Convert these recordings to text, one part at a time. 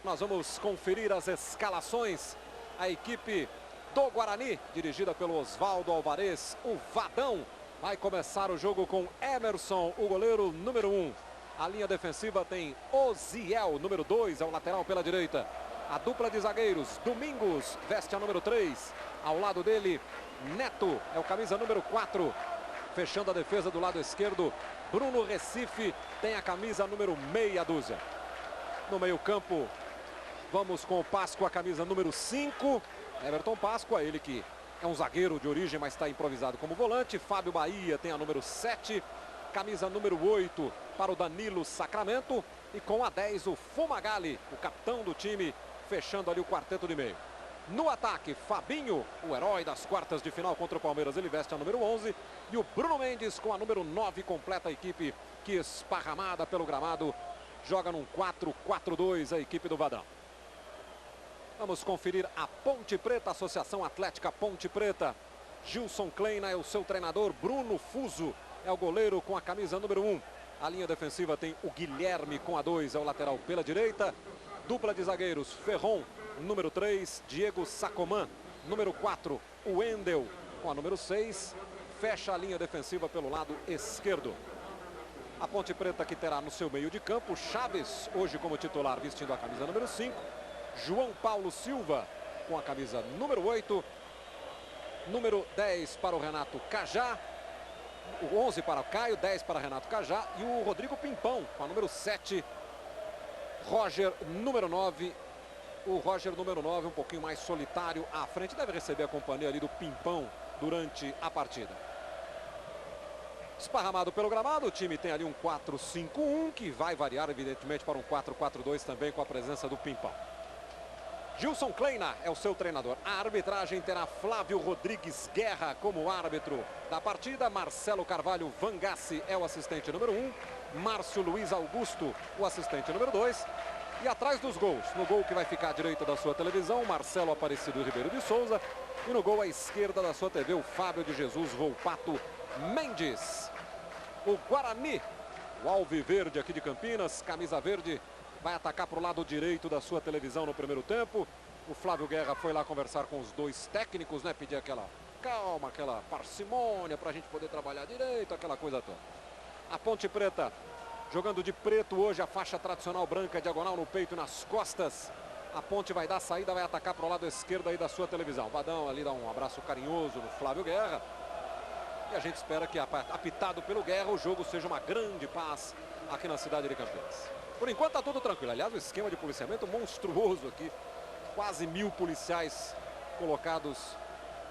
Nós vamos conferir as escalações. A equipe do Guarani, dirigida pelo Osvaldo Alvarez, o Vadão, vai começar o jogo com Emerson, o goleiro número 1. A linha defensiva tem Oziel, número 2, é o lateral pela direita. A dupla de zagueiros, Domingos, veste a número 3. Ao lado dele, Neto, é o camisa número 4. Fechando a defesa do lado esquerdo, Bruno Recife tem a camisa número meia dúzia. No meio campo, vamos com o Páscoa, a camisa número 5. Everton Páscoa, ele que é um zagueiro de origem, mas está improvisado como volante. Fábio Bahia tem a número 7. Camisa número 8 para o Danilo Sacramento. E com a 10 o Fumagalli, o capitão do time, fechando ali o quarteto de meio. No ataque, Fabinho, o herói das quartas de final contra o Palmeiras, ele veste a número 11. E o Bruno Mendes com a número 9 completa a equipe que, esparramada pelo gramado, joga num 4-4-2 a equipe do Vadão. Vamos conferir a Ponte Preta, Associação Atlética Ponte Preta. Gilson Kleina é o seu treinador, Bruno Fuso é o goleiro com a camisa número 1. A linha defensiva tem o Guilherme com a 2, é o lateral pela direita. Dupla de zagueiros, Ferron, número 3, Diego Sacomã, número 4, o Wendel com a número 6. Fecha a linha defensiva pelo lado esquerdo. A Ponte Preta que terá no seu meio de campo Chaves, hoje como titular, vestindo a camisa número 5. João Paulo Silva com a camisa número 8. Número 10 para o Renato Cajá. O 11 para o Caio, 10 para Renato Cajá. E o Rodrigo Pimpão com a número 7. Roger, número 9. O Roger, número 9, um pouquinho mais solitário à frente. Deve receber a companhia ali do Pimpão durante a partida. Esparramado pelo gramado, o time tem ali um 4-5-1, que vai variar evidentemente para um 4-4-2 também com a presença do Pimpão. Gilson Kleina é o seu treinador. A arbitragem terá Flávio Rodrigues Guerra como árbitro da partida. Marcelo Carvalho Vangassi é o assistente número 1. Márcio Luiz Augusto, o assistente número 2. E atrás dos gols, no gol que vai ficar à direita da sua televisão, Marcelo Aparecido Ribeiro de Souza. E no gol à esquerda da sua TV, o Fábio de Jesus Volpato Mendes. O Guarani, o Alviverde aqui de Campinas, camisa verde, vai atacar para o lado direito da sua televisão no primeiro tempo. O Flávio Guerra foi lá conversar com os dois técnicos, né? Pedir aquela calma, aquela parcimônia para a gente poder trabalhar direito, aquela coisa toda. A Ponte Preta jogando de preto hoje, a faixa tradicional branca, diagonal no peito e nas costas. A Ponte vai dar saída, vai atacar para o lado esquerdo aí da sua televisão. Vadão ali dá um abraço carinhoso no Flávio Guerra. E a gente espera que, apitado pelo Guerra, o jogo seja uma grande paz aqui na cidade de Campinas. Por enquanto está tudo tranquilo. Aliás, o esquema de policiamento monstruoso aqui. Quase 1000 policiais colocados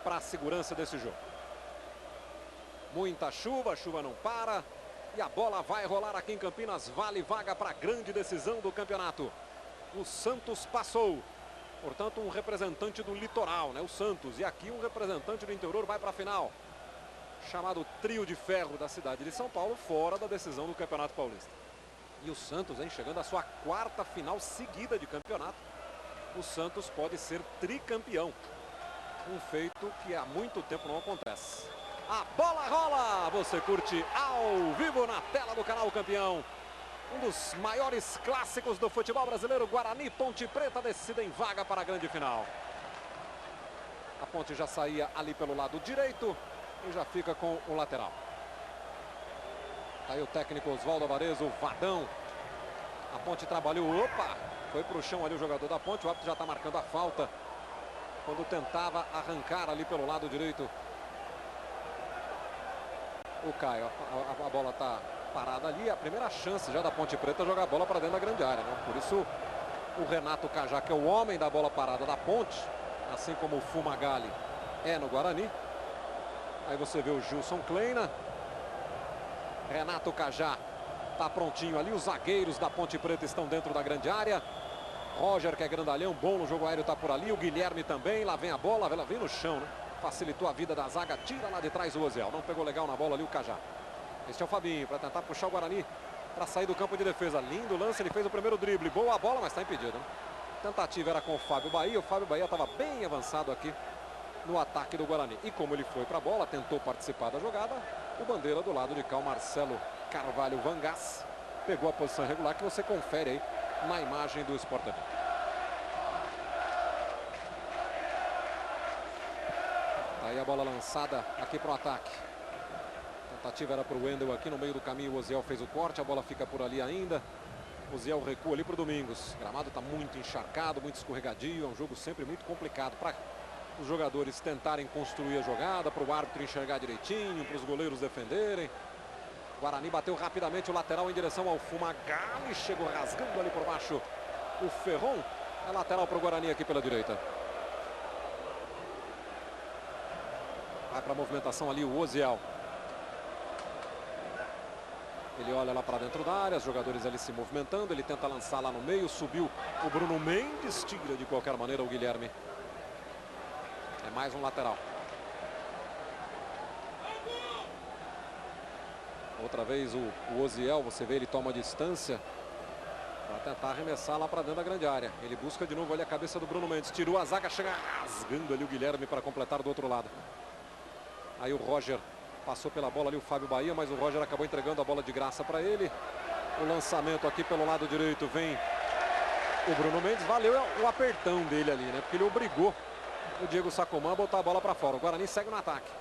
para a segurança desse jogo. Muita chuva, a chuva não para. E a bola vai rolar aqui em Campinas. Vale vaga para a grande decisão do campeonato. O Santos passou. Portanto, um representante do litoral, né? O Santos. E aqui um representante do interior vai para a final. Chamado Trio de Ferro da cidade de São Paulo, fora da decisão do Campeonato Paulista. E o Santos, hein, chegando à sua 4ª final seguida de campeonato. O Santos pode ser tricampeão. Um feito que há muito tempo não acontece. A bola rola! Você curte ao vivo na tela do canal Campeão. Um dos maiores clássicos do futebol brasileiro. Guarani e Ponte Preta decidem vaga para a grande final. A Ponte já saía ali pelo lado direito. E já fica com o lateral. Tá aí o técnico Osvaldo Alvarez, o Vadão. A Ponte trabalhou, opa! Foi para o chão ali o jogador da Ponte. O árbitro já está marcando a falta. Quando tentava arrancar ali pelo lado direito o Caio. A bola está parada ali. A primeira chance já da Ponte Preta é jogar a bola para dentro da grande área, né? Por isso o Renato Cajá, que é o homem da bola parada da Ponte, assim como o Fumagalli é no Guarani. Aí você vê o Gilson Kleina. Renato Cajá está prontinho ali. Os zagueiros da Ponte Preta estão dentro da grande área. Roger, que é grandalhão, bom no jogo aéreo, está por ali. O Guilherme também. Lá vem a bola, ela vem no chão, né? Facilitou a vida da zaga. Tira lá de trás o Oziel. Não pegou legal na bola ali o Cajá. Este é o Fabinho para tentar puxar o Guarani para sair do campo de defesa. Lindo lance, ele fez o primeiro drible. Boa a bola, mas está impedido, né? Tentativa era com o Fábio Bahia. O Fábio Bahia estava bem avançado aqui no ataque do Guarani. E como ele foi para a bola, tentou participar da jogada, o bandeira do lado de cá, o Marcelo Carvalho Vangassi, pegou a posição irregular que você confere aí na imagem do Sport TV. Aí a bola lançada aqui para o ataque. A tentativa era para o Wendel aqui no meio do caminho. O Oziel fez o corte, a bola fica por ali ainda. O Oziel recua ali para o Domingos. O gramado está muito encharcado, muito escorregadio. É um jogo sempre muito complicado para os jogadores tentarem construir a jogada, para o árbitro enxergar direitinho, para os goleiros defenderem. O Guarani bateu rapidamente o lateral em direção ao Fumagalli. Chegou rasgando ali por baixo o Ferron. É lateral para o Guarani aqui pela direita. Vai para a movimentação ali o Oziel. Ele olha lá para dentro da área, os jogadores ali se movimentando. Ele tenta lançar lá no meio, subiu o Bruno Mendes. Tira de qualquer maneira o Guilherme. É mais um lateral. Outra vez o Oziel, você vê, ele toma distância para tentar arremessar lá para dentro da grande área. Ele busca de novo ali a cabeça do Bruno Mendes. Tirou a zaga, chega rasgando ali o Guilherme para completar do outro lado. Aí o Roger passou pela bola ali, o Fábio Bahia, mas o Roger acabou entregando a bola de graça para ele. O lançamento aqui pelo lado direito vem o Bruno Mendes. Valeu o apertão dele ali, né? Porque ele obrigou o Diego Sacomã a botar a bola para fora. O Guarani segue no ataque.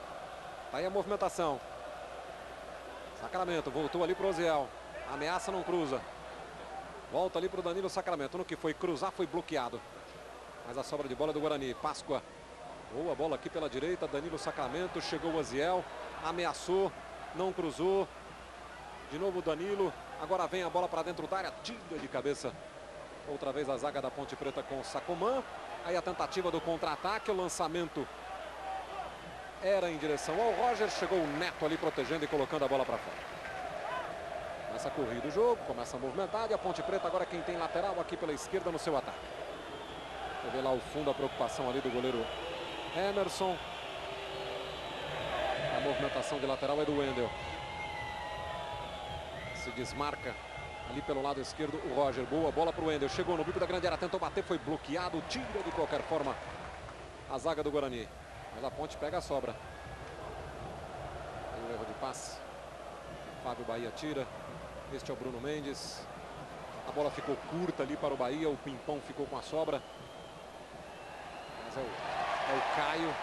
Tá aí a movimentação. Sacramento voltou ali pro Oziel. Ameaça, não cruza. Volta ali pro Danilo Sacramento. No que foi cruzar, foi bloqueado. Mas a sobra de bola é do Guarani. Páscoa. Boa bola aqui pela direita. Danilo Sacramento. Chegou o Oziel. Ameaçou. Não cruzou. De novo o Danilo. Agora vem a bola para dentro da área. Tira de cabeça. Outra vez a zaga da Ponte Preta com o Sacomã. Aí a tentativa do contra-ataque. O lançamento era em direção ao Roger. Chegou o Neto ali protegendo e colocando a bola para fora. Começa a correr do jogo. Começa a movimentar. E a Ponte Preta agora quem tem lateral aqui pela esquerda no seu ataque. Você vê lá o fundo, a preocupação ali do goleiro Emerson. A movimentação de lateral é do Wendel. Se desmarca ali pelo lado esquerdo o Roger. Boa bola para o Wendel. Chegou no bico da grande área, tentou bater, foi bloqueado. Tira de qualquer forma a zaga do Guarani. Mas a Ponte pega a sobra. Aí o erro de passe. Fábio Bahia tira. Este é o Bruno Mendes. A bola ficou curta ali para o Bahia. O Pimpão ficou com a sobra. Mas é o Caio.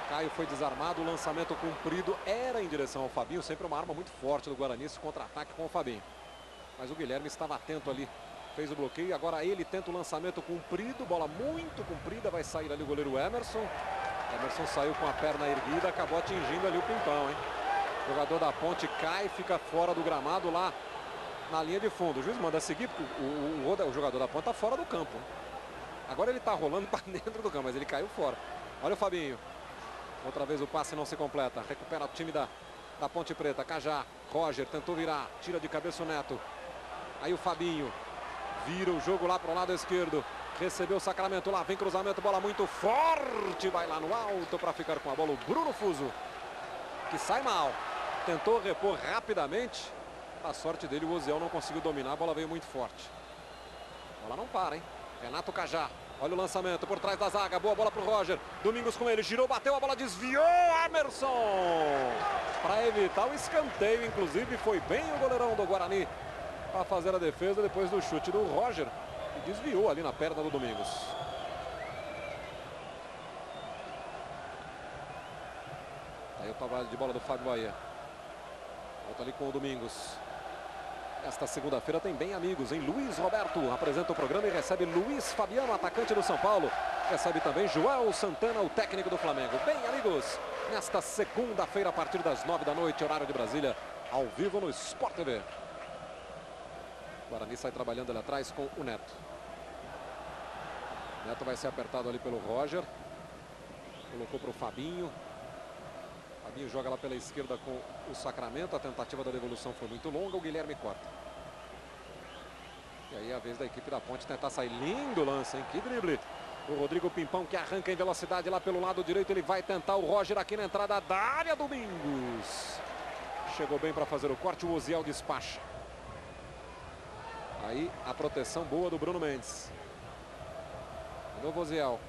Caio foi desarmado. O lançamento comprido era em direção ao Fabinho. Sempre uma arma muito forte do Guarani. Esse contra-ataque com o Fabinho. Mas o Guilherme estava atento ali. Fez o bloqueio. Agora ele tenta o lançamento comprido. Bola muito comprida. Vai sair ali o goleiro Emerson. Emerson saiu com a perna erguida. Acabou atingindo ali o Pimpão, hein? O jogador da Ponte cai. Fica fora do gramado lá na linha de fundo. O juiz manda seguir porque o jogador da Ponte está fora do campo. Agora ele está rolando para dentro do campo. Mas ele caiu fora. Olha o Fabinho. Outra vez o passe não se completa. Recupera o time da Ponte Preta. Cajá. Roger tentou virar. Tira de cabeça o Neto. Aí o Fabinho. Vira o jogo lá para o lado esquerdo. Recebeu o Sacramento lá. Vem cruzamento. Bola muito forte. Vai lá no alto para ficar com a bola. O Bruno Fuso. Que sai mal. Tentou repor rapidamente. A sorte dele, o Oziel não conseguiu dominar. A bola veio muito forte. A bola não para, hein? Renato Cajá. Olha o lançamento por trás da zaga. Boa bola para o Roger. Domingos com ele. Girou, bateu, a bola desviou. Emerson. Para evitar o escanteio, inclusive, foi bem o goleirão do Guarani para fazer a defesa depois do chute do Roger. E desviou ali na perna do Domingos. Aí o trabalho de bola do Fábio Bahia. Volta ali com o Domingos. Esta segunda-feira tem Bem Amigos, hein? Luiz Roberto apresenta o programa e recebe Luiz Fabiano, atacante do São Paulo. Recebe também João Santana, o técnico do Flamengo. Bem Amigos, nesta segunda-feira a partir das 9 da noite, horário de Brasília, ao vivo no Sport TV. O Guarani sai trabalhando ali atrás com o Neto. Neto vai ser apertado ali pelo Roger. Colocou para o Fabinho. Fabinho joga lá pela esquerda com o Sacramento. A tentativa da devolução foi muito longa. O Guilherme corta. E aí é a vez da equipe da Ponte tentar sair. Lindo lance, hein? Que drible. O Rodrigo Pimpão que arranca em velocidade lá pelo lado direito. Ele vai tentar o Roger aqui na entrada da área. Domingos. Chegou bem para fazer o corte. O Oziel despacha. Aí a proteção boa do Bruno Mendes. De novo Oziel.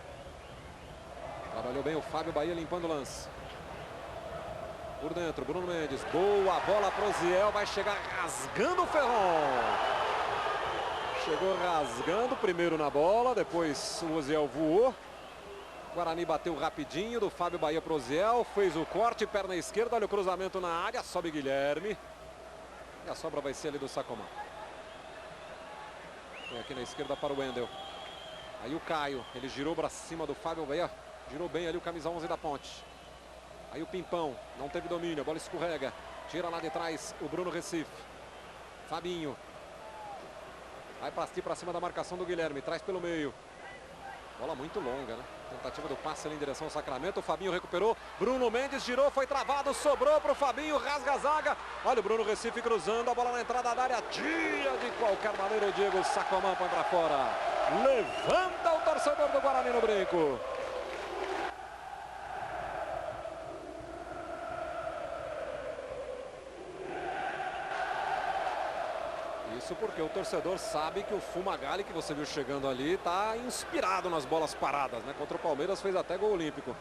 Trabalhou bem o Fábio Bahia limpando o lance. Por dentro, Bruno Mendes. Boa bola para o Oziel. Vai chegar rasgando o Ferron. Chegou rasgando primeiro na bola. Depois o Oziel voou. Guarani bateu rapidinho do Fábio Bahia pro Oziel, fez o corte, perna esquerda, olha o cruzamento na área, sobe Guilherme. E a sobra vai ser ali do Sacomã. Vem aqui na esquerda para o Wendel. Aí o Caio, ele girou para cima do Fábio Bahia, girou bem ali o camisa 11 da Ponte. Aí o Pimpão, não teve domínio, a bola escorrega, tira lá de trás o Bruno Recife. Fabinho. Vai partir para cima da marcação do Guilherme, traz pelo meio. Bola muito longa, né? Tentativa do passe ali em direção ao Sacramento. O Fabinho recuperou. Bruno Mendes girou, foi travado, sobrou para o Fabinho, rasga a zaga. Olha o Bruno Recife cruzando, a bola na entrada da área. Tira de qualquer maneira o Diego Sacomã, põe para fora. Levanta o torcedor do Guarani no brinco. Isso porque o torcedor sabe que o Fumagalli, que você viu chegando ali, está inspirado nas bolas paradas, né? Contra o Palmeiras fez até gol olímpico.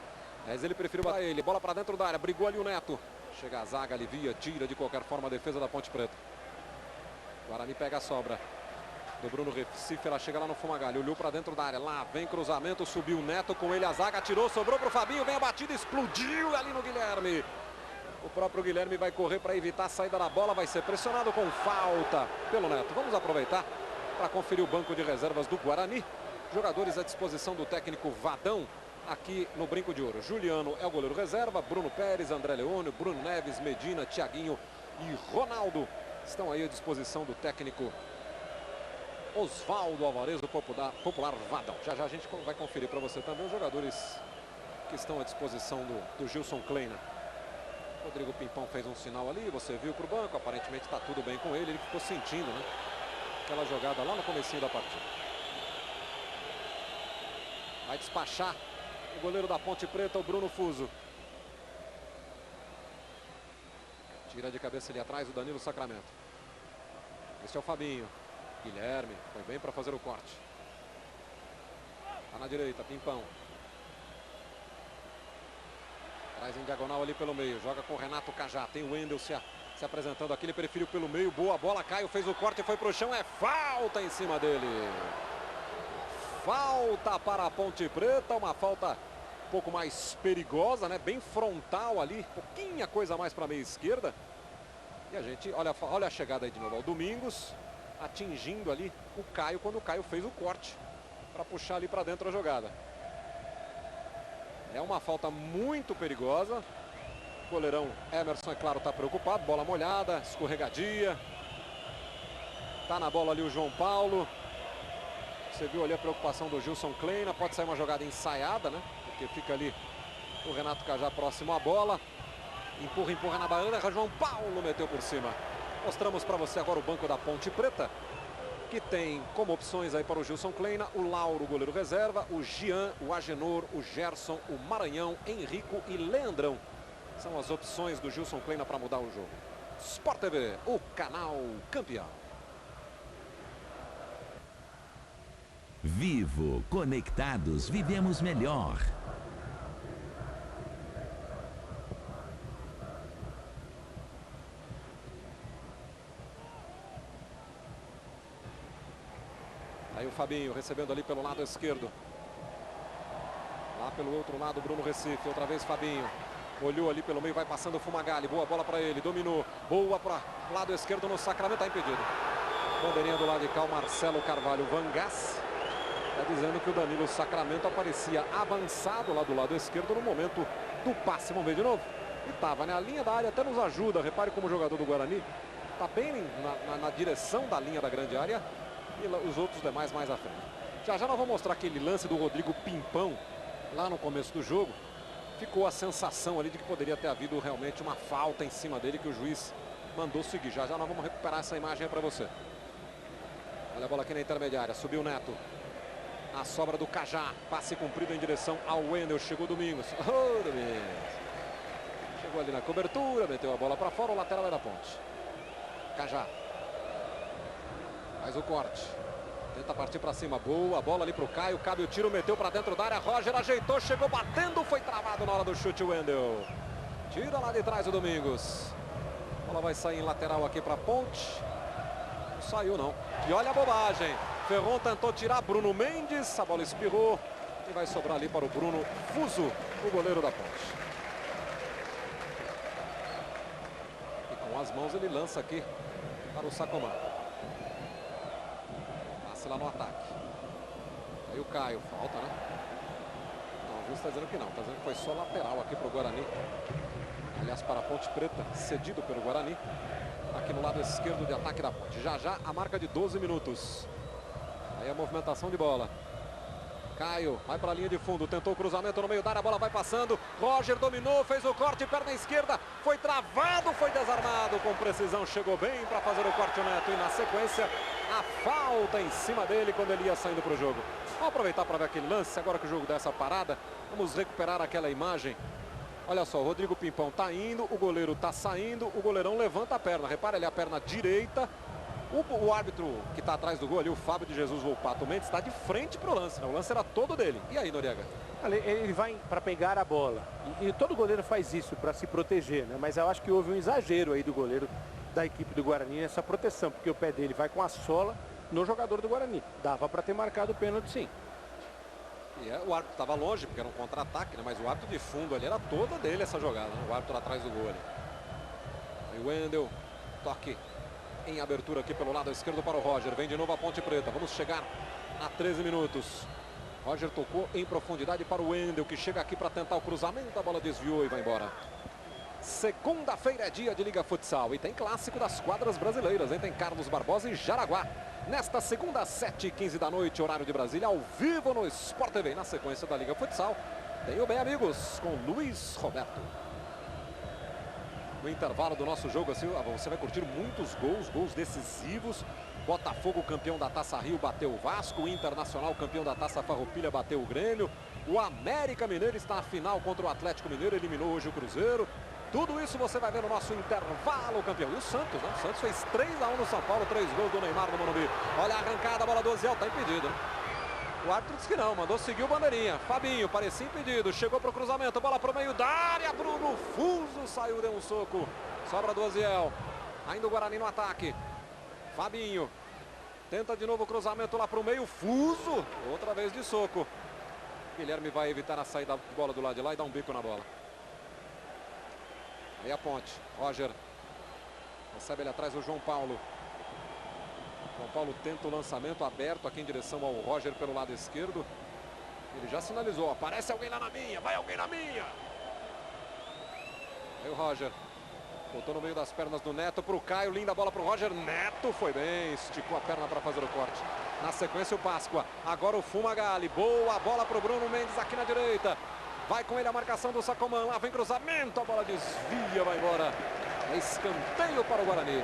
Mas ele preferiu bater ele. Bola para dentro da área, brigou ali o Neto. Chega a zaga, alivia, tira de qualquer forma a defesa da Ponte Preta. Guarani pega a sobra do Bruno Recife, ela chega lá no Fumagalli, olhou para dentro da área, lá vem cruzamento, subiu o Neto com ele, a zaga tirou, sobrou para o Fabinho, vem a batida, explodiu ali no Guilherme. O próprio Guilherme vai correr para evitar a saída da bola, vai ser pressionado com falta pelo Neto. Vamos aproveitar para conferir o banco de reservas do Guarani. Jogadores à disposição do técnico Vadão aqui no Brinco de Ouro. Juliano é o goleiro reserva, Bruno Pérez, André Leônio, Bruno Neves, Medina, Thiaguinho e Ronaldo estão aí à disposição do técnico Osvaldo Alvarez, do popular Vadão. Já já a gente vai conferir para você também os jogadores que estão à disposição do Gilson Kleina. Rodrigo Pimpão fez um sinal ali, você viu para o banco, aparentemente está tudo bem com ele, ele ficou sentindo, né? Aquela jogada lá no comecinho da partida. Vai despachar o goleiro da Ponte Preta, o Bruno Fuso. Tira de cabeça ali atrás o Danilo Sacramento. Este é o Fabinho. Guilherme foi bem para fazer o corte. Tá na direita, Pimpão. Traz em diagonal ali pelo meio, joga com o Renato Cajá, tem o Wendel se apresentando aqui, ele preferiu pelo meio, boa bola, Caio fez o corte, foi pro chão, é falta em cima dele. Falta para a Ponte Preta, uma falta um pouco mais perigosa, né? Bem frontal ali, pouquinha coisa mais para a meia esquerda. E a gente, olha a chegada aí de novo, o Domingos atingindo ali o Caio, quando o Caio fez o corte para puxar ali para dentro a jogada. É uma falta muito perigosa. O goleirão Emerson, é claro, está preocupado. Bola molhada, escorregadia. Tá na bola ali o João Paulo. Você viu ali a preocupação do Gilson Kleina. Pode sair uma jogada ensaiada, né? Porque fica ali o Renato Cajá próximo à bola. Empurra na banda. João Paulo meteu por cima. Mostramos para você agora o banco da Ponte Preta, que tem como opções aí para o Gilson Kleina, o Lauro, goleiro reserva, o Gian, o Agenor, o Gerson, o Maranhão, Henrico e Leandrão. São as opções do Gilson Kleina para mudar o jogo. Sport TV, o canal campeão. Vivo, conectados, vivemos melhor. Aí o Fabinho recebendo ali pelo lado esquerdo. Lá pelo outro lado, Bruno Recife. Outra vez Fabinho. Olhou ali pelo meio, vai passando o Fumagalli. Boa bola para ele, dominou. Boa para o lado esquerdo no Sacramento, está impedido. Bandeirinha do lado de cá, o Marcelo Carvalho Vangas. Está dizendo que o Danilo Sacramento aparecia avançado lá do lado esquerdo no momento do passe. Vamos ver de novo. E estava, né? A linha da área até nos ajuda. Repare como o jogador do Guarani está bem na direção da linha da grande área. E os outros demais mais à frente. Já nós vamos mostrar aquele lance do Rodrigo Pimpão lá no começo do jogo. Ficou a sensação ali de que poderia ter havido realmente uma falta em cima dele que o juiz mandou seguir. Já nós vamos recuperar essa imagem para você. Olha a bola aqui na intermediária, subiu o Neto. A sobra do Cajá, passe cumprido em direção ao Wendel, chegou Domingos. Oh, Domingos. Chegou ali na cobertura, meteu a bola para fora, o lateral é da Ponte. Cajá. Faz o corte. Tenta partir para cima. Boa bola ali para o Caio. Cabe o tiro, meteu para dentro da área. Roger ajeitou, chegou batendo. Foi travado na hora do chute o Wendel. Tira lá de trás o Domingos. A bola vai sair em lateral aqui para a Ponte. Não saiu não. E olha a bobagem. Ferron tentou tirar Bruno Mendes. A bola espirrou. E vai sobrar ali para o Bruno Fuso, o goleiro da Ponte. E com as mãos ele lança aqui para o Sacomã. Passe lá no ataque. Aí o Caio, falta, né? Não, o juiz está dizendo que não. Está dizendo que foi só lateral aqui para o Guarani. Aliás, para a Ponte Preta, cedido pelo Guarani. Aqui no lado esquerdo de ataque da Ponte. Já já a marca de 12 minutos. Aí a movimentação de bola. Caio vai para a linha de fundo, tentou o cruzamento no meio da área, a bola vai passando. Roger dominou, fez o corte, perna esquerda, foi travado, foi desarmado. Com precisão chegou bem para fazer o corte o Neto. E na sequência, a falta em cima dele quando ele ia saindo para o jogo. Vamos aproveitar para ver aquele lance, agora que o jogo dá essa parada. Vamos recuperar aquela imagem. Olha só, o Rodrigo Pimpão tá indo, o goleiro tá saindo, o goleirão levanta a perna. Repara ali a perna direita. O árbitro que está atrás do gol ali, o Fábio de Jesus Volpato Mendes, está de frente para o lance, né? O lance era todo dele. E aí, Noriega? Ele vai para pegar a bola. E todo goleiro faz isso para se proteger, né? Mas eu acho que houve um exagero aí do goleiro da equipe do Guarani nessa proteção, porque o pé dele vai com a sola no jogador do Guarani. Dava para ter marcado o pênalti, sim. E o árbitro estava longe, porque era um contra-ataque, né? Mas o árbitro de fundo ali era toda dele essa jogada, né? O árbitro atrás do gol ali. Aí o Wendel, toque em abertura aqui pelo lado esquerdo para o Roger. Vem de novo a Ponte Preta. Vamos chegar a 13 minutos. Roger tocou em profundidade para o Wendel, que chega aqui para tentar o cruzamento. A bola desviou e vai embora. Segunda-feira é dia de Liga Futsal e tem clássico das quadras brasileiras, hein? Tem Carlos Barbosa e Jaraguá. Nesta segunda, 7h15 da noite, horário de Brasília, ao vivo no Sport TV. Na sequência da Liga Futsal, tem o Bem Amigos com Luiz Roberto. No intervalo do nosso jogo, assim, você vai curtir muitos gols decisivos. Botafogo, campeão da Taça Rio, bateu o Vasco. O Internacional, campeão da Taça Farroupilha, bateu o Grêmio. O América Mineiro está na final contra o Atlético Mineiro, eliminou hoje o Cruzeiro. Tudo isso você vai ver no nosso intervalo, campeão. E o Santos, né? O Santos fez 3-1 no São Paulo, 3 gols do Neymar no Morumbi. Olha a arrancada, a bola do Oziel, tá impedido, né? O árbitro disse que não, mandou seguir o bandeirinha. Fabinho, parecia impedido, chegou para o cruzamento, bola para o meio da área, Bruno Fuso saiu, deu um soco. Sobra do Oziel, ainda o Guarani no ataque. Fabinho, tenta de novo o cruzamento lá para o meio, Fuso, outra vez de soco. Guilherme vai evitar a saída de bola do lado de lá e dá um bico na bola. Aí a Ponte, Roger, recebe ele atrás o João Paulo. João Paulo tenta o lançamento aberto aqui em direção ao Roger pelo lado esquerdo. Ele já sinalizou, aparece alguém lá na minha, vai alguém na minha. Aí o Roger, botou no meio das pernas do Neto para o Caio, linda bola para o Roger. Neto foi bem, esticou a perna para fazer o corte. Na sequência o Páscoa, agora o Fumagalli, boa bola para o Bruno Mendes aqui na direita. Vai com ele a marcação do Sacomã, lá vem cruzamento, a bola desvia, vai embora. É escanteio para o Guarani.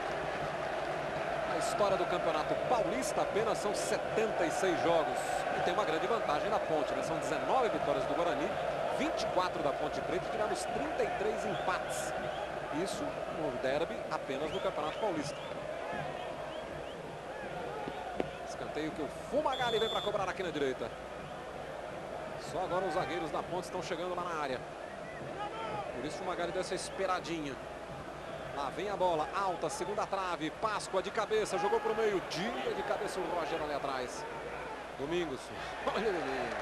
A história do Campeonato Paulista apenas são 76 jogos. E tem uma grande vantagem na Ponte, né? São 19 vitórias do Guarani, 24 da Ponte Preta e tivemos 33 empates. Isso no derby apenas no Campeonato Paulista. Escanteio que o Fumagalli vem para cobrar aqui na direita. Só agora os zagueiros da Ponte estão chegando lá na área. Por isso o Fumagalli deu essa esperadinha. Lá vem a bola, alta, segunda trave, Páscoa de cabeça, jogou para o meio, tira de cabeça o Roger ali atrás. Domingos, olha Domingos.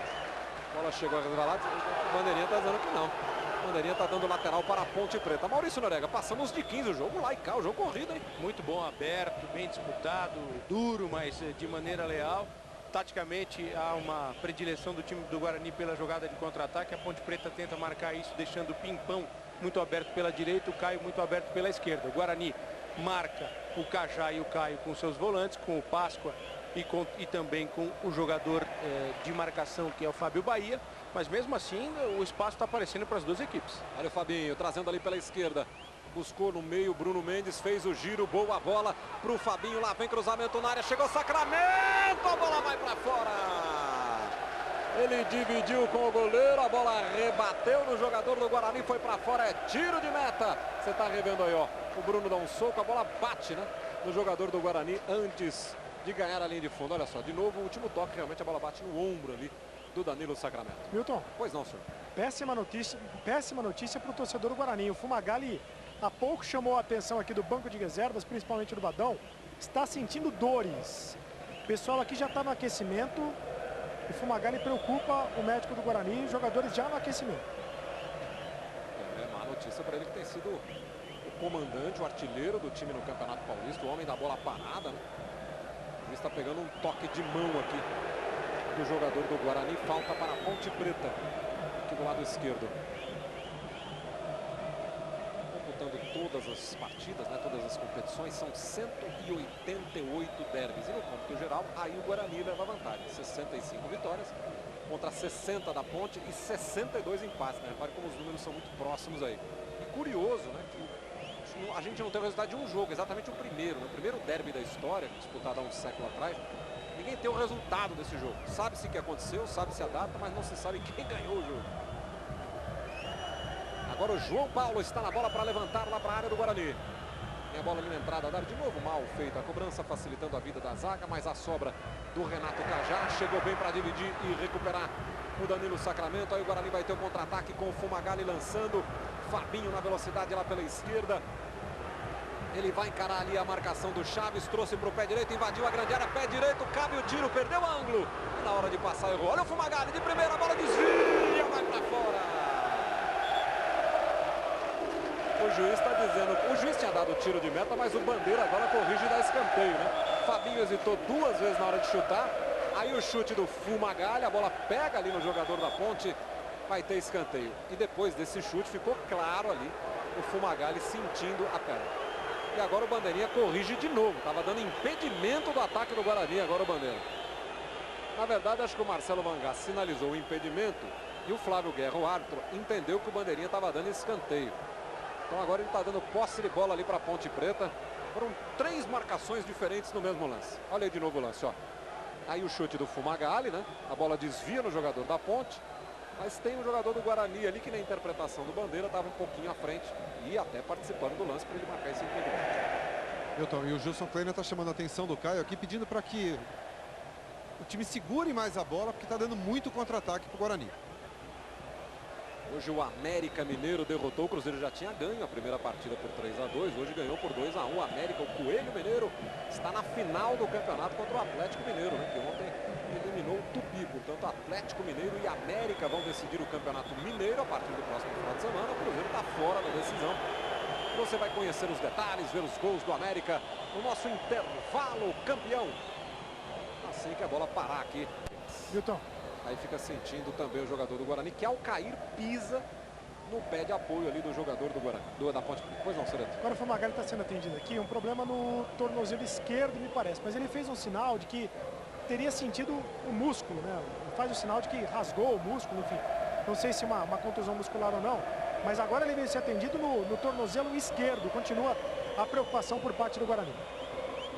A bola chegou a resvalar, a bandeirinha está dizendo que não. A bandeirinha está dando lateral para a Ponte Preta. Maurício Noriega, passamos de 15 o jogo lá e cá, o jogo corrido, hein? Muito bom, aberto, bem disputado, duro, mas de maneira leal. Taticamente há uma predileção do time do Guarani pela jogada de contra-ataque. A Ponte Preta tenta marcar isso, deixando o Pimpão muito aberto pela direita, o Caio muito aberto pela esquerda. O Guarani marca o Cajá e o Caio com seus volantes, com o Páscoa e também com o jogador de marcação, que é o Fábio Bahia. Mas mesmo assim, o espaço está aparecendo para as duas equipes. Olha o Fabinho, trazendo ali pela esquerda. Buscou no meio, Bruno Mendes fez o giro, boa bola para o Fabinho, lá vem cruzamento na área, chegou Sacramento, a bola vai para fora. Ele dividiu com o goleiro, a bola rebateu no jogador do Guarani, foi para fora, é tiro de meta. Você está revendo aí, ó, o Bruno dá um soco, a bola bate, né, no jogador do Guarani antes de ganhar a linha de fundo. Olha só, de novo o último toque, realmente a bola bate no ombro ali do Danilo Sacramento. Milton. Pois não, senhor. Péssima notícia para o torcedor do Guarani. O Fumagalli há pouco chamou a atenção aqui do banco de reservas, principalmente do Badão. Está sentindo dores. O pessoal aqui já está no aquecimento. E Fumagalli preocupa o médico do Guarani, os jogadores já no aquecimento. É má notícia para ele, que tem sido o comandante, o artilheiro do time no Campeonato Paulista, o homem da bola parada, né? Ele está pegando um toque de mão aqui do jogador do Guarani. Falta para a Ponte Preta, aqui do lado esquerdo. Computando todas as partidas, né, todas as competições, são 188 derbys. E no cômputo geral, aí o Guarani leva vantagem. 65 vitórias contra 60 da Ponte e 62 empates. Né? Repare como os números são muito próximos aí. E curioso, né, que a gente não tem o resultado de um jogo, exatamente o primeiro, né? O primeiro derby da história, disputado há um século atrás. Ninguém tem o resultado desse jogo. Sabe-se o que aconteceu, sabe-se a data, mas não se sabe quem ganhou o jogo. Agora o João Paulo está na bola para levantar lá para a área do Guarani. Tem a bola ali na entrada, dar de novo mal feita a cobrança, facilitando a vida da zaga, mas a sobra do Renato Cajá chegou bem para dividir e recuperar o Danilo Sacramento. Aí o Guarani vai ter o contra-ataque com o Fumagalli lançando. Fabinho na velocidade lá pela esquerda. Ele vai encarar ali a marcação do Chaves, trouxe para o pé direito, invadiu a grande área, pé direito, cabe o tiro, perdeu o ângulo. E na hora de passar errou. Olha o Fumagalli de primeira, a bola desvia, vai para fora. O juiz está dizendo, o juiz tinha dado o tiro de meta, mas o Bandeira agora corrige e dá escanteio, né? Fabinho hesitou duas vezes na hora de chutar. Aí o chute do Fumagalli, a bola pega ali no jogador da Ponte, vai ter escanteio. E depois desse chute ficou claro ali o Fumagalli sentindo a perna. E agora o Bandeirinha corrige de novo. Estava dando impedimento do ataque do Guarani, agora o Bandeira. Na verdade, acho que o Marcelo Mangá sinalizou o impedimento e o Flávio Guerra, o árbitro, entendeu que o Bandeirinha estava dando escanteio. Então agora ele está dando posse de bola ali para a Ponte Preta. Foram 3 marcações diferentes no mesmo lance. Olha aí de novo o lance, ó. Aí o chute do Fumagalli, né? A bola desvia no jogador da Ponte. Mas tem um jogador do Guarani ali que na interpretação do Bandeira estava um pouquinho à frente e até participando do lance para ele marcar esse impedimento. Milton, e o Gilson Kleiner está chamando a atenção do Caio aqui, pedindo para que o time segure mais a bola, porque está dando muito contra-ataque para o Guarani. Hoje o América Mineiro derrotou, o Cruzeiro já tinha ganho a primeira partida por 3-2, hoje ganhou por 2-1. O América, o Coelho Mineiro, está na final do campeonato contra o Atlético Mineiro, né, que ontem eliminou o Tupi. Portanto, Atlético Mineiro e América vão decidir o Campeonato Mineiro a partir do próximo final de semana. O Cruzeiro está fora da decisão. Você vai conhecer os detalhes, ver os gols do América no nosso intervalo campeão. Assim que a bola parar aqui. Milton. Aí fica sentindo também o jogador do Guarani, que ao cair pisa no pé de apoio ali do jogador do Guarani, da Ponte. Pois não, Soreto. Agora o Fumagalli está sendo atendido aqui, um problema no tornozelo esquerdo, me parece. Mas ele fez um sinal de que teria sentido o músculo, né? Faz o sinal de que rasgou o músculo, enfim. Não sei se uma contusão muscular ou não. Mas agora ele veio ser atendido no tornozelo esquerdo. Continua a preocupação por parte do Guarani.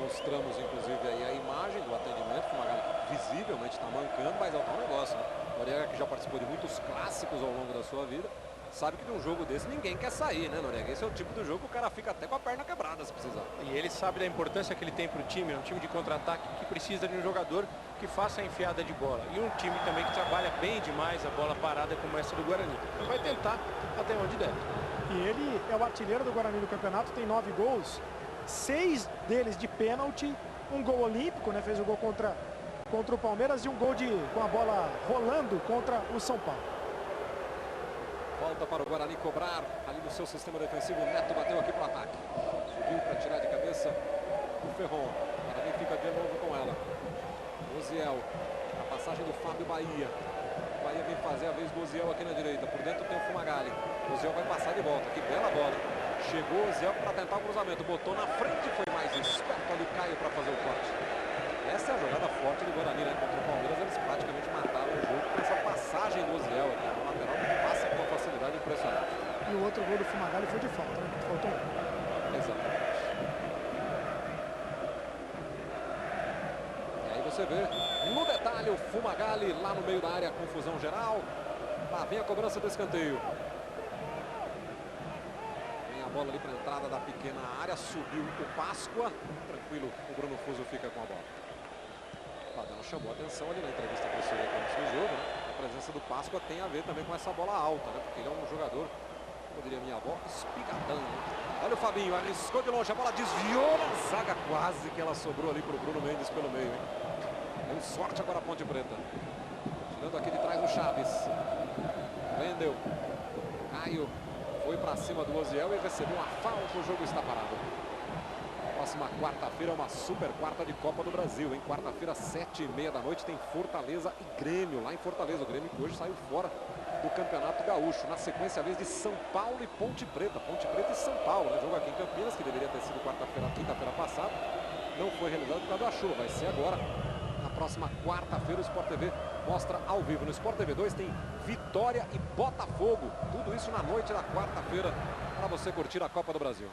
Mostramos, inclusive, aí a imagem do atendimento. O Fumagalli visivelmente está mancando, mas é o tal negócio, né? Noriega, que já participou de muitos clássicos ao longo da sua vida, sabe que de um jogo desse ninguém quer sair, né, Noriega? Esse é o tipo do jogo que o cara fica até com a perna quebrada, se precisar. E ele sabe da importância que ele tem para o time, é um time de contra-ataque que precisa de um jogador que faça a enfiada de bola. E um time também que trabalha bem demais a bola parada como essa do Guarani. Então vai tentar até onde der. E ele é o artilheiro do Guarani no campeonato, tem 9 gols, 6 deles de pênalti, um gol olímpico, né? Fez o gol contra o Palmeiras e um gol com a bola rolando contra o São Paulo. Volta para o Guarani cobrar ali no seu sistema defensivo. O Neto bateu aqui para o ataque. Subiu para tirar de cabeça o Ferron. O Guarani fica de novo com ela. Oziel. A passagem do Fábio Bahia. O Bahia vem fazer a vez do Oziel aqui na direita. Por dentro tem o Fumagalli. O Oziel vai passar de volta. Que bela bola. Chegou o Oziel para tentar o cruzamento. Botou na frente. Foi mais esperto ali. Caio para fazer o corte. Essa é a jogada forte do Guarani, né? Contra o Palmeiras, eles praticamente mataram o jogo com essa passagem do Oziel aqui no lateral, que passa com uma facilidade impressionante. E o outro gol do Fumagalli foi de falta, né? Faltou um. Exatamente. E aí você vê, no detalhe, o Fumagalli lá no meio da área, confusão geral. Lá vem a cobrança do escanteio. Vem a bola ali para a entrada da pequena área, subiu o Páscoa. Tranquilo, o Bruno Fuso fica com a bola. O Padrão chamou a atenção ali na entrevista para o Silvio antes do jogo, né? A presença do Páscoa tem a ver também com essa bola alta, né? Porque ele é um jogador, como diria minha avó, espigadão, né? Olha o Fabinho, arriscou de longe, a bola desviou na zaga, quase que ela sobrou ali para o Bruno Mendes pelo meio, hein? Deu sorte agora a Ponte Preta. Chaves. Wendel. Caio foi para cima do Oziel e recebeu uma falta. O jogo está parado. Próxima quarta-feira é uma super quarta de Copa do Brasil, hein? Quarta-feira, 7h30 da noite, tem Fortaleza e Grêmio lá em Fortaleza. O Grêmio que hoje saiu fora do Campeonato Gaúcho. Na sequência, a vez de São Paulo e Ponte Preta. Ponte Preta e São Paulo, né? Jogo aqui em Campinas, que deveria ter sido quinta-feira passada. Não foi realizado por causa da chuva. Vai ser agora. Na próxima quarta-feira, o Sport TV mostra ao vivo. No Sport TV 2 tem Vitória e Botafogo. Tudo isso na noite da quarta-feira para você curtir a Copa do Brasil.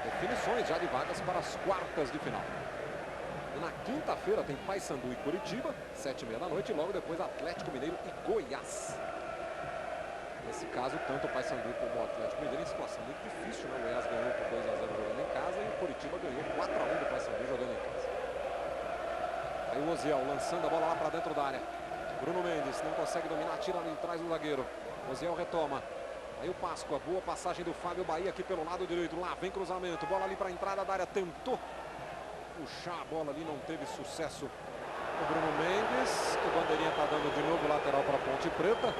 Definições já de vagas para as quartas de final. E na quinta-feira tem Paysandu e Curitiba, 7h30 da noite, e logo depois Atlético Mineiro e Goiás. Nesse caso, tanto o Paysandu como o Atlético Mineiro em situação muito difícil, né? O Goiás ganhou por 2-0 jogando em casa e o Curitiba ganhou 4-1 do Paysandu jogando em casa. Aí o Oziel lançando a bola lá para dentro da área. Bruno Mendes não consegue dominar, tira ali atrás do zagueiro. Oziel retoma. Aí o Páscoa, boa passagem do Fábio Bahia aqui pelo lado direito. Lá vem cruzamento, bola ali para a entrada da área. Tentou puxar a bola ali, não teve sucesso. O Bruno Mendes, o bandeirinha está dando de novo lateral para a Ponte Preta.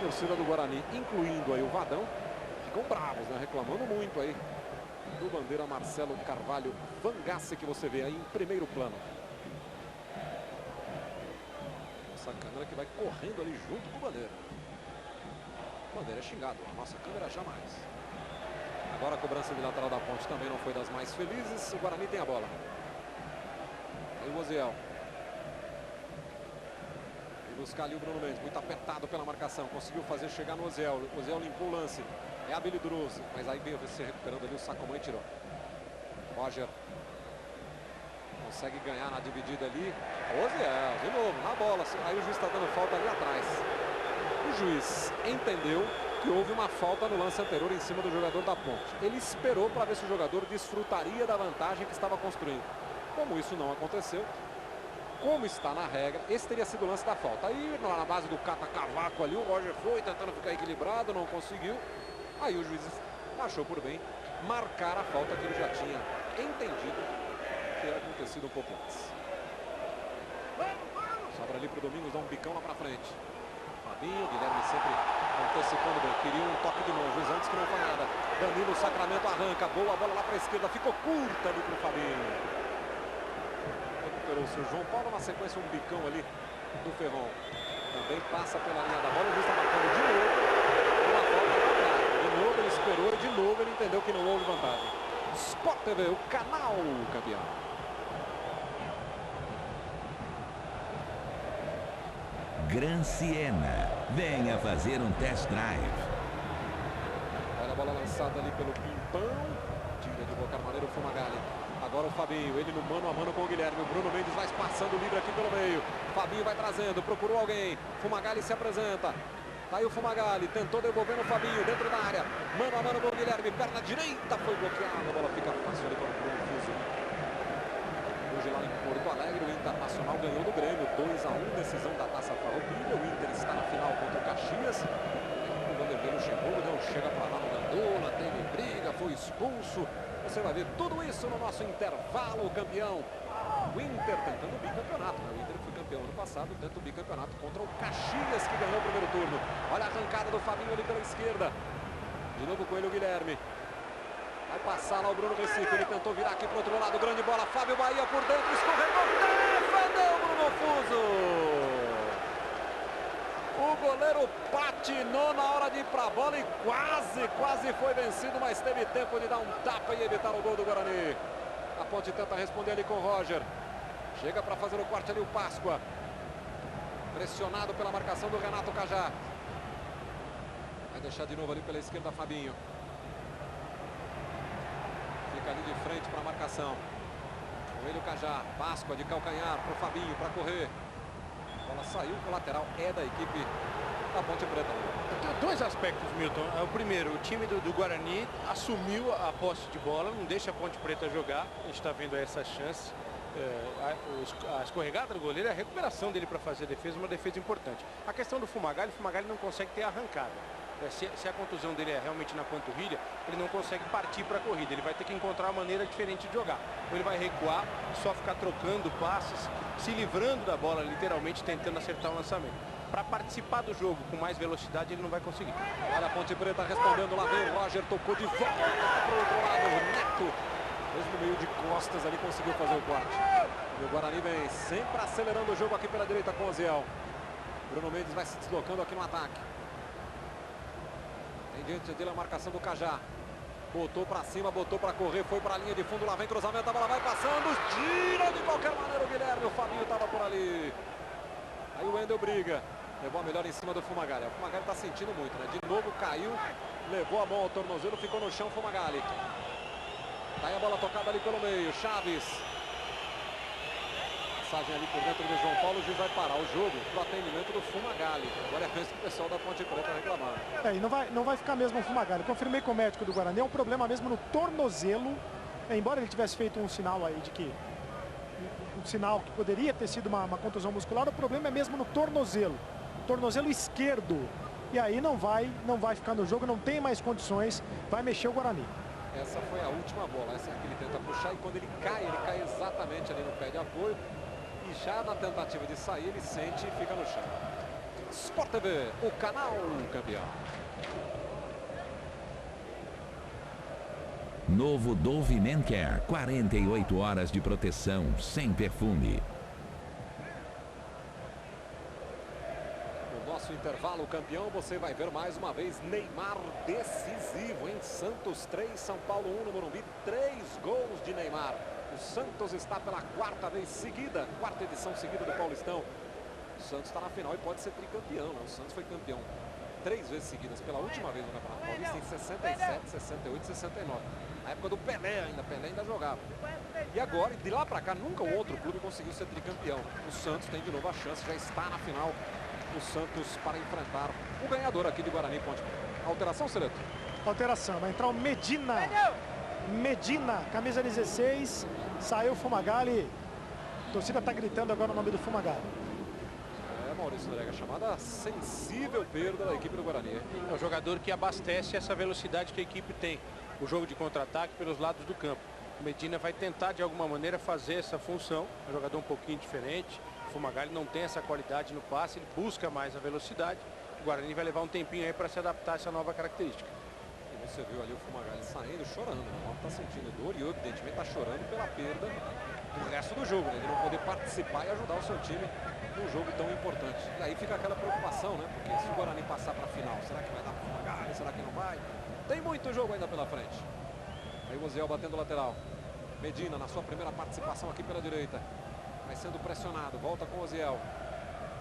Torcida do Guarani, incluindo aí o Vadão, ficam bravos, né? Reclamando muito aí do bandeira Marcelo Carvalho Vangassi, que você vê aí em primeiro plano. Essa câmera que vai correndo ali junto com o bandeira. O bandeira é xingado, a nossa câmera jamais. Agora a cobrança de lateral da Ponte também não foi das mais felizes. O Guarani tem a bola. Aí o Oziel. Buscar ali o Bruno Mendes, muito apertado pela marcação, conseguiu fazer chegar no Oziel. O Oziel limpou o lance, é habilidoso, mas aí veio se recuperando ali, o Sacomã e tirou. Roger consegue ganhar na dividida ali. Oziel, de novo, na bola, aí o juiz está dando falta ali atrás. O juiz entendeu que houve uma falta no lance anterior em cima do jogador da Ponte. Ele esperou para ver se o jogador desfrutaria da vantagem que estava construindo. Como isso não aconteceu, como está na regra, esse teria sido o lance da falta. Aí na base do cata-cavaco ali, o Roger foi tentando ficar equilibrado, não conseguiu. Aí o juiz achou por bem marcar a falta que ele já tinha entendido que era acontecido um pouco antes. Sobra ali para o Domingos, dá um bicão lá para frente. Fabinho, Guilherme sempre antecipando bem. Queria um toque de mão, o juiz antes que não foi nada. Danilo, Sacramento arranca, boa bola lá para a esquerda, ficou curta ali para o Fabinho. Recuperou o seu João Paulo, na sequência um bicão ali do Ferron. Também passa pela linha da bola, o juiz está marcando de novo uma falta contrária. De novo ele esperou e de novo ele entendeu que não houve vantagem. Sport TV, o canal campeão. Gran Siena, venha fazer um test drive. Olha a bola lançada ali pelo Pimpão. Tira de qualquer maneira o Fumagalli. Agora o Fabinho, ele no mano a mano com o Guilherme. O Bruno Mendes vai passando livre aqui pelo meio. Fabinho vai trazendo, procurou alguém. Fumagalli se apresenta. Tá aí o Fumagalli, tentou devolver no Fabinho, dentro da área. Mano a mano com o Guilherme, perna direita, foi bloqueada. A bola fica fácil ali para o Bruno Fuso. Hoje lá em Porto Alegre, o Internacional ganhou do Grêmio, 2-1, decisão da Taça Farroupilha. O Inter está na final contra o Caxias. O Vanderlei chegou, não chega para lá no Gandola, teve briga, foi expulso. Você vai ver tudo isso no nosso intervalo, campeão. O Inter tentando o bicampeonato, né? O Inter foi campeão ano passado, tenta o bicampeonato contra o Caxias, que ganhou o primeiro turno. Olha a arrancada do Fabinho ali pela esquerda. De novo com ele o Guilherme. Vai passar lá o Bruno Recife, ele tentou virar aqui para o outro lado, grande bola, Fábio Bahia por dentro, escorregou, defendeu o Bruno Fuso. O goleiro patinou na hora de ir para a bola e quase foi vencido, mas teve tempo de dar um tapa e evitar o gol do Guarani. A Ponte tenta responder ali com o Roger. Chega para fazer o corte ali o Páscoa. Pressionado pela marcação do Renato Cajá. Vai deixar de novo ali pela esquerda Fabinho. Fica ali de frente para a marcação. Com ele o Cajá. Páscoa de calcanhar para o Fabinho para correr. A bola saiu com o lateral, é da equipe da Ponte Preta. Tem dois aspectos, Milton. O primeiro, o time do Guarani assumiu a posse de bola, não deixa a Ponte Preta jogar. A gente está vendo essa chance. a escorregada do goleiro, a recuperação dele para fazer a defesa, uma defesa importante. A questão do Fumagalli, o Fumagalli não consegue ter arrancada. Se a contusão dele é realmente na panturrilha, ele não consegue partir para a corrida. Ele vai ter que encontrar uma maneira diferente de jogar. Ou ele vai recuar, só ficar trocando passes, se livrando da bola, literalmente tentando acertar o lançamento. Para participar do jogo com mais velocidade, ele não vai conseguir. Olha a Ponte Preta respondendo, lá vem o Roger, tocou de volta para o outro lado, o Neto. Mesmo no meio de costas ali conseguiu fazer o corte. E o Guarani vem sempre acelerando o jogo aqui pela direita com o Oziel. Bruno Mendes vai se deslocando aqui no ataque. Tem diante dele a marcação do Cajá. Botou para cima, botou para correr, foi para a linha de fundo, lá vem cruzamento, a bola vai passando, tira de qualquer maneira o Guilherme, o Fabinho estava por ali. Aí o Wendel briga, levou a melhor em cima do Fumagalli. O Fumagalli está sentindo muito, né? De novo caiu, levou a mão ao tornozelo, ficou no chão o Fumagalli. Tá aí a bola tocada ali pelo meio, Chaves. Passagem ali por dentro do João Paulo, o juiz vai parar o jogo pro atendimento do Fumagalli. Agora é a vez do pessoal da Ponte Preta reclamar. E não vai ficar mesmo o Fumagalli. Confirmei com o médico do Guarani, é um problema mesmo no tornozelo. Embora ele tivesse feito um sinal aí de que um sinal que poderia ter sido uma contusão muscular, o problema é mesmo no tornozelo esquerdo. E aí não vai ficar no jogo, não tem mais condições, vai mexer o Guarani. Essa foi a última bola, essa é a que ele tenta puxar e quando ele cai exatamente ali no pé de apoio. E já na tentativa de sair, ele sente e fica no chão. Sport TV, o canal campeão. Novo Dove Men Care, 48 horas de proteção, sem perfume. No nosso intervalo campeão, você vai ver mais uma vez Neymar decisivo em Santos 3, São Paulo 1 no Morumbi, 3 gols de Neymar. O Santos está pela quarta vez seguida, quarta edição seguida do Paulistão. O Santos está na final e pode ser tricampeão, né? O Santos foi campeão 3 vezes seguidas, pela última vez no Campeonato Paulista, em 67, 68 e 69. Na época do Pelé ainda jogava. E agora, de lá para cá, nunca um outro clube conseguiu ser tricampeão. O Santos tem de novo a chance, já está na final. O Santos para enfrentar o ganhador aqui de Guarani Ponte Preta. Alteração, Seleto? Alteração, vai entrar o Medina, camisa 16, saiu o Fumagalli. A torcida está gritando agora o nome do Fumagalli. Maurício Noriega, chamada sensível perda da equipe do Guarani. É um jogador que abastece essa velocidade que a equipe tem. O jogo de contra-ataque pelos lados do campo. O Medina vai tentar de alguma maneira fazer essa função. É um jogador um pouquinho diferente. O Fumagalli não tem essa qualidade no passe, ele busca mais a velocidade. O Guarani vai levar um tempinho aí para se adaptar a essa nova característica. E você viu ali o Fumagalli saindo, chorando. O está sentindo dor e evidentemente está chorando pela perda do resto do jogo, né? De não poder participar e ajudar o seu time num jogo tão importante. E aí fica aquela preocupação, né? Porque se o Guarani passar para a final, será que vai dar para o Fumagalli? Será que não vai? Tem muito jogo ainda pela frente. Aí o Oziel batendo o lateral. Medina na sua primeira participação aqui pela direita. Vai sendo pressionado, volta com o Oziel.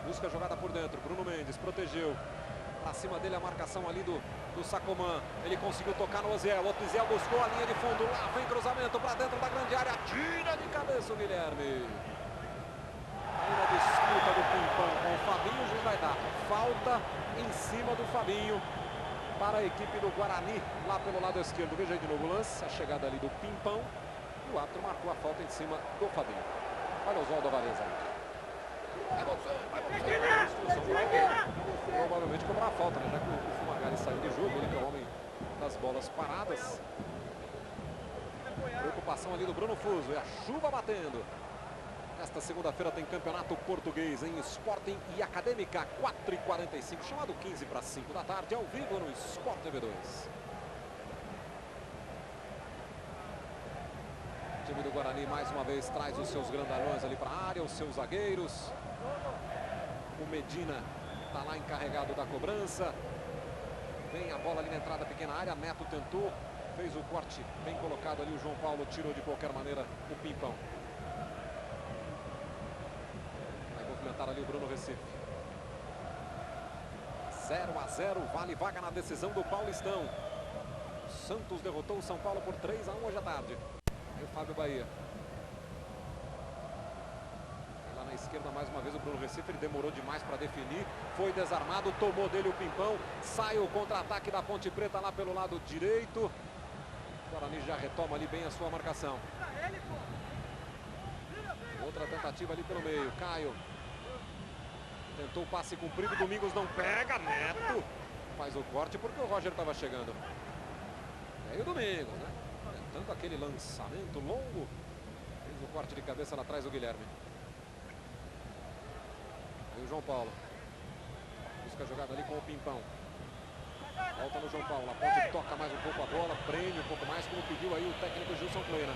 Busca a jogada por dentro, Bruno Mendes protegeu. Pra cima dele a marcação ali do Sacomã. Ele conseguiu tocar no Oziel. O Oziel buscou a linha de fundo. Lá vem cruzamento para dentro da grande área. Tira de cabeça o Guilherme. Aí na disputa do Pimpão com o Fabinho, o juiz vai dar falta em cima do Fabinho para a equipe do Guarani, lá pelo lado esquerdo. Veja aí de novo o lance, a chegada ali do Pimpão. E o árbitro marcou a falta em cima do Fabinho. Olha o Oswaldo Alvarez aí. Vai provavelmente cobrar a falta, né? Já que o Fumagalli saiu de jogo, ele que é o homem das bolas paradas. Preocupação ali do Bruno Fuso, e a chuva batendo. Esta segunda-feira tem campeonato português em Sporting e Acadêmica, 4h45, chamado 15 para 5 da tarde, ao vivo no Sport TV 2. O time do Guarani mais uma vez traz os seus grandalhões ali para a área, os seus zagueiros. O Medina está lá encarregado da cobrança. Vem a bola ali na entrada, pequena área. Neto tentou, fez o corte bem colocado ali. O João Paulo tirou de qualquer maneira o Pimpão. Vai movimentar ali o Bruno Recife. 0-0, vale vaga na decisão do Paulistão. O Santos derrotou o São Paulo por 3-1 hoje à tarde. Aí o Fábio Bahia. Lá na esquerda mais uma vez o Bruno Recife, ele demorou demais para definir, foi desarmado, tomou dele o Pimpão, sai o contra-ataque da Ponte Preta lá pelo lado direito. O Guarani já retoma ali bem a sua marcação. Outra tentativa ali pelo meio. Caio. Tentou o passe comprido. Domingos não pega. Neto faz o corte porque o Roger estava chegando. E aí o Domingos, né? Tentando aquele lançamento longo. Fez o corte de cabeça lá atrás do Guilherme. Aí o João Paulo. Busca a jogada ali com o Pimpão. Volta no João Paulo. A Ponte toca mais um pouco a bola. Prende um pouco mais, como pediu aí o técnico Gilson Plena.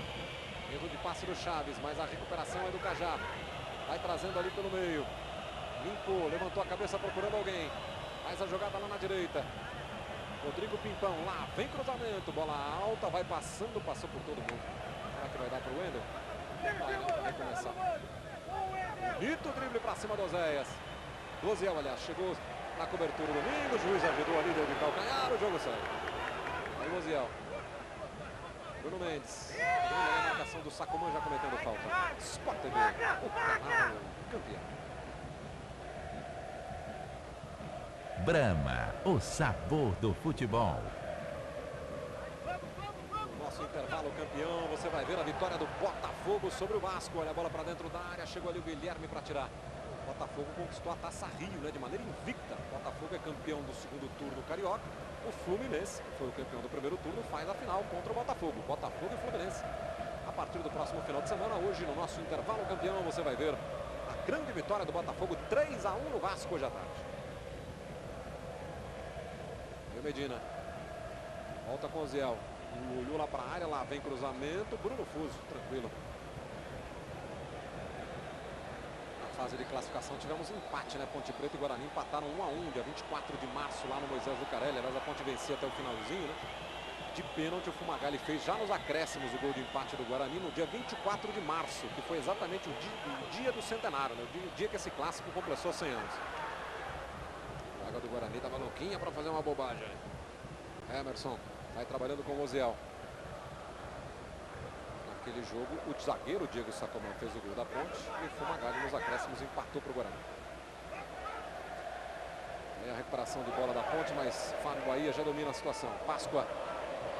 Erro de passe do Chaves, mas a recuperação é do Cajá. Vai trazendo ali pelo meio. Limpou, levantou a cabeça procurando alguém. Faz a jogada lá na direita. Rodrigo Pimpão lá, vem cruzamento. Bola alta, vai passando, passou por todo mundo. Será que vai dar para o Wendel? Vai começar. Bonito drible para cima do Oséias. Doziel, aliás, chegou na cobertura do Domingos. O juiz ajudou ali, deu de calcanhar, o jogo sai. Aí o Oziel. Bruno Mendes. A marcação do Sacomã já cometendo falta. Sport TV, o canal campeão. Brahma, o sabor do futebol. Nosso intervalo campeão, você vai ver a vitória do Botafogo sobre o Vasco. Olha a bola para dentro da área, chegou ali o Guilherme para tirar. O Botafogo conquistou a Taça Rio, né, de maneira invicta. O Botafogo é campeão do segundo turno carioca. O Fluminense, que foi o campeão do primeiro turno, faz a final contra o Botafogo. Botafogo e Fluminense. A partir do próximo final de semana, hoje no nosso intervalo campeão, você vai ver a grande vitória do Botafogo, 3-1 no Vasco hoje à tarde. E o Medina. Volta com o Ziel. Olhou lá para a área, lá vem cruzamento. Bruno Fuso, tranquilo. Fase de classificação tivemos empate, né? Ponte Preta e Guarani empataram 1-1 dia 24 de março lá no Moisés Lucarelli. Aliás, a Ponte vencia até o finalzinho, né? De pênalti, o Fumagalli fez já nos acréscimos o gol de empate do Guarani no dia 24 de março, que foi exatamente o dia do centenário, né? O dia que esse clássico completou 100 anos. A zaga do Guarani estava louquinha para fazer uma bobagem. Emerson vai trabalhando com o Oziel. Naquele jogo, o zagueiro Diego Sacomã fez o gol da Ponte e o Fumagalli nos acréscimos empatou para o Guarani. Aí a recuperação de bola da Ponte, mas Fábio Bahia já domina a situação. Páscoa,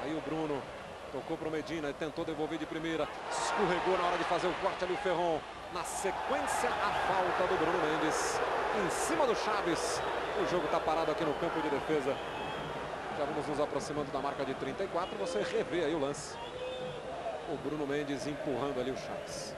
aí o Bruno tocou para o Medina, ele tentou devolver de primeira, escorregou na hora de fazer o corte ali o Ferron. Na sequência, a falta do Bruno Mendes em cima do Chaves. O jogo está parado aqui no campo de defesa. Já vamos nos aproximando da marca de 34. Você revê aí o lance. O Bruno Mendes empurrando ali o Chaves.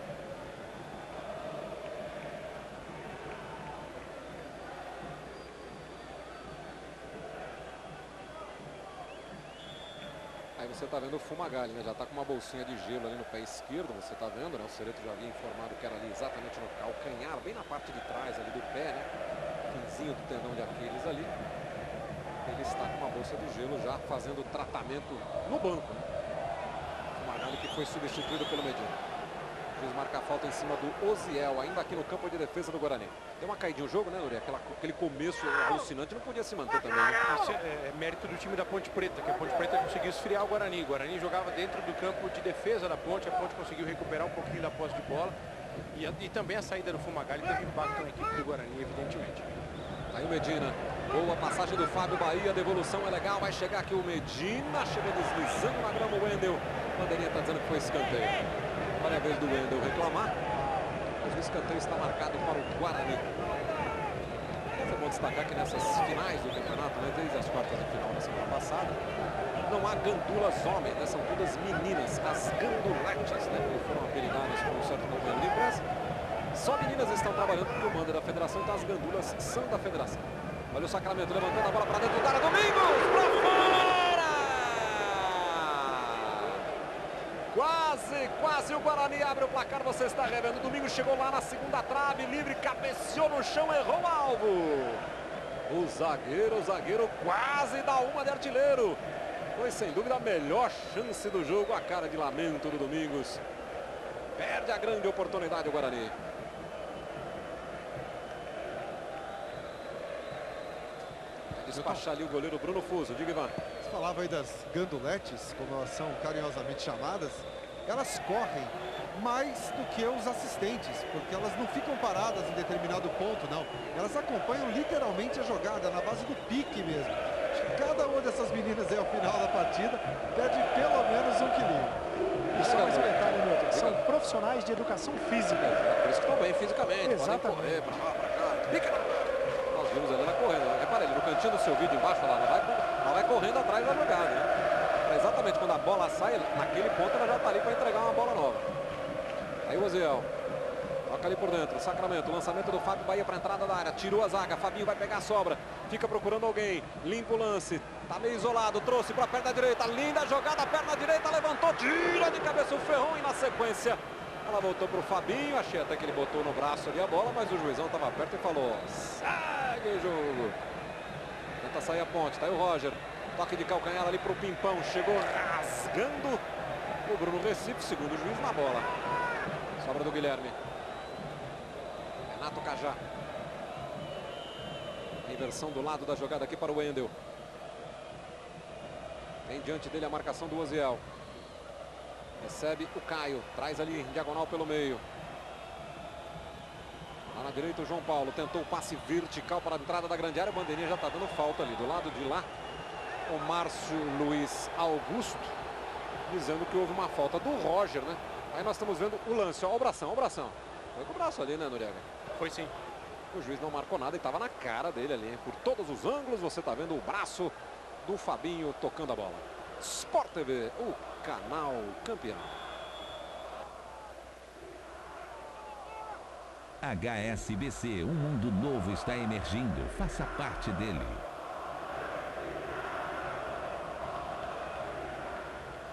Aí você está vendo o Fumagalli, né? Já está com uma bolsinha de gelo ali no pé esquerdo. Você está vendo, né? O Cereto já havia informado que era ali exatamente no calcanhar, bem na parte de trás ali do pé, né? Finzinho do tendão de Aquiles ali. Ele está com uma bolsa de gelo já fazendo tratamento no banco, né? Que foi substituído pelo Medina. O juiz marca a falta em cima do Oziel, ainda aqui no campo de defesa do Guarani. Deu uma caidinha o jogo, né, Nuri? Aquele começo alucinante não podia se manter também, né? Isso é mérito do time da Ponte Preta, que a Ponte Preta conseguiu esfriar o Guarani. O Guarani jogava dentro do campo de defesa da Ponte, a Ponte conseguiu recuperar um pouquinho da posse de bola. E também a saída do Fumagalli teve impacto na equipe do Guarani, evidentemente. Aí o Medina, boa passagem do Fábio Bahia, a devolução é legal, vai chegar aqui o Medina, chega deslizando na grama o Wendel. A bandeirinha está dizendo que foi escanteio. Olha a vez do Wendel reclamar, mas o escanteio está marcado para o Guarani. É bom destacar que nessas finais do campeonato, né, desde as quartas de final da semana passada, não há gandulas homens, né, são todas meninas, as ganduletes, né, que foram apelidadas por um certo companheiro de imprensa. Só meninas estão trabalhando no comando da federação, então as gandulas são da federação. Olha o Sacramento levantando a bola para dentro da área. Domingos para fora! Quase o Guarani abre o placar. Você está revendo. Domingos chegou lá na segunda trave, livre, cabeceou no chão, errou o alvo. O zagueiro quase dá uma de artilheiro. Foi sem dúvida a melhor chance do jogo. A cara de lamento do Domingos. Perde a grande oportunidade o Guarani. Despachar ali o goleiro Bruno Fuso. Diga, Ivan. Você falava aí das ganduletes, como elas são carinhosamente chamadas. Elas correm mais do que os assistentes, porque elas não ficam paradas em determinado ponto, não. Elas acompanham literalmente a jogada, na base do pique mesmo. Cada uma dessas meninas aí ao final da partida perde pelo menos 1 quilinho. E só mais um detalhe, Milton, são profissionais de educação física. Por isso que estão bem fisicamente. Exatamente. Podem correr pra lá, pra cá. Pica. Nós vimos ali ela correndo. Repare ali, no cantinho do seu vídeo embaixo, ela vai correndo atrás da jogada, né? Exatamente quando a bola sai, naquele ponto ela já está ali para entregar uma bola nova. Aí o Oziel. Toca ali por dentro, Sacramento, lançamento do Fábio Bahia para a entrada da área, tirou a zaga, Fabinho vai pegar a sobra, fica procurando alguém, limpa o lance, tá meio isolado, trouxe para a perna direita, linda jogada, perna direita, levantou, tira de cabeça o Ferron e na sequência ela voltou para o Fabinho, achei até que ele botou no braço ali a bola, mas o juizão estava perto e falou, segue o jogo. Tenta sair a ponte, tá aí o Roger, toque de calcanhar ali para o Pimpão, chegou rasgando o Bruno Recife, segundo o juiz na bola. Sobra do Guilherme. Renato Cajá. A inversão do lado da jogada aqui para o Wendel. Tem diante dele a marcação do Oziel. Recebe o Caio. Traz ali em diagonal pelo meio. Lá na direita o João Paulo. Tentou o passe vertical para a entrada da grande área. A bandeirinha já está dando falta ali. Do lado de lá, o Márcio Luiz Augusto dizendo que houve uma falta do Roger, né? Aí nós estamos vendo o lance. Ó, o bração, ó o bração. Foi com o braço ali, né, Noriega? Foi sim. O juiz não marcou nada e estava na cara dele ali, hein? Por todos os ângulos você está vendo o braço do Fabinho tocando a bola. Sport TV, o canal campeão. HSBC, um mundo novo está emergindo. Faça parte dele.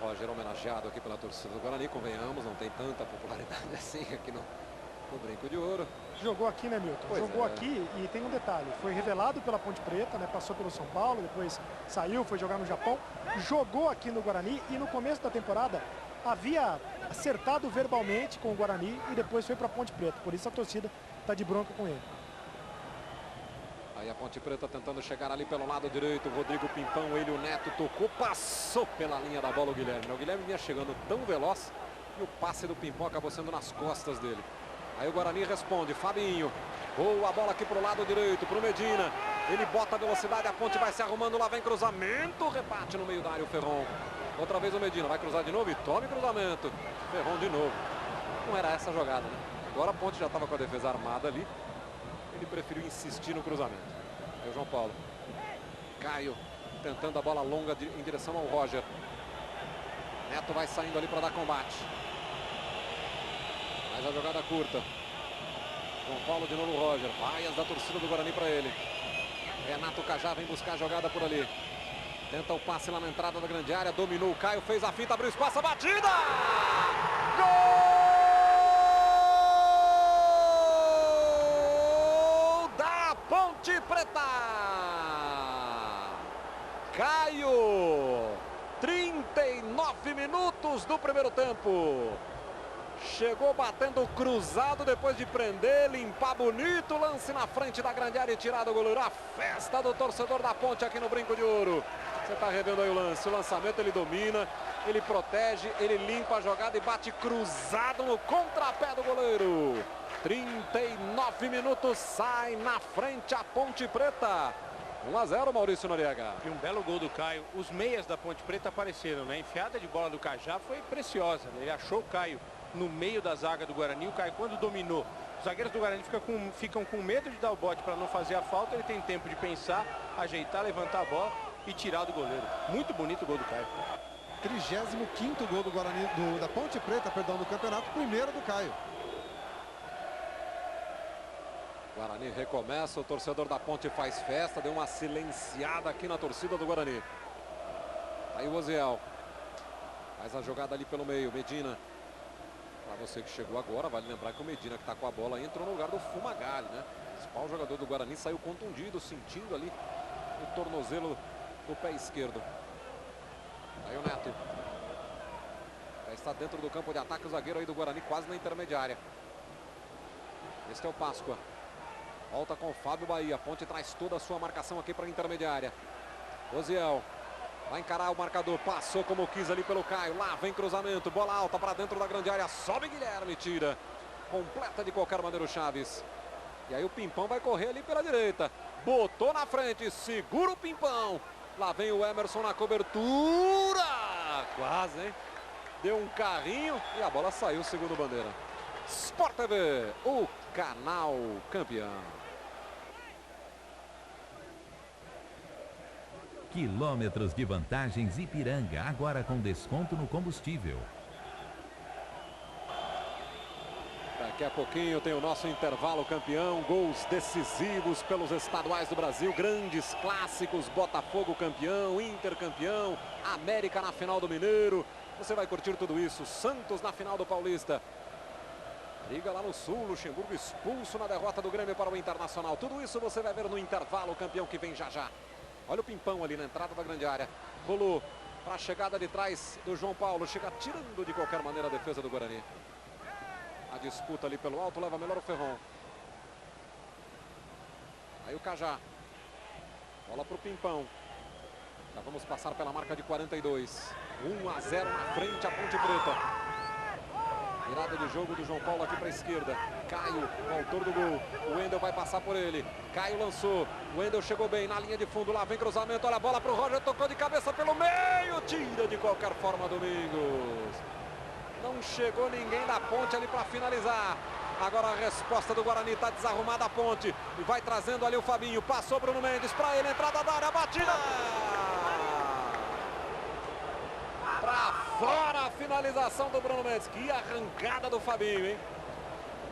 Roger homenageado aqui pela torcida do Guarani, convenhamos, não tem tanta popularidade assim aqui no Brinco de Ouro. Jogou aqui, né, Milton? Pois Jogou é. aqui e tem um detalhe. Foi revelado pela Ponte Preta, né? Passou pelo São Paulo, depois saiu, foi jogar no Japão. Jogou aqui no Guarani e no começo da temporada havia acertado verbalmente com o Guarani e depois foi para a Ponte Preta. Por isso a torcida está de bronca com ele. Aí a Ponte Preta tentando chegar ali pelo lado direito. Rodrigo Pimpão, ele o Neto tocou, passou pela linha da bola o Guilherme. O Guilherme vinha chegando tão veloz e o passe do Pimpão acabou sendo nas costas dele. Aí o Guarani responde, Fabinho, boa bola aqui pro lado direito, pro Medina. Ele bota a velocidade, a Ponte vai se arrumando, lá vem cruzamento, rebate no meio da área o Ferron. Outra vez o Medina, vai cruzar de novo e tome cruzamento. Ferron de novo. Não era essa a jogada, né? Agora a Ponte já estava com a defesa armada ali. Ele preferiu insistir no cruzamento. Aí o João Paulo. Caio tentando a bola longa em direção ao Roger. Neto vai saindo ali para dar combate. Mais a jogada curta. João Paulo de novo, Roger. Vaias da torcida do Guarani para ele. Renato Cajá vem buscar a jogada por ali. Tenta o passe lá na entrada da grande área. Dominou o Caio, fez a finta, abriu espaço, a batida! Gol da Ponte Preta! Caio! 39 minutos do primeiro tempo. Chegou batendo cruzado depois de prender, limpar bonito, lance na frente da grande área e tirar do goleiro. A festa do torcedor da Ponte aqui no Brinco de Ouro. Você está revendo aí o lance, o lançamento ele domina, ele protege, ele limpa a jogada e bate cruzado no contrapé do goleiro. 39 minutos, sai na frente a Ponte Preta. 1-0, Maurício Noriega. E um belo gol do Caio. Os meias da Ponte Preta apareceram, né? A enfiada de bola do Cajá foi preciosa. Ele achou o Caio no meio da zaga do Guarani. O Caio, quando dominou, os zagueiros do Guarani ficam com medo de dar o bote para não fazer a falta. Ele tem tempo de pensar, ajeitar, levantar a bola e tirar do goleiro. Muito bonito o gol do Caio. 35º gol do Guarani, da Ponte Preta, perdão, do campeonato, primeiro do Caio. Guarani recomeça, o torcedor da Ponte faz festa, deu uma silenciada aqui na torcida do Guarani. Aí o Oziel. Faz a jogada ali pelo meio, Medina. Para você que chegou agora, vale lembrar que o Medina, que está com a bola, entrou no lugar do Fumagalli, né? O jogador do Guarani saiu contundido, sentindo ali o tornozelo do pé esquerdo. Aí o Neto. Já está dentro do campo de ataque o zagueiro aí do Guarani, quase na intermediária. Este é o Páscoa. Volta com o Fábio Bahia. A Ponte traz toda a sua marcação aqui para a intermediária. Oziel. Vai encarar o marcador. Passou como quis ali pelo Caio. Lá vem cruzamento. Bola alta para dentro da grande área. Sobe Guilherme. Tira. Completa de qualquer maneira o Chaves. E aí o Pimpão vai correr ali pela direita. Botou na frente. Segura o Pimpão. Lá vem o Emerson na cobertura. Quase, hein? Deu um carrinho e a bola saiu, segundo bandeira. Sport TV, o canal campeão. Quilômetros de vantagens Ipiranga, agora com desconto no combustível. Daqui a pouquinho tem o nosso intervalo campeão, gols decisivos pelos estaduais do Brasil, grandes clássicos, Botafogo campeão, Inter campeão, América na final do Mineiro. Você vai curtir tudo isso, Santos na final do Paulista. Briga lá no Sul, Luxemburgo expulso na derrota do Grêmio para o Internacional. Tudo isso você vai ver no intervalo campeão que vem já já. Olha o Pimpão ali na entrada da grande área. Rolou para a chegada de trás do João Paulo, chega tirando de qualquer maneira a defesa do Guarani. A disputa ali pelo alto leva melhor o Ferron. Aí o Cajá. Bola para o Pimpão. Já vamos passar pela marca de 42. 1-0 na frente a Ponte Preta. Virada de jogo do João Paulo aqui para a esquerda. Caio, o autor do gol. O Wendel vai passar por ele. Caio lançou. O Wendel chegou bem na linha de fundo. Lá vem cruzamento. Olha a bola para o Roger. Tocou de cabeça pelo meio. Tira de qualquer forma, Domingos. Não chegou ninguém da Ponte ali para finalizar. Agora a resposta do Guarani, está desarrumada a Ponte. E vai trazendo ali o Fabinho. Passou Bruno Mendes para ele. Entrada da área. Batida. Para fora a finalização do Bruno Mendes. Que arrancada do Fabinho, hein?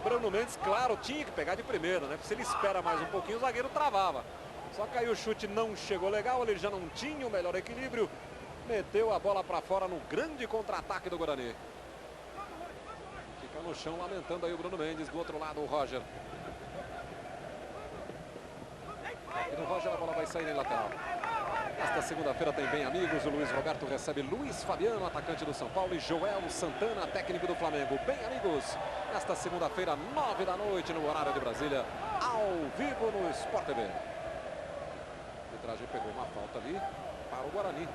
Bruno Mendes, claro, tinha que pegar de primeiro, né? Se ele espera mais um pouquinho, o zagueiro travava. Só que aí o chute não chegou legal. Ele já não tinha o melhor equilíbrio. Meteu a bola para fora no grande contra-ataque do Guarani. No chão, lamentando aí o Bruno Mendes. Do outro lado o Roger. E no Roger a bola vai sair em lateral. Esta segunda-feira tem bem amigos. O Luiz Roberto recebe Luiz Fabiano, atacante do São Paulo, e Joel Santana, técnico do Flamengo. Bem amigos, nesta segunda-feira, 9 da noite, no horário de Brasília, ao vivo no Sport TV. A arbitragem pegou uma falta ali para o Guarani.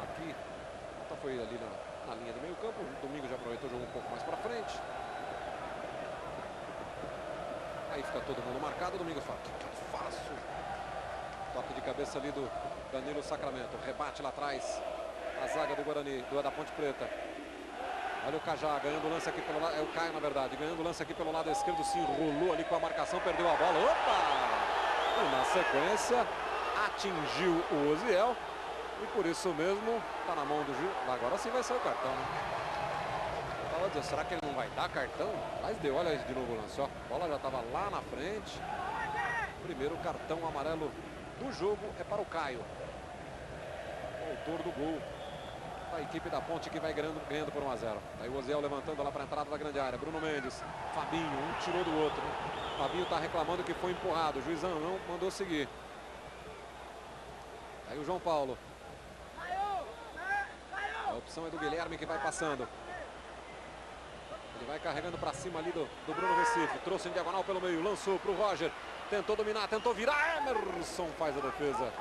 Aqui, a falta foi ali na linha do meio campo. O Domingo já aproveitou o jogo um pouco mais para frente. Aí fica todo mundo marcado. O Domingo fala, que fácil. Toque de cabeça ali do Danilo Sacramento. Rebate lá atrás a zaga do Guarani, da Ponte Preta. Olha o Cajá ganhando lance aqui pelo lado. É o Caio, na verdade. Ganhando lance aqui pelo lado esquerdo. Se enrolou ali com a marcação. Perdeu a bola. Opa! E na sequência atingiu o Oziel. E por isso mesmo está na mão do juiz. Agora sim vai ser o cartão, né? Eu tava dizendo, será que ele não vai dar cartão? Mas deu, olha de novo o lance, ó. A bola já estava lá na frente. Primeiro cartão amarelo do jogo é para o Caio. O autor do gol da equipe da Ponte, que vai ganhando por 1-0. Aí o Oziel levantando lá para a entrada da grande área. Bruno Mendes, Fabinho, um tirou do outro, né? Fabinho está reclamando que foi empurrado. O juizão não mandou seguir. Aí o João Paulo. A opção é do Guilherme, que vai passando. Ele vai carregando para cima ali do Bruno Recife. Trouxe em diagonal pelo meio, lançou para o Roger. Tentou dominar, tentou virar. Emerson faz a defesa.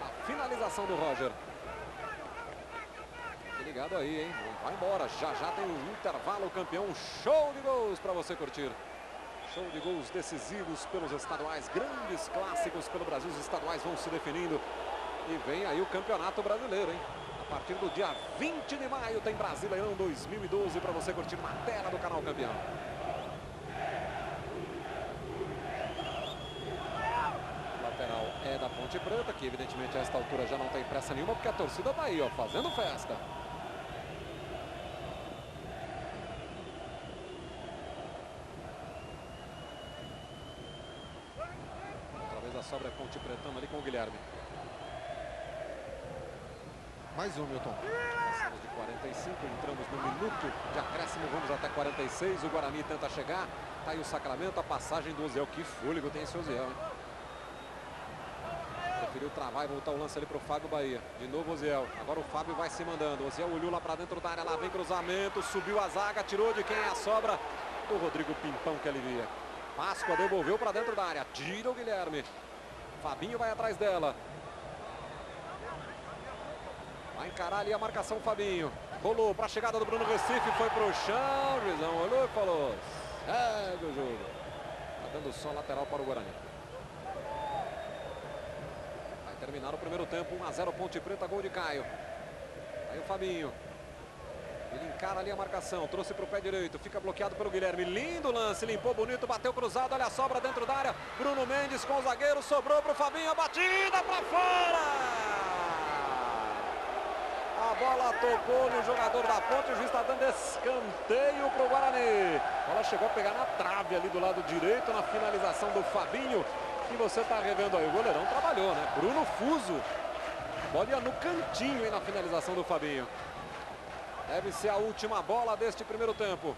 A finalização do Roger. Fique ligado aí, hein? Não vai embora. Já já tem um intervalo campeão. Um show de gols para você curtir. Show de gols decisivos pelos estaduais. Grandes clássicos pelo Brasil. Os estaduais vão se definindo. E vem aí o Campeonato Brasileiro, hein? A partir do dia 20 de maio tem Brasileirão 2012 para você curtir na tela do canal campeão. Lateral é da Ponte Preta, que evidentemente a esta altura já não tem pressa nenhuma, porque a torcida tá aí, ó, fazendo festa. Outra vez a sobra é Ponte Pretana ali com o Guilherme. Mais um, Milton. Passamos de 45, entramos no minuto de acréscimo, vamos até 46. O Guarani tenta chegar. Tá aí o Sacramento, a passagem do Oziel. Que fôlego tem esse Oziel, hein? Preferiu travar e voltar o lance ali para o Fábio Bahia. De novo o Oziel. Agora o Fábio vai se mandando. O Oziel olhou lá para dentro da área. Lá vem cruzamento. Subiu a zaga. Tirou de quem é a sobra? Do Rodrigo Pimpão, que alivia. Páscoa devolveu para dentro da área. Tira o Guilherme. Fabinho vai atrás dela. Vai encarar ali a marcação Fabinho. Rolou para a chegada do Bruno Recife. Foi para o chão. O juizão olhou e falou: segue o jogo. Está dando só lateral para o Guarani. Vai terminar o primeiro tempo, 1 a 0 Ponte Preta, gol de Caio. Aí o Fabinho. Ele encara ali a marcação, trouxe para o pé direito, fica bloqueado pelo Guilherme. Lindo lance, limpou bonito, bateu cruzado, olha a sobra dentro da área. Bruno Mendes com o zagueiro, sobrou para o Fabinho, a batida para fora! A bola tocou no jogador da Ponte, o juiz está dando escanteio para o Guarani. A bola chegou a pegar na trave ali do lado direito, na finalização do Fabinho. E você está revendo aí, o goleirão trabalhou, né? Bruno Fuso. Bola ia no cantinho aí na finalização do Fabinho. Deve ser a última bola deste primeiro tempo.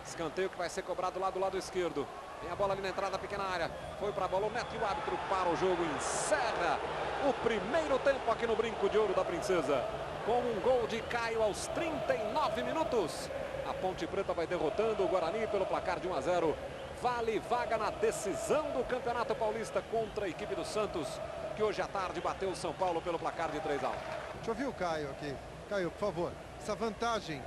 Escanteio que vai ser cobrado lá do lado esquerdo. Tem a bola ali na entrada da pequena área. Foi para a bola o Neto e o árbitro para o jogo. Encerra o primeiro tempo aqui no Brinco de Ouro da Princesa. Com um gol de Caio aos 39 minutos. A Ponte Preta vai derrotando o Guarani pelo placar de 1 a 0. Vale vaga na decisão do Campeonato Paulista contra a equipe do Santos, que hoje à tarde bateu o São Paulo pelo placar de 3 a 1. Deixa eu ouvir o Caio aqui. Caio, por favor, essa vantagem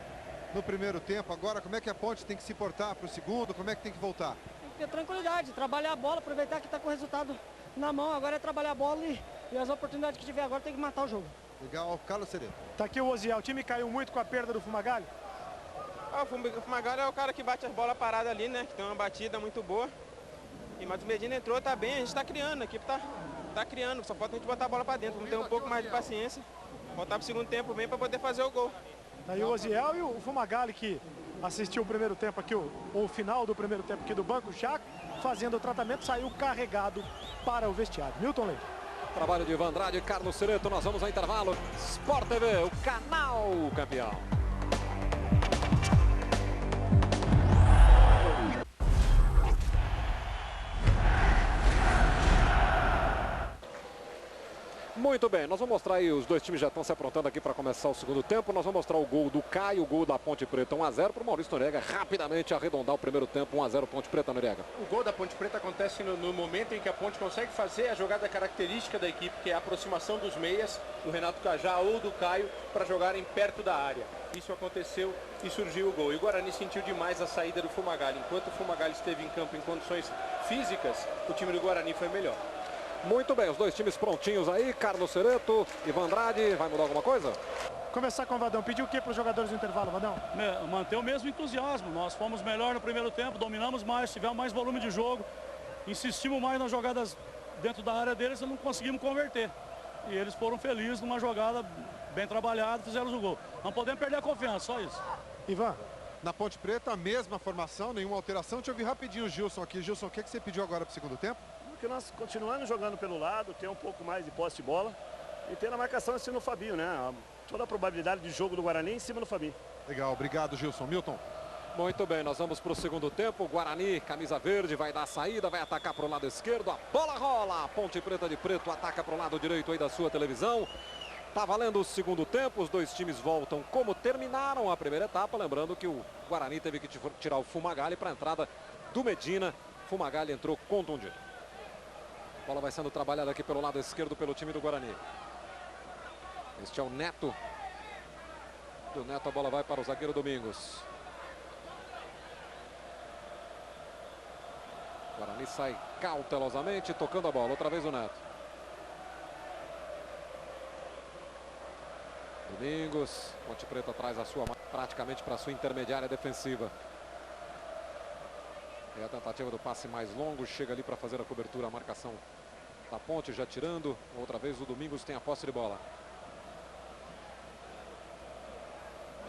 no primeiro tempo, agora como é que a Ponte tem que se portar para o segundo, como é que tem que voltar? Tem que ter tranquilidade, trabalhar a bola, aproveitar que está com o resultado na mão, agora é trabalhar a bola e as oportunidades que tiver agora tem que matar o jogo. Legal, Carlos Cereto. Tá aqui o Oziel, o time caiu muito com a perda do Fumagalli. O Fumagalli é o cara que bate as bolas paradas ali, né? Que tem uma batida muito boa. Mas o Medina entrou, tá bem, a gente tá criando, a equipe tá criando, só falta a gente botar a bola para dentro, vamos ter um pouco mais de paciência, voltar pro segundo tempo bem para poder fazer o gol. Tá aí o Oziel e o Fumagalli, que assistiu o primeiro tempo aqui, o final do primeiro tempo aqui do banco, já fazendo o tratamento, saiu carregado para o vestiário. Milton Leite. Trabalho de Ivan Andrade e Carlos Cereto, nós vamos ao intervalo. Sport TV, o canal campeão. Muito bem, nós vamos mostrar aí, os dois times já estão se aprontando aqui para começar o segundo tempo. Nós vamos mostrar o gol do Caio, o gol da Ponte Preta 1 a 0 para o Maurício Noriega rapidamente arredondar o primeiro tempo 1 a 0 Ponte Preta, Noriega. O gol da Ponte Preta acontece no momento em que a Ponte consegue fazer a jogada característica da equipe, que é a aproximação dos meias, do Renato Cajá ou do Caio, para jogarem perto da área. Isso aconteceu e surgiu o gol. E o Guarani sentiu demais a saída do Fumagalli. Enquanto o Fumagalli esteve em campo em condições físicas, o time do Guarani foi melhor. Muito bem, os dois times prontinhos aí, Carlos Cereto, Ivan Andrade, vai mudar alguma coisa? Começar com o Vadão, pediu o que para os jogadores do intervalo, Vadão? Manter o mesmo entusiasmo, nós fomos melhor no primeiro tempo, dominamos mais, tivemos mais volume de jogo, insistimos mais nas jogadas dentro da área deles e não conseguimos converter. E eles foram felizes numa jogada bem trabalhada, fizeram o gol. Não podemos perder a confiança, só isso. Ivan. Na Ponte Preta, a mesma formação, nenhuma alteração. Deixa eu ouvir rapidinho o Gilson aqui. Gilson, o que você pediu agora para o segundo tempo? Que nós continuamos jogando pelo lado, ter um pouco mais de posse de bola e ter a marcação em cima do Fabinho, né? Toda a probabilidade de jogo do Guarani em cima do Fabinho. Legal, obrigado, Gilson. Milton. Muito bem, nós vamos para o segundo tempo. Guarani, camisa verde, vai dar a saída, vai atacar para o lado esquerdo. A bola rola. A Ponte Preta de preto ataca para o lado direito aí da sua televisão. Tá valendo o segundo tempo. Os dois times voltam como terminaram a primeira etapa. Lembrando que o Guarani teve que tirar o Fumagalli para a entrada do Medina. Fumagalli entrou contundido. A bola vai sendo trabalhada aqui pelo lado esquerdo pelo time do Guarani. Este é o Neto. Do Neto a bola vai para o zagueiro Domingos. O Guarani sai cautelosamente tocando a bola. Outra vez o Neto. Domingos. Ponte Preta traz a sua praticamente para a sua intermediária defensiva. É a tentativa do passe mais longo, chega ali para fazer a cobertura, a marcação da Ponte, já tirando. Outra vez o Domingos tem a posse de bola.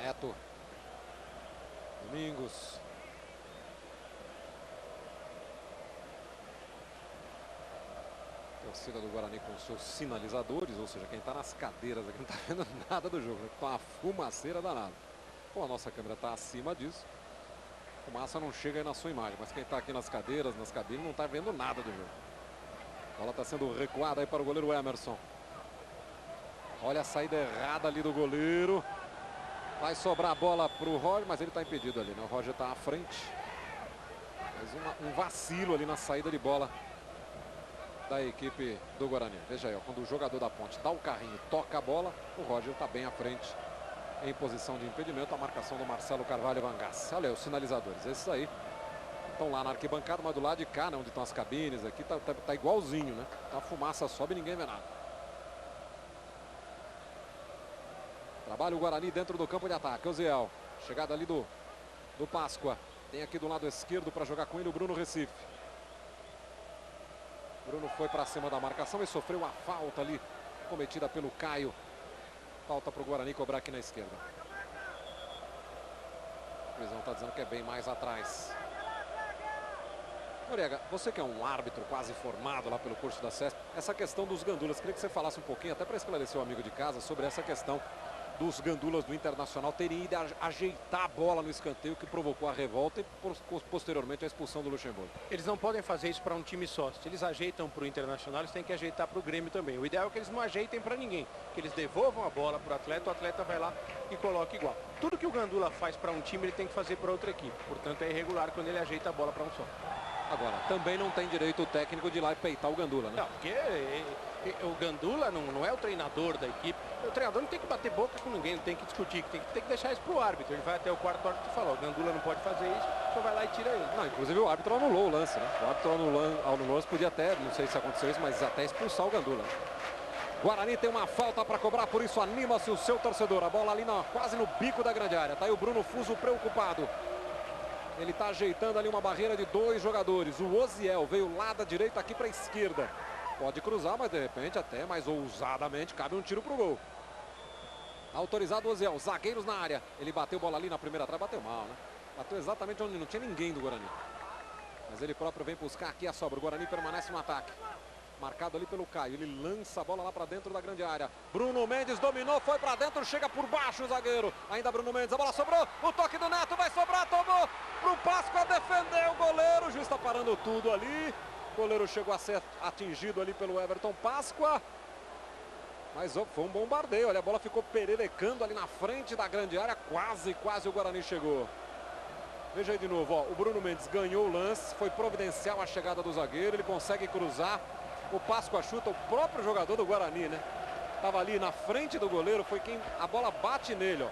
Neto. Domingos. Torcida do Guarani com seus sinalizadores, ou seja, quem está nas cadeiras aqui não está vendo nada do jogo, com a fumaceira danada. Bom, a nossa câmera está acima disso. Fumaça não chega aí na sua imagem, mas quem está aqui nas cadeiras, nas cabines, não está vendo nada do jogo. A bola está sendo recuada aí para o goleiro Emerson. Olha a saída errada ali do goleiro. Vai sobrar a bola para o Roger, mas ele está impedido ali, né? O Roger está à frente. Mas um vacilo ali na saída de bola da equipe do Guarani. Veja aí, ó, quando o jogador da Ponte dá o carrinho e toca a bola, o Roger está bem à frente. Em posição de impedimento, a marcação do Marcelo Carvalho Vangassi. Olha aí os sinalizadores, esses aí estão lá na arquibancada, mas do lado de cá, né, onde estão as cabines aqui, tá igualzinho, né? A fumaça sobe e ninguém vê nada. Trabalha o Guarani dentro do campo de ataque. Oziel, chegada ali do Páscoa. Tem aqui do lado esquerdo para jogar com ele o Bruno Recife. Bruno foi para cima da marcação e sofreu a falta ali cometida pelo Caio. Falta para o Guarani cobrar aqui na esquerda. O Luizão está dizendo que é bem mais atrás. Noriega, você que é um árbitro quase formado lá pelo curso da CESP, essa questão dos gandulas, queria que você falasse um pouquinho, até para esclarecer o amigo de casa, sobre essa questão dos gandulas do Internacional terem ido ajeitar a bola no escanteio que provocou a revolta e posteriormente a expulsão do Luxemburgo. Eles não podem fazer isso para um time só. Se eles ajeitam para o Internacional, eles têm que ajeitar para o Grêmio também. O ideal é que eles não ajeitem para ninguém, que eles devolvam a bola para o atleta vai lá e coloca igual. Tudo que o gandula faz para um time, ele tem que fazer para outra equipe. Portanto, é irregular quando ele ajeita a bola para um só. Agora, também não tem direito o técnico de ir lá e peitar o gandula, né? Não, porque o gandula não é o treinador da equipe. O treinador não tem que bater boca com ninguém, não tem que discutir, tem que deixar isso pro árbitro. Ele vai até o quarto árbitro e fala, o gandula não pode fazer isso, só vai lá e tira ele. Não, inclusive o árbitro anulou o lance, né? O árbitro anulou o lance, podia até, não sei se aconteceu isso, mas até expulsar o gandula. Guarani tem uma falta para cobrar, por isso anima-se o seu torcedor. A bola ali quase no bico da grande área. Tá aí o Bruno Fuso preocupado. Ele está ajeitando ali uma barreira de 2 jogadores. O Oziel veio lá da direita aqui para a esquerda. Pode cruzar, mas de repente até mais ousadamente cabe um tiro para o gol. Autorizado o Oziel. Zagueiros na área. Ele bateu bola ali na primeira trave. Bateu mal, né? Bateu exatamente onde não tinha ninguém do Guarani. Mas ele próprio vem buscar aqui a sobra. O Guarani permanece no ataque. Marcado ali pelo Caio. Ele lança a bola lá para dentro da grande área. Bruno Mendes dominou, foi para dentro, chega por baixo o zagueiro. Ainda Bruno Mendes, a bola sobrou. O toque do Neto vai sobrar, tomou pro Páscoa, defendeu o goleiro. O juiz está parando tudo ali. O goleiro chegou a ser atingido ali pelo Everton Páscoa. Mas foi um bombardeio. Olha, a bola ficou pererecando ali na frente da grande área. Quase o Guarani chegou. Veja aí de novo, ó. O Bruno Mendes ganhou o lance. Foi providencial a chegada do zagueiro. Ele consegue cruzar. O Páscoa chuta, o próprio jogador do Guarani, né? Tava ali na frente do goleiro, foi quem a bola bate nele, ó.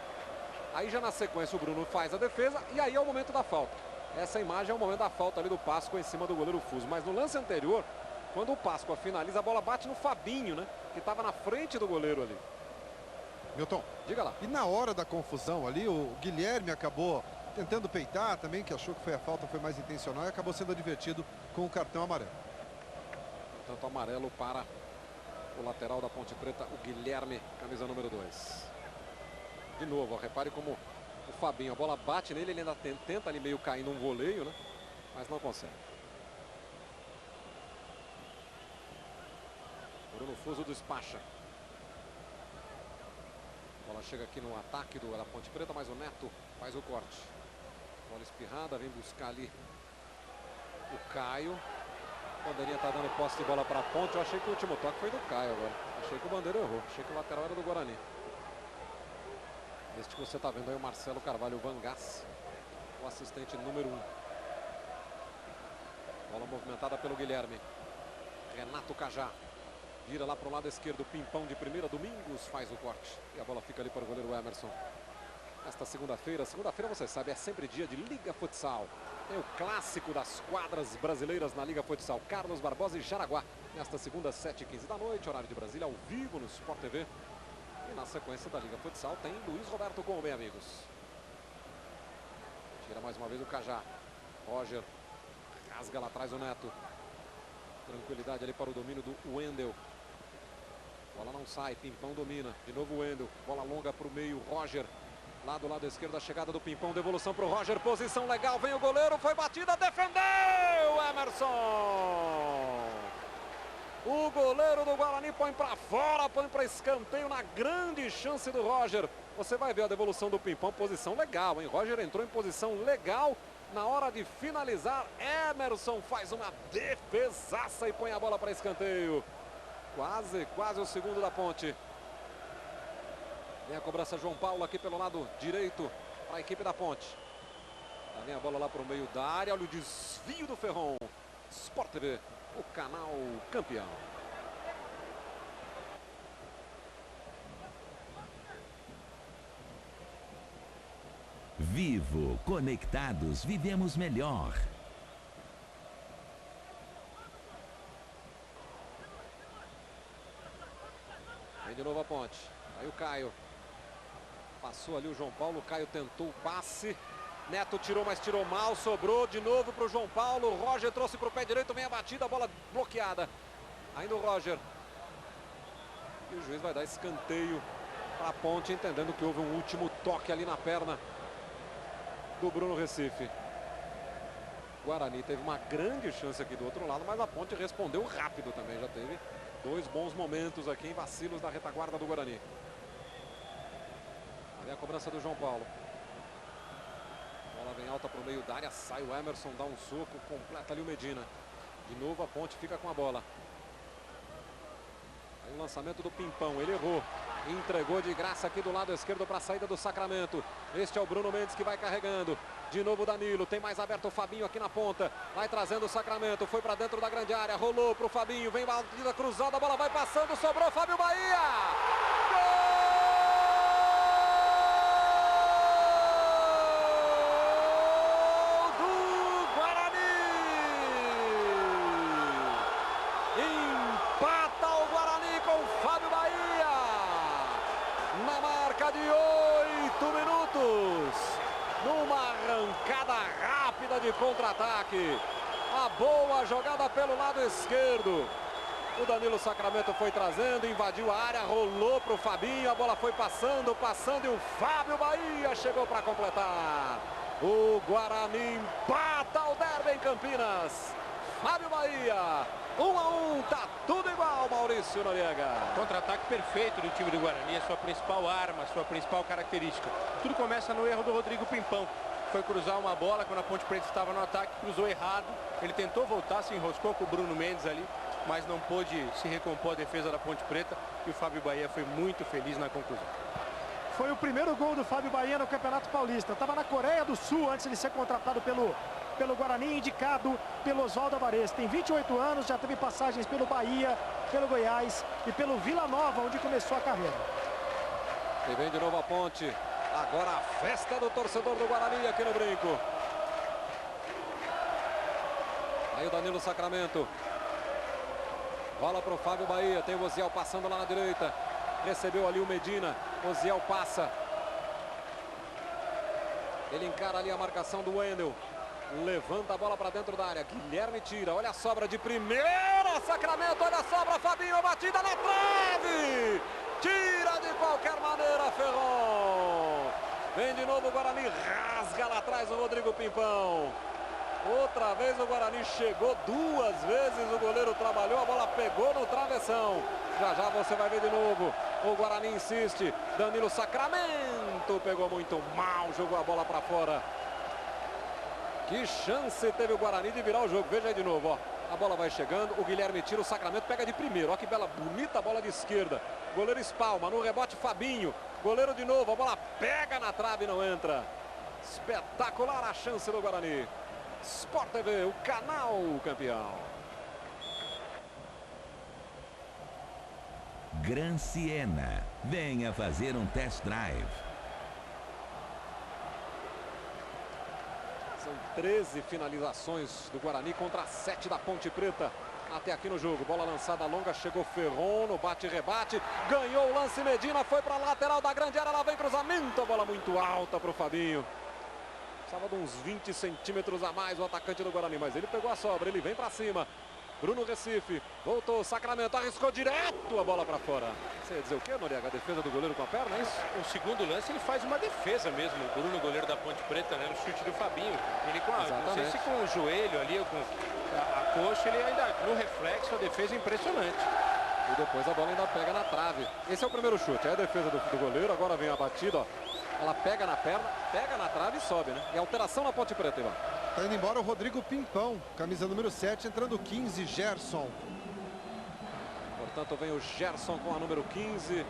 Aí já na sequência o Bruno faz a defesa e aí é o momento da falta. Essa imagem é o momento da falta ali do Páscoa em cima do goleiro Fuso. Mas no lance anterior, quando o Páscoa finaliza, a bola bate no Fabinho, né? Que estava na frente do goleiro ali. Milton, diga lá. E na hora da confusão ali, o Guilherme acabou tentando peitar também, que achou que foi a falta, foi mais intencional e acabou sendo advertido com o cartão amarelo. Tanto amarelo para o lateral da Ponte Preta, o Guilherme, camisa número 2. De novo, ó, repare como o Fabinho, a bola bate nele, ele ainda tenta ali meio cair num voleio, né? Mas não consegue. Bruno Fuso despacha. A bola chega aqui no ataque da Ponte Preta, mas o Neto faz o corte. Bola espirrada, vem buscar ali o Caio. O Bandeirinha está dando posse de bola para a Ponte. Eu achei que o último toque foi do Caio agora. Achei que o Bandeira errou. Achei que o lateral era do Guarani. Este que você está vendo aí, o Marcelo Carvalho Vangas, o assistente número 1. Bola movimentada pelo Guilherme. Renato Cajá. Vira lá para o lado esquerdo. Pimpão de primeira. Domingos faz o corte. E a bola fica ali para o goleiro Emerson. Esta segunda-feira, você sabe, é sempre dia de Liga Futsal. Tem o clássico das quadras brasileiras na Liga Futsal. Carlos Barbosa e Jaraguá. Nesta segunda, 7h15 da noite, horário de Brasília, ao vivo no Sport TV. E na sequência da Liga Futsal tem Luiz Roberto com o bem, amigos. Tira mais uma vez o Cajá. Roger rasga lá atrás o Neto. Tranquilidade ali para o domínio do Wendel. Bola não sai, Pimpão domina. De novo o Wendel. Bola longa para o meio, Roger. Lá do lado esquerdo, a chegada do Pimpão, devolução para o Roger, posição legal, vem o goleiro, foi batida, defendeu Emerson! O goleiro do Guarani põe para fora, põe para escanteio na grande chance do Roger. Você vai ver a devolução do Pimpão, posição legal, hein? Roger entrou em posição legal na hora de finalizar. Emerson faz uma defesaça e põe a bola para escanteio. Quase o segundo da Ponte. Vem a cobrança João Paulo aqui pelo lado direito para a equipe da Ponte. Já vem a bola lá para o meio da área. Olha o desvio do Ferron. Sport TV, o canal campeão. Vivo, conectados, vivemos melhor. Vem de novo a Ponte. Aí o Caio. Passou ali o João Paulo, o Caio tentou o passe. Neto tirou, mas tirou mal, sobrou de novo para o João Paulo. O Roger trouxe para o pé direito, vem a batida, a bola bloqueada. Ainda o Roger. E o juiz vai dar escanteio para a Ponte, entendendo que houve um último toque ali na perna do Bruno Recife. Guarani teve uma grande chance aqui do outro lado, mas a Ponte respondeu rápido também. Já teve 2 bons momentos aqui em vacilos da retaguarda do Guarani. Ali a cobrança do João Paulo. Bola vem alta para o meio da área, sai o Emerson, dá um soco, completa ali o Medina. De novo a Ponte fica com a bola. Aí o lançamento do Pimpão, ele errou. Entregou de graça aqui do lado esquerdo para a saída do Sacramento. Este é o Bruno Mendes que vai carregando. De novo o Danilo, tem mais aberto o Fabinho aqui na ponta. Vai trazendo o Sacramento, foi para dentro da grande área, rolou para o Fabinho, vem batida cruzada, a bola vai passando, sobrou Fábio Bahia! Gol! De 8 minutos, numa arrancada rápida de contra-ataque, a boa jogada pelo lado esquerdo, o Danilo Sacramento foi trazendo, invadiu a área, rolou para o Fabinho, a bola foi passando e o Fábio Bahia chegou para completar. O Guarani empata o derby em Campinas. Fábio Bahia, 1-1, tá tudo igual, Maurício Noriega. Contra-ataque perfeito do time do Guarani, a sua principal arma, a sua principal característica. Tudo começa no erro do Rodrigo Pimpão. Foi cruzar uma bola quando a Ponte Preta estava no ataque, cruzou errado. Ele tentou voltar, se enroscou com o Bruno Mendes ali, mas não pôde se recompor a defesa da Ponte Preta. E o Fábio Bahia foi muito feliz na conclusão. Foi o primeiro gol do Fábio Bahia no Campeonato Paulista. Estava na Coreia do Sul antes de ser contratado pelo Guarani, indicado pelo Oswaldo Alvarez. Tem 28 anos, já teve passagens pelo Bahia, pelo Goiás e pelo Vila Nova, onde começou a carreira. E vem de novo a Ponte. Agora a festa do torcedor do Guarani aqui no Brinco. Aí o Danilo Sacramento. Bola para o Fábio Bahia. Tem o Oziel passando lá na direita. Recebeu ali o Medina. Oziel passa. Ele encara ali a marcação do Wendel. Levanta a bola para dentro da área. Guilherme tira. Olha a sobra de primeira. Sacramento. Olha a sobra. Fabinho. A batida na trave. Tira de qualquer maneira, Ferron. Vem de novo o Guarani. Rasga lá atrás o Rodrigo Pimpão. Outra vez o Guarani chegou 2 vezes. O goleiro trabalhou. A bola pegou no travessão. Já já você vai ver de novo. O Guarani insiste. Danilo Sacramento pegou muito mal. Jogou a bola para fora. Que chance teve o Guarani de virar o jogo. Veja aí de novo, ó. A bola vai chegando, o Guilherme tira, o Sacramento pega de primeiro. Olha que bela, bonita bola de esquerda. Goleiro espalma, no rebote Fabinho. Goleiro de novo, a bola pega na trave e não entra. Espetacular a chance do Guarani. Sport TV, o canal campeão. Gran Siena, venha fazer um test drive. São 13 finalizações do Guarani contra 7 da Ponte Preta. Até aqui no jogo, bola lançada longa, chegou Ferron no bate-rebate, ganhou o lance Medina, foi para a lateral da grande área, lá vem cruzamento, a bola muito alta para o Fabinho. Precisava de uns 20 centímetros a mais o atacante do Guarani, mas ele pegou a sobra, ele vem para cima. Bruno Recife, voltou, Sacramento, arriscou direto a bola para fora. Você ia dizer o que, Noriega? A defesa do goleiro com a perna, é isso? O segundo lance ele faz uma defesa mesmo, o Bruno, goleiro da Ponte Preta, né? No chute do Fabinho. Ele com a, não sei se com o joelho ali ou com a coxa, ele ainda, no reflexo, a defesa é impressionante. E depois a bola ainda pega na trave. Esse é o primeiro chute, é a defesa do goleiro, agora vem a batida, ó. Ela pega na perna, pega na trave e sobe, né? E alteração na Ponte Preta, Ivan. Tá indo embora o Rodrigo Pimpão, camisa número 7, entrando o 15, Gerson. Portanto, vem o Gerson com a número 15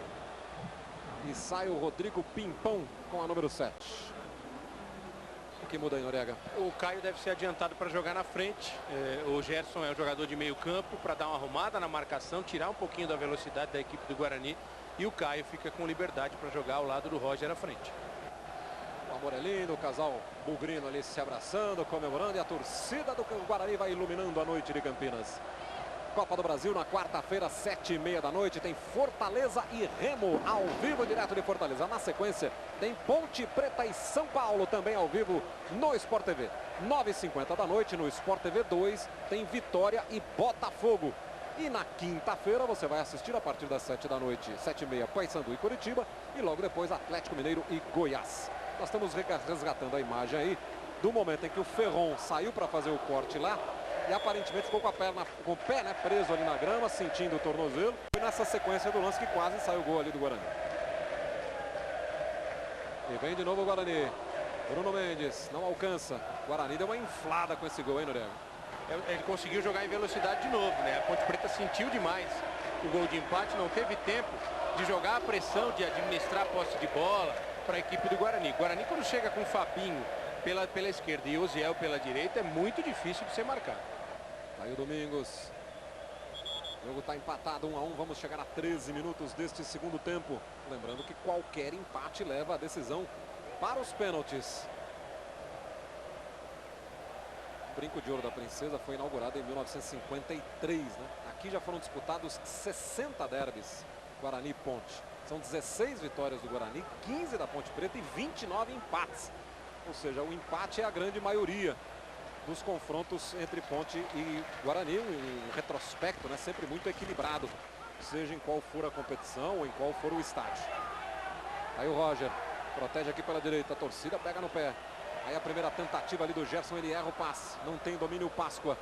e sai o Rodrigo Pimpão com a número 7. O que muda aí, Noriega? O Caio deve ser adiantado para jogar na frente. O Gerson é um jogador de meio campo para dar uma arrumada na marcação, tirar um pouquinho da velocidade da equipe do Guarani. E o Caio fica com liberdade para jogar ao lado do Roger à frente. O amor é lindo, o casal bugrino ali se abraçando, comemorando, e a torcida do Guarani vai iluminando a noite de Campinas. Copa do Brasil na quarta-feira, 7h30 da noite. Tem Fortaleza e Remo ao vivo, direto de Fortaleza. Na sequência, tem Ponte Preta e São Paulo também ao vivo no Sport TV. 9h50 da noite no Sport TV 2 tem Vitória e Botafogo. E na quinta-feira você vai assistir a partir das 7 da noite, 7h30, Paysandu e Curitiba. E logo depois Atlético Mineiro e Goiás. Nós estamos resgatando a imagem aí do momento em que o Ferron saiu para fazer o corte lá. E aparentemente ficou com o pé preso ali na grama, sentindo o tornozelo. E nessa sequência do lance que quase saiu o gol ali do Guarani. E vem de novo o Guarani. Bruno Mendes não alcança. O Guarani deu uma inflada com esse gol, hein, Noriega? Ele conseguiu jogar em velocidade de novo, né? A Ponte Preta sentiu demais o gol de empate, não teve tempo de jogar a pressão, de administrar a posse de bola para a equipe do Guarani. O Guarani, quando chega com o Fabinho pela esquerda e Osiel pela direita, é muito difícil de ser marcado. Aí o Domingos. O jogo está empatado 1-1. Vamos chegar a 13 minutos deste segundo tempo. Lembrando que qualquer empate leva a decisão para os pênaltis. O Brinco de Ouro da Princesa foi inaugurado em 1953, né? Aqui já foram disputados 60 derbys, Guarani e Ponte. São 16 vitórias do Guarani, 15 da Ponte Preta e 29 empates. Ou seja, o empate é a grande maioria dos confrontos entre Ponte e Guarani. Um retrospecto, né? Sempre muito equilibrado, seja em qual for a competição ou em qual for o estádio. Aí o Roger protege aqui pela direita, a torcida pega no pé. Aí a primeira tentativa ali do Gerson, ele erra o passe. Não tem domínio o Páscoa.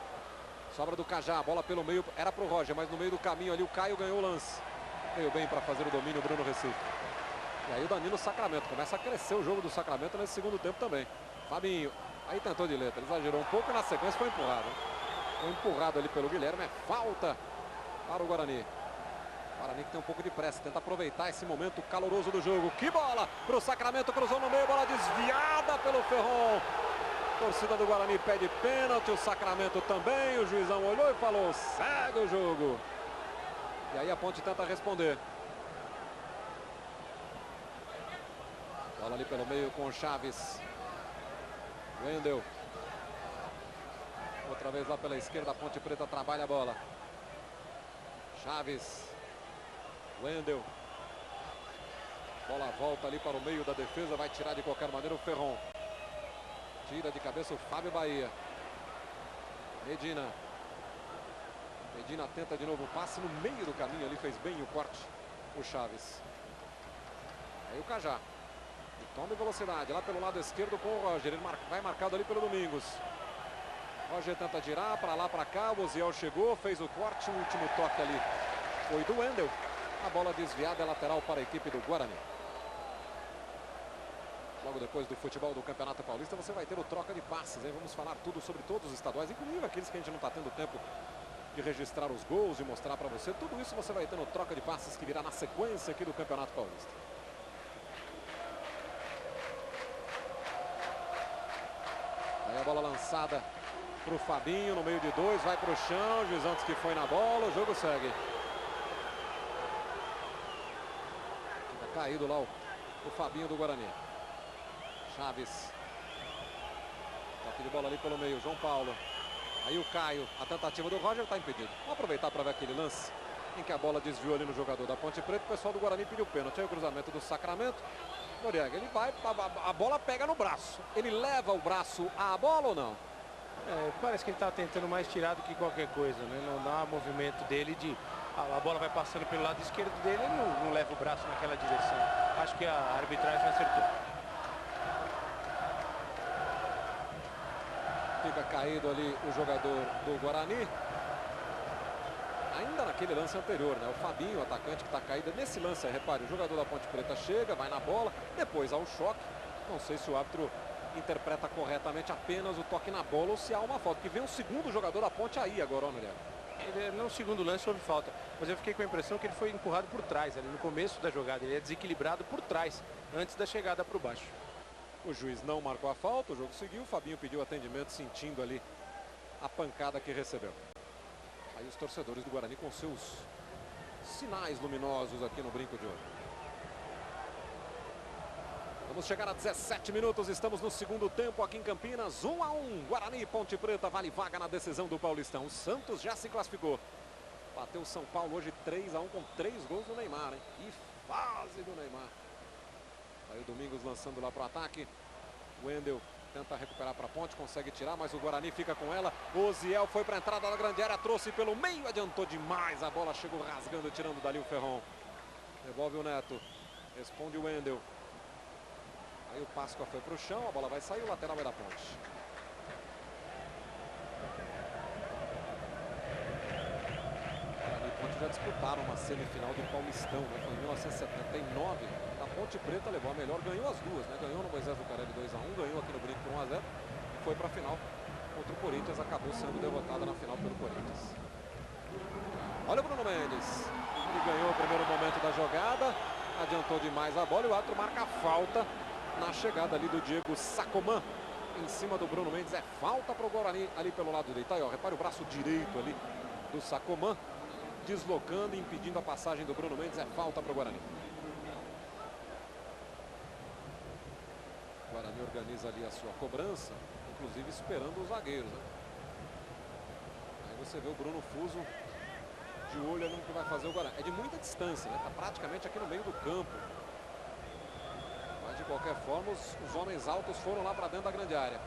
Sobra do Cajá, bola pelo meio, era pro Roger, mas no meio do caminho ali o Caio ganhou o lance. Veio bem para fazer o domínio o Bruno Recife. E aí o Danilo Sacramento, começa a crescer o jogo do Sacramento nesse segundo tempo também. Fabinho, aí tentou de letra, exagerou um pouco e na sequência foi empurrado. Foi empurrado ali pelo Guilherme, é falta para o Guarani. O Guarani que tem um pouco de pressa, tenta aproveitar esse momento caloroso do jogo. Que bola para o Sacramento, cruzou no meio, bola desviada pelo Ferron. Torcida do Guarani pede pênalti, o Sacramento também. O juizão olhou e falou, segue o jogo. E aí a Ponte tenta responder. Bola ali pelo meio com o Chaves. Wendel. Outra vez lá pela esquerda, a Ponte Preta trabalha a bola. Chaves. Wendel. Bola volta ali para o meio da defesa, vai tirar de qualquer maneira o Ferron. Tira de cabeça o Fábio Bahia. Medina. Medina tenta de novo o passe no meio do caminho ali, fez bem o corte o Chaves. Aí o Cajá. E toma velocidade lá pelo lado esquerdo com o Roger. Ele vai marcado ali pelo Domingos. Roger tenta girar para lá, para cá. O Osiel chegou, fez o corte. O último toque ali foi do Wendel. A bola desviada é lateral para a equipe do Guarani. Logo depois do futebol do Campeonato Paulista, você vai ter o troca de passes, hein? Vamos falar tudo sobre todos os estaduais, inclusive aqueles que a gente não está tendo tempo de registrar os gols e mostrar para você. Tudo isso você vai ter no troca de passes que virá na sequência aqui do Campeonato Paulista. Aí a bola lançada para o Fabinho no meio de dois, vai para o chão, o juizão diz que foi na bola, o jogo segue. Fica caído lá o Fabinho do Guarani. Chaves. Toque de bola ali pelo meio, João Paulo. Aí o Caio, a tentativa do Roger está impedido. Vamos aproveitar para ver aquele lance em que a bola desviou ali no jogador da Ponte Preta. O pessoal do Guarani pediu pênalti. Aí o cruzamento do Sacramento. Noriega, ele vai, a bola pega no braço. Ele leva o braço à bola ou não? Parece que ele está tentando mais tirar do que qualquer coisa, né? Não dá movimento dele de... A bola vai passando pelo lado esquerdo dele, ele não leva o braço naquela direção. Acho que a arbitragem acertou. Fica caído ali o jogador do Guarani. Ainda naquele lance anterior, né? O Fabinho, o atacante que está caído. Nesse lance, repare, o jogador da Ponte Preta chega, vai na bola, depois há um choque. Não sei se o árbitro interpreta corretamente apenas o toque na bola ou se há uma falta. Que vem o segundo jogador da Ponte aí agora, ó, Noriega. No segundo lance houve falta, mas eu fiquei com a impressão que ele foi empurrado por trás, ali no começo da jogada. Ele é desequilibrado por trás, antes da chegada para o baixo. O juiz não marcou a falta, o jogo seguiu. O Fabinho pediu atendimento, sentindo ali a pancada que recebeu. Aí os torcedores do Guarani com seus sinais luminosos aqui no Brinco de Ouro. Vamos chegar a 17 minutos, estamos no segundo tempo aqui em Campinas. 1-1, Guarani e Ponte Preta, vale vaga na decisão do Paulistão. O Santos já se classificou. Bateu o São Paulo hoje 3-1 com 3 gols do Neymar, hein? E fase do Neymar. Aí o Domingos lançando lá para o ataque. O Wendel tenta recuperar para a ponte, consegue tirar, mas o Guarani fica com ela. O Ziel foi para a entrada da grande área, trouxe pelo meio, adiantou demais. A bola chegou rasgando, tirando dali o Ferron. Devolve o Neto, responde o Wendel. Aí o Páscoa foi para o chão, a bola vai sair, o lateral é da ponte. Guarani e Ponte já disputaram uma semifinal do Paulistão, né? Foi em 1979. A Ponte Preta levou a melhor, ganhou as duas, né? Ganhou no Moisés Lucarelli 2-1, ganhou aqui no Brinco por 1-0 e foi para a final contra o Corinthians, acabou sendo derrotada na final pelo Corinthians. Olha o Bruno Mendes, ele ganhou o primeiro momento da jogada, adiantou demais a bola e o árbitro marca a falta na chegada ali do Diego Sacomã em cima do Bruno Mendes. É falta para o Guarani ali pelo lado direito. Aí, ó, repare o braço direito ali do Sacomã, deslocando e impedindo a passagem do Bruno Mendes. É falta para o Guarani. O Guarani organiza ali a sua cobrança, inclusive esperando os zagueiros, né? Aí você vê o Bruno Fuso de olho ali no que vai fazer o Guarani. É de muita distância, né? Tá praticamente aqui no meio do campo. Mas de qualquer forma, os homens altos foram lá para dentro da grande área.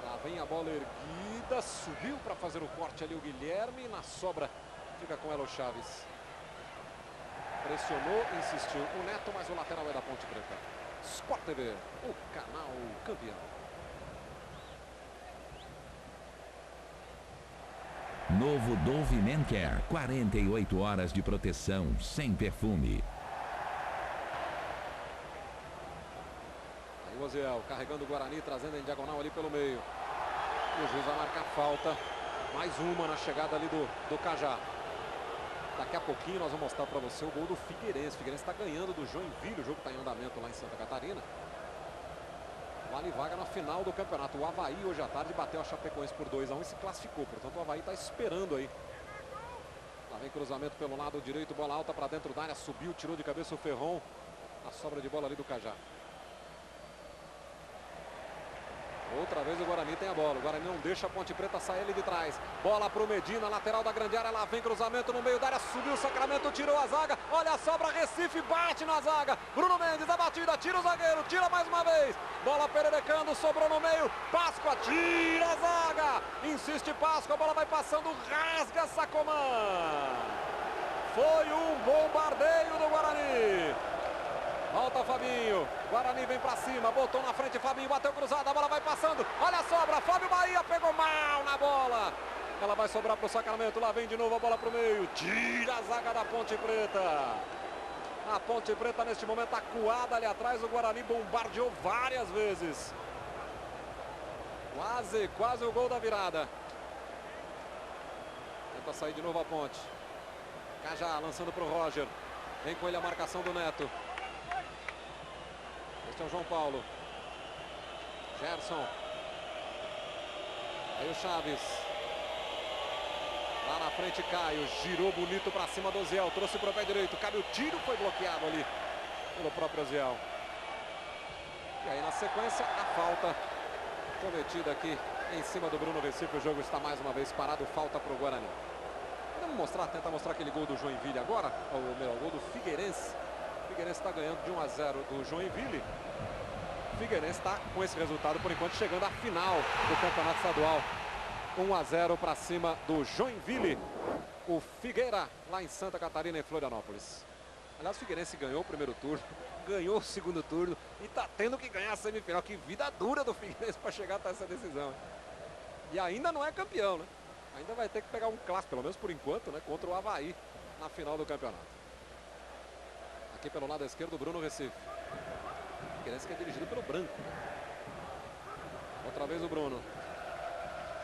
Lá vem a bola erguida, subiu para fazer o corte ali o Guilherme. Na sobra fica com ela o Chaves. Pressionou, insistiu o Neto, mas o lateral é da Ponte Preta. Sport TV, o canal campeão. Novo Dove Men Care, 48 horas de proteção, sem perfume. Aí o Oziel carregando o Guarani, trazendo em diagonal ali pelo meio. E o juiz vai marcar falta. Mais uma na chegada ali do Cajá. Daqui a pouquinho nós vamos mostrar para você o gol do Figueirense. O Figueirense está ganhando do Joinville. O jogo está em andamento lá em Santa Catarina. Vale vaga na final do campeonato. O Avaí hoje à tarde bateu a Chapecoense por 2-1 e se classificou. Portanto, o Avaí está esperando aí. Lá vem cruzamento pelo lado direito. Bola alta para dentro da área. Subiu, tirou de cabeça o Ferron. A sobra de bola ali do Cajá. Outra vez o Guarani tem a bola. O Guarani não deixa a Ponte Preta sair ali de trás. Bola para o Medina, lateral da grande área. Lá vem cruzamento no meio da área. Subiu o Sacramento, tirou a zaga. Olha a sobra, Recife bate na zaga. Bruno Mendes, a batida, tira o zagueiro. Tira mais uma vez. Bola pererecando, sobrou no meio. Páscoa, tira a zaga. Insiste Páscoa, a bola vai passando. Rasga Sacomã. Foi um bombardeio do Guarani. Volta Fabinho, Guarani vem pra cima, botou na frente Fabinho, bateu cruzada, a bola vai passando, olha a sobra, Fábio Bahia pegou mal na bola. Ela vai sobrar pro Sacramento, lá vem de novo a bola pro meio, tira a zaga da Ponte Preta. A Ponte Preta neste momento acuada ali atrás, o Guarani bombardeou várias vezes. Quase o gol da virada. Tenta sair de novo a Ponte. Cajá lançando pro Roger, vem com ele a marcação do Neto. Este é o João Paulo. Gerson. Aí o Chaves. Lá na frente Caio. Girou bonito para cima do Oziel. Trouxe para o pé direito. Cabe o tiro. Foi bloqueado ali pelo próprio Oziel. E aí na sequência a falta cometida aqui em cima do Bruno Recife. O jogo está mais uma vez parado. Falta para o Guarani. Vamos tentar mostrar aquele gol do Joinville agora. O gol do Figueirense. O Figueirense está ganhando de 1-0 do Joinville. O Figueirense está com esse resultado, por enquanto, chegando à final do Campeonato Estadual. 1-0 para cima do Joinville. O Figueira, lá em Santa Catarina, em Florianópolis. Aliás, o Figueirense ganhou o primeiro turno, ganhou o segundo turno e está tendo que ganhar a semifinal. Que vida dura do Figueirense para chegar até essa decisão. E ainda não é campeão, né? Ainda vai ter que pegar um clássico, pelo menos por enquanto, né? Contra o Avaí na final do campeonato. Aqui pelo lado esquerdo, Bruno Recife. Figueirense que é dirigido pelo Branco. Outra vez o Bruno.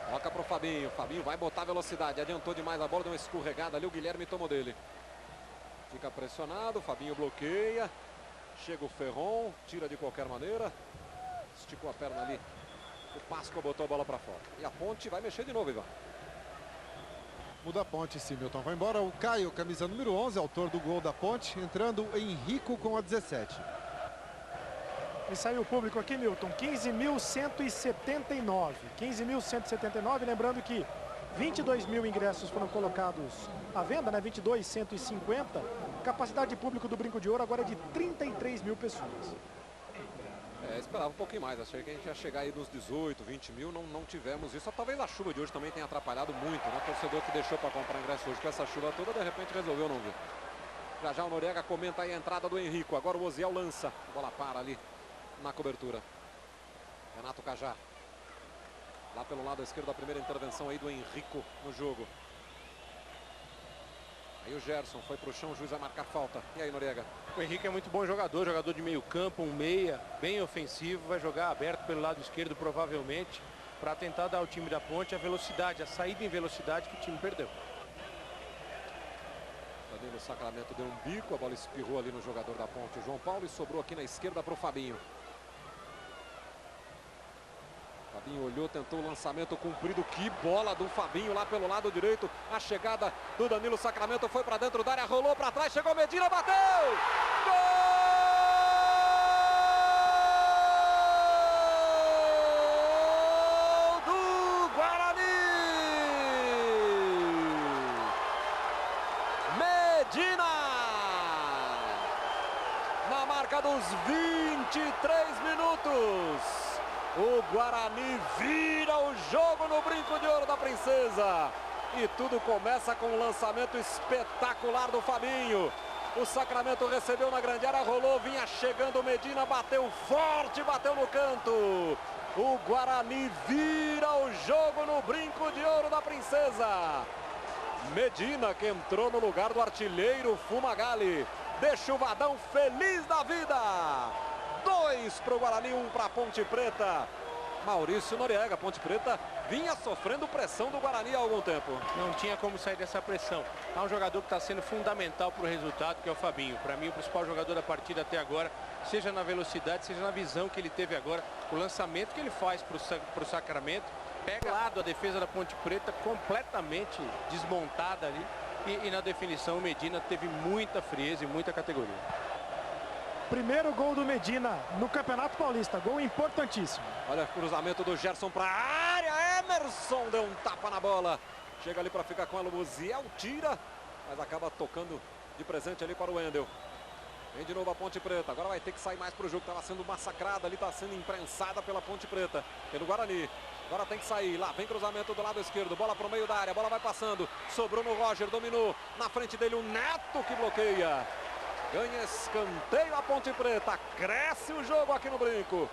Toca para o Fabinho. Fabinho vai botar velocidade. Adiantou demais a bola, deu uma escorregada ali. O Guilherme tomou dele. Fica pressionado. Fabinho bloqueia. Chega o Ferron. Tira de qualquer maneira. Esticou a perna ali. O Páscoa botou a bola para fora. E a Ponte vai mexer de novo, Ivan. Muda a Ponte, sim, Milton. Vai embora o Caio, camisa número 11, autor do gol da Ponte. Entrando o Henrico com a 17. E saiu o público aqui, Milton, 15.179. 15.179, lembrando que 22 mil ingressos foram colocados à venda, né? 22.150. Capacidade de público do Brinco de Ouro agora é de 33 mil pessoas. Esperava um pouquinho mais, achei que a gente ia chegar aí nos 18, 20 mil, não tivemos isso. Talvez a chuva de hoje também tenha atrapalhado muito, né? O torcedor que deixou para comprar ingresso hoje com essa chuva toda, de repente resolveu não vir. Já o Noriega comenta aí a entrada do Henrico, agora o Oziel lança, a bola para ali na cobertura. Renato Cajá, lá pelo lado esquerdo, a primeira intervenção aí do Henrico no jogo. Aí o Gerson foi pro chão, o juiz vai marcar falta. E aí, Noriega? O Henrique é muito bom jogador de meio campo, um meia, bem ofensivo, vai jogar aberto pelo lado esquerdo provavelmente, para tentar dar ao time da Ponte a velocidade, a saída em velocidade que o time perdeu. Danilo Sacramento deu um bico, a bola espirrou ali no jogador da Ponte, o João Paulo, e sobrou aqui na esquerda para o Fabinho. Fabinho olhou, tentou o lançamento comprido, que bola do Fabinho lá pelo lado direito. A chegada do Danilo Sacramento foi para dentro da área, rolou para trás, chegou Medina, bateu! Gol do Guarani! Medina! Na marca dos 23 minutos. O Guarani vira o jogo no Brinco de Ouro da Princesa. E tudo começa com um lançamento espetacular do Fabinho. O Sacramento recebeu na grande área, rolou, vinha chegando o Medina, bateu forte, bateu no canto. O Guarani vira o jogo no Brinco de Ouro da Princesa. Medina, que entrou no lugar do artilheiro Fumagalli, deixa o Vadão feliz da vida. 2 para o Guarani, 1 para a Ponte Preta. Maurício Noriega, Ponte Preta vinha sofrendo pressão do Guarani há algum tempo. Não tinha como sair dessa pressão. Há um jogador que está sendo fundamental para o resultado, que é o Fabinho. Para mim, o principal jogador da partida até agora, seja na velocidade, seja na visão que ele teve agora, o lançamento que ele faz para o Sacramento, pega lado a defesa da Ponte Preta completamente desmontada ali. E na definição, o Medina teve muita frieza e muita categoria. Primeiro gol do Medina no Campeonato Paulista, gol importantíssimo. Olha o cruzamento do Gerson para a área, Emerson deu um tapa na bola. Chega ali para ficar com ela, o Oziel tira, mas acaba tocando de presente ali para o Wendel. Vem de novo a Ponte Preta, agora vai ter que sair mais para o jogo, estava sendo massacrada ali, está sendo imprensada pela Ponte Preta, pelo Guarani. Agora tem que sair, lá vem cruzamento do lado esquerdo, bola para o meio da área, bola vai passando, sobrou no Roger, dominou, na frente dele o Neto que bloqueia. Ganha escanteio a Ponte Preta, cresce o jogo aqui no Brinco.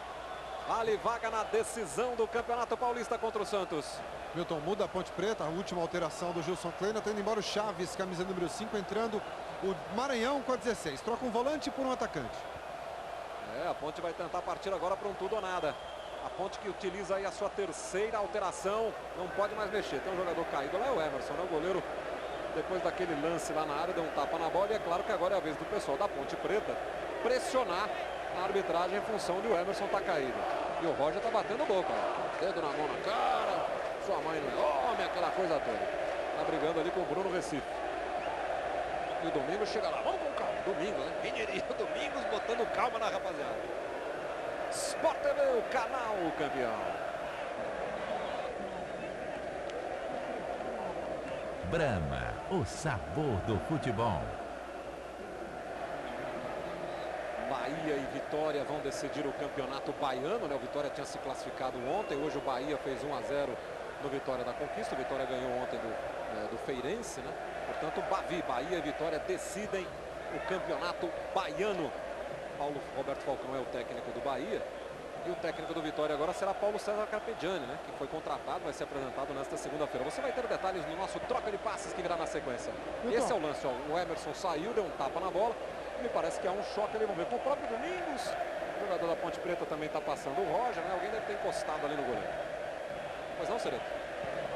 Vale vaga na decisão do Campeonato Paulista contra o Santos. Milton, muda a Ponte Preta, a última alteração do Gilson Kleina, tendo embora o Chaves, camisa número 5, entrando o Maranhão com a 16. Troca um volante por um atacante. A Ponte vai tentar partir agora para um tudo ou nada. A Ponte que utiliza aí a sua terceira alteração, não pode mais mexer. Tem um jogador caído lá, é o Emerson, né? O goleiro, depois daquele lance lá na área, deu um tapa na bola. E é claro que agora é a vez do pessoal da Ponte Preta pressionar a arbitragem em função de o Emerson estar caído. E o Roger tá batendo boca, ó. Dedo na mão na cara, sua mãe não é homem, aquela coisa toda. Tá brigando ali com o Bruno Recife. E o Domingos chega lá, vamos com calma. Domingos, né? Quem diria o Domingos botando calma na rapaziada. Sport TV, o canal campeão. Brahma, o sabor do futebol. Bahia e Vitória vão decidir o campeonato baiano, né? O Vitória tinha se classificado ontem, hoje o Bahia fez 1-0 no Vitória da Conquista. O Vitória ganhou ontem do Feirense, né? Portanto, Bahia e Vitória decidem o campeonato baiano. Paulo Roberto Falcão é o técnico do Bahia. E o técnico do Vitória agora será Paulo César Carpegiani, né? Que foi contratado, vai ser apresentado nesta segunda-feira. Você vai ter detalhes no nosso troca de passes que virá na sequência. Esse é o lance, ó. O Emerson saiu, deu um tapa na bola. Me parece que há um choque ali, vamos ver. Com o próprio Domingos, o jogador da Ponte Preta também está passando. O Roger, né? Alguém deve ter encostado ali no goleiro. Pois não, Cereto?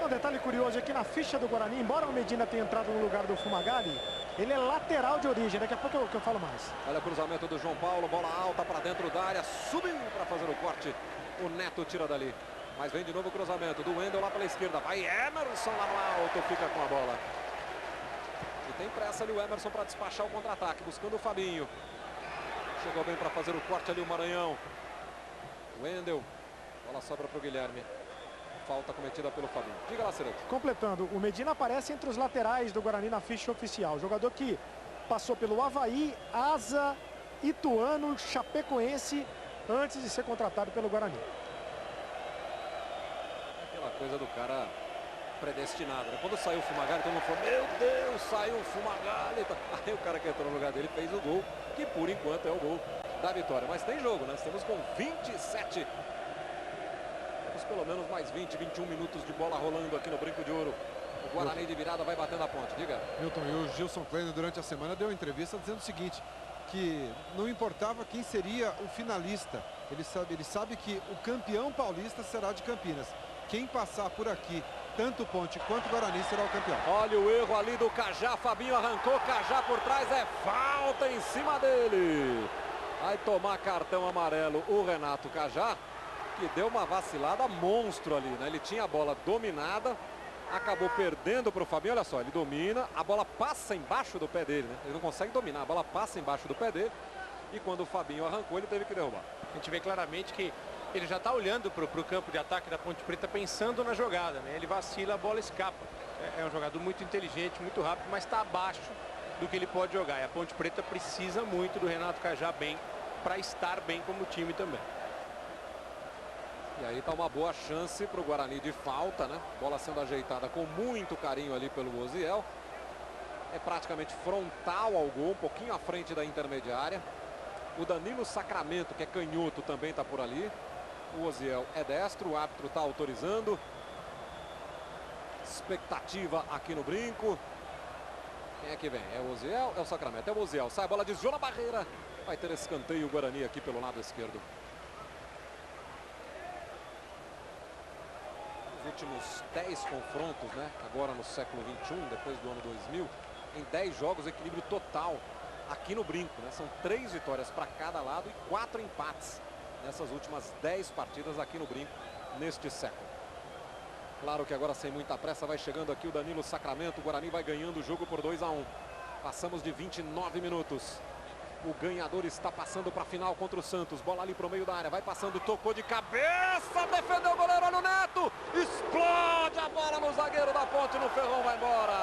Um detalhe curioso é que na ficha do Guarani, embora o Medina tenha entrado no lugar do Fumagalli, ele é lateral de origem. Daqui a pouco eu falo mais. Olha o cruzamento do João Paulo, bola alta para dentro da área, subiu para fazer o corte. O Neto tira dali. Mas vem de novo o cruzamento do Wendel lá pela esquerda. Vai Emerson lá no alto, fica com a bola. E tem pressa ali o Emerson para despachar o contra-ataque, buscando o Fabinho. Chegou bem para fazer o corte ali o Maranhão. Wendel, bola sobra para o Guilherme. falta cometida pelo Fabinho. Diga lá, Cereto. Completando, o Medina aparece entre os laterais do Guarani na ficha oficial. Jogador que passou pelo Avaí, Asa, Ituano, Chapecoense, antes de ser contratado pelo Guarani. Aquela coisa do cara predestinado, né? Quando saiu o Fumagalli, todo mundo falou, meu Deus, saiu o Fumagalli. Aí o cara que entrou no lugar dele fez o gol, que por enquanto é o gol da vitória. Mas tem jogo, né? Estamos com 27. Temos pelo menos mais 20, 21 minutos de bola rolando aqui no Brinco de Ouro. O Guarani de virada vai batendo a ponte. Diga. Milton, e o Gilson Kleiner durante a semana deu entrevista dizendo o seguinte, que não importava quem seria o finalista. Ele sabe que o campeão paulista será de Campinas. Quem passar por aqui, tanto Ponte quanto o Guarani, será o campeão. Olha o erro ali do Cajá. Fabinho arrancou, Cajá por trás. É falta em cima dele. Vai tomar cartão amarelo o Renato Cajá, que deu uma vacilada monstro ali, né? Ele tinha a bola dominada, acabou perdendo para o Fabinho. Olha só, ele domina, a bola passa embaixo do pé dele, né? Ele não consegue dominar, a bola passa embaixo do pé dele. E quando o Fabinho arrancou, ele teve que derrubar. A gente vê claramente que ele já está olhando para o campo de ataque da Ponte Preta, pensando na jogada, né? Ele vacila, a bola escapa. É um jogador muito inteligente, muito rápido, mas está abaixo do que ele pode jogar. E a Ponte Preta precisa muito do Renato Cajá bem, para estar bem como time também. E aí tá uma boa chance para o Guarani de falta, né? Bola sendo ajeitada com muito carinho ali pelo Oziel. É praticamente frontal ao gol, um pouquinho à frente da intermediária. O Danilo Sacramento, que é canhoto, também está por ali. O Oziel é destro, o árbitro está autorizando. Expectativa aqui no Brinco. Quem é que vem? É o Oziel? É o Sacramento? É o Oziel. Sai a bola, desviou na barreira. Vai ter escanteio o Guarani aqui pelo lado esquerdo. Os últimos 10 confrontos, né? Agora no século XXI, depois do ano 2000. Em 10 jogos, equilíbrio total aqui no Brinco, né? São 3 vitórias para cada lado e 4 empates nessas últimas 10 partidas aqui no Brinco neste século. Claro que agora sem muita pressa vai chegando aqui o Danilo Sacramento. O Guarani vai ganhando o jogo por 2-1. Passamos de 29 minutos. O ganhador está passando para a final contra o Santos. Bola ali para o meio da área. Vai passando, tocou de cabeça. Defendeu o goleiro, olha o Neto. Explode a bola no zagueiro da Ponte. No Ferrão, vai embora.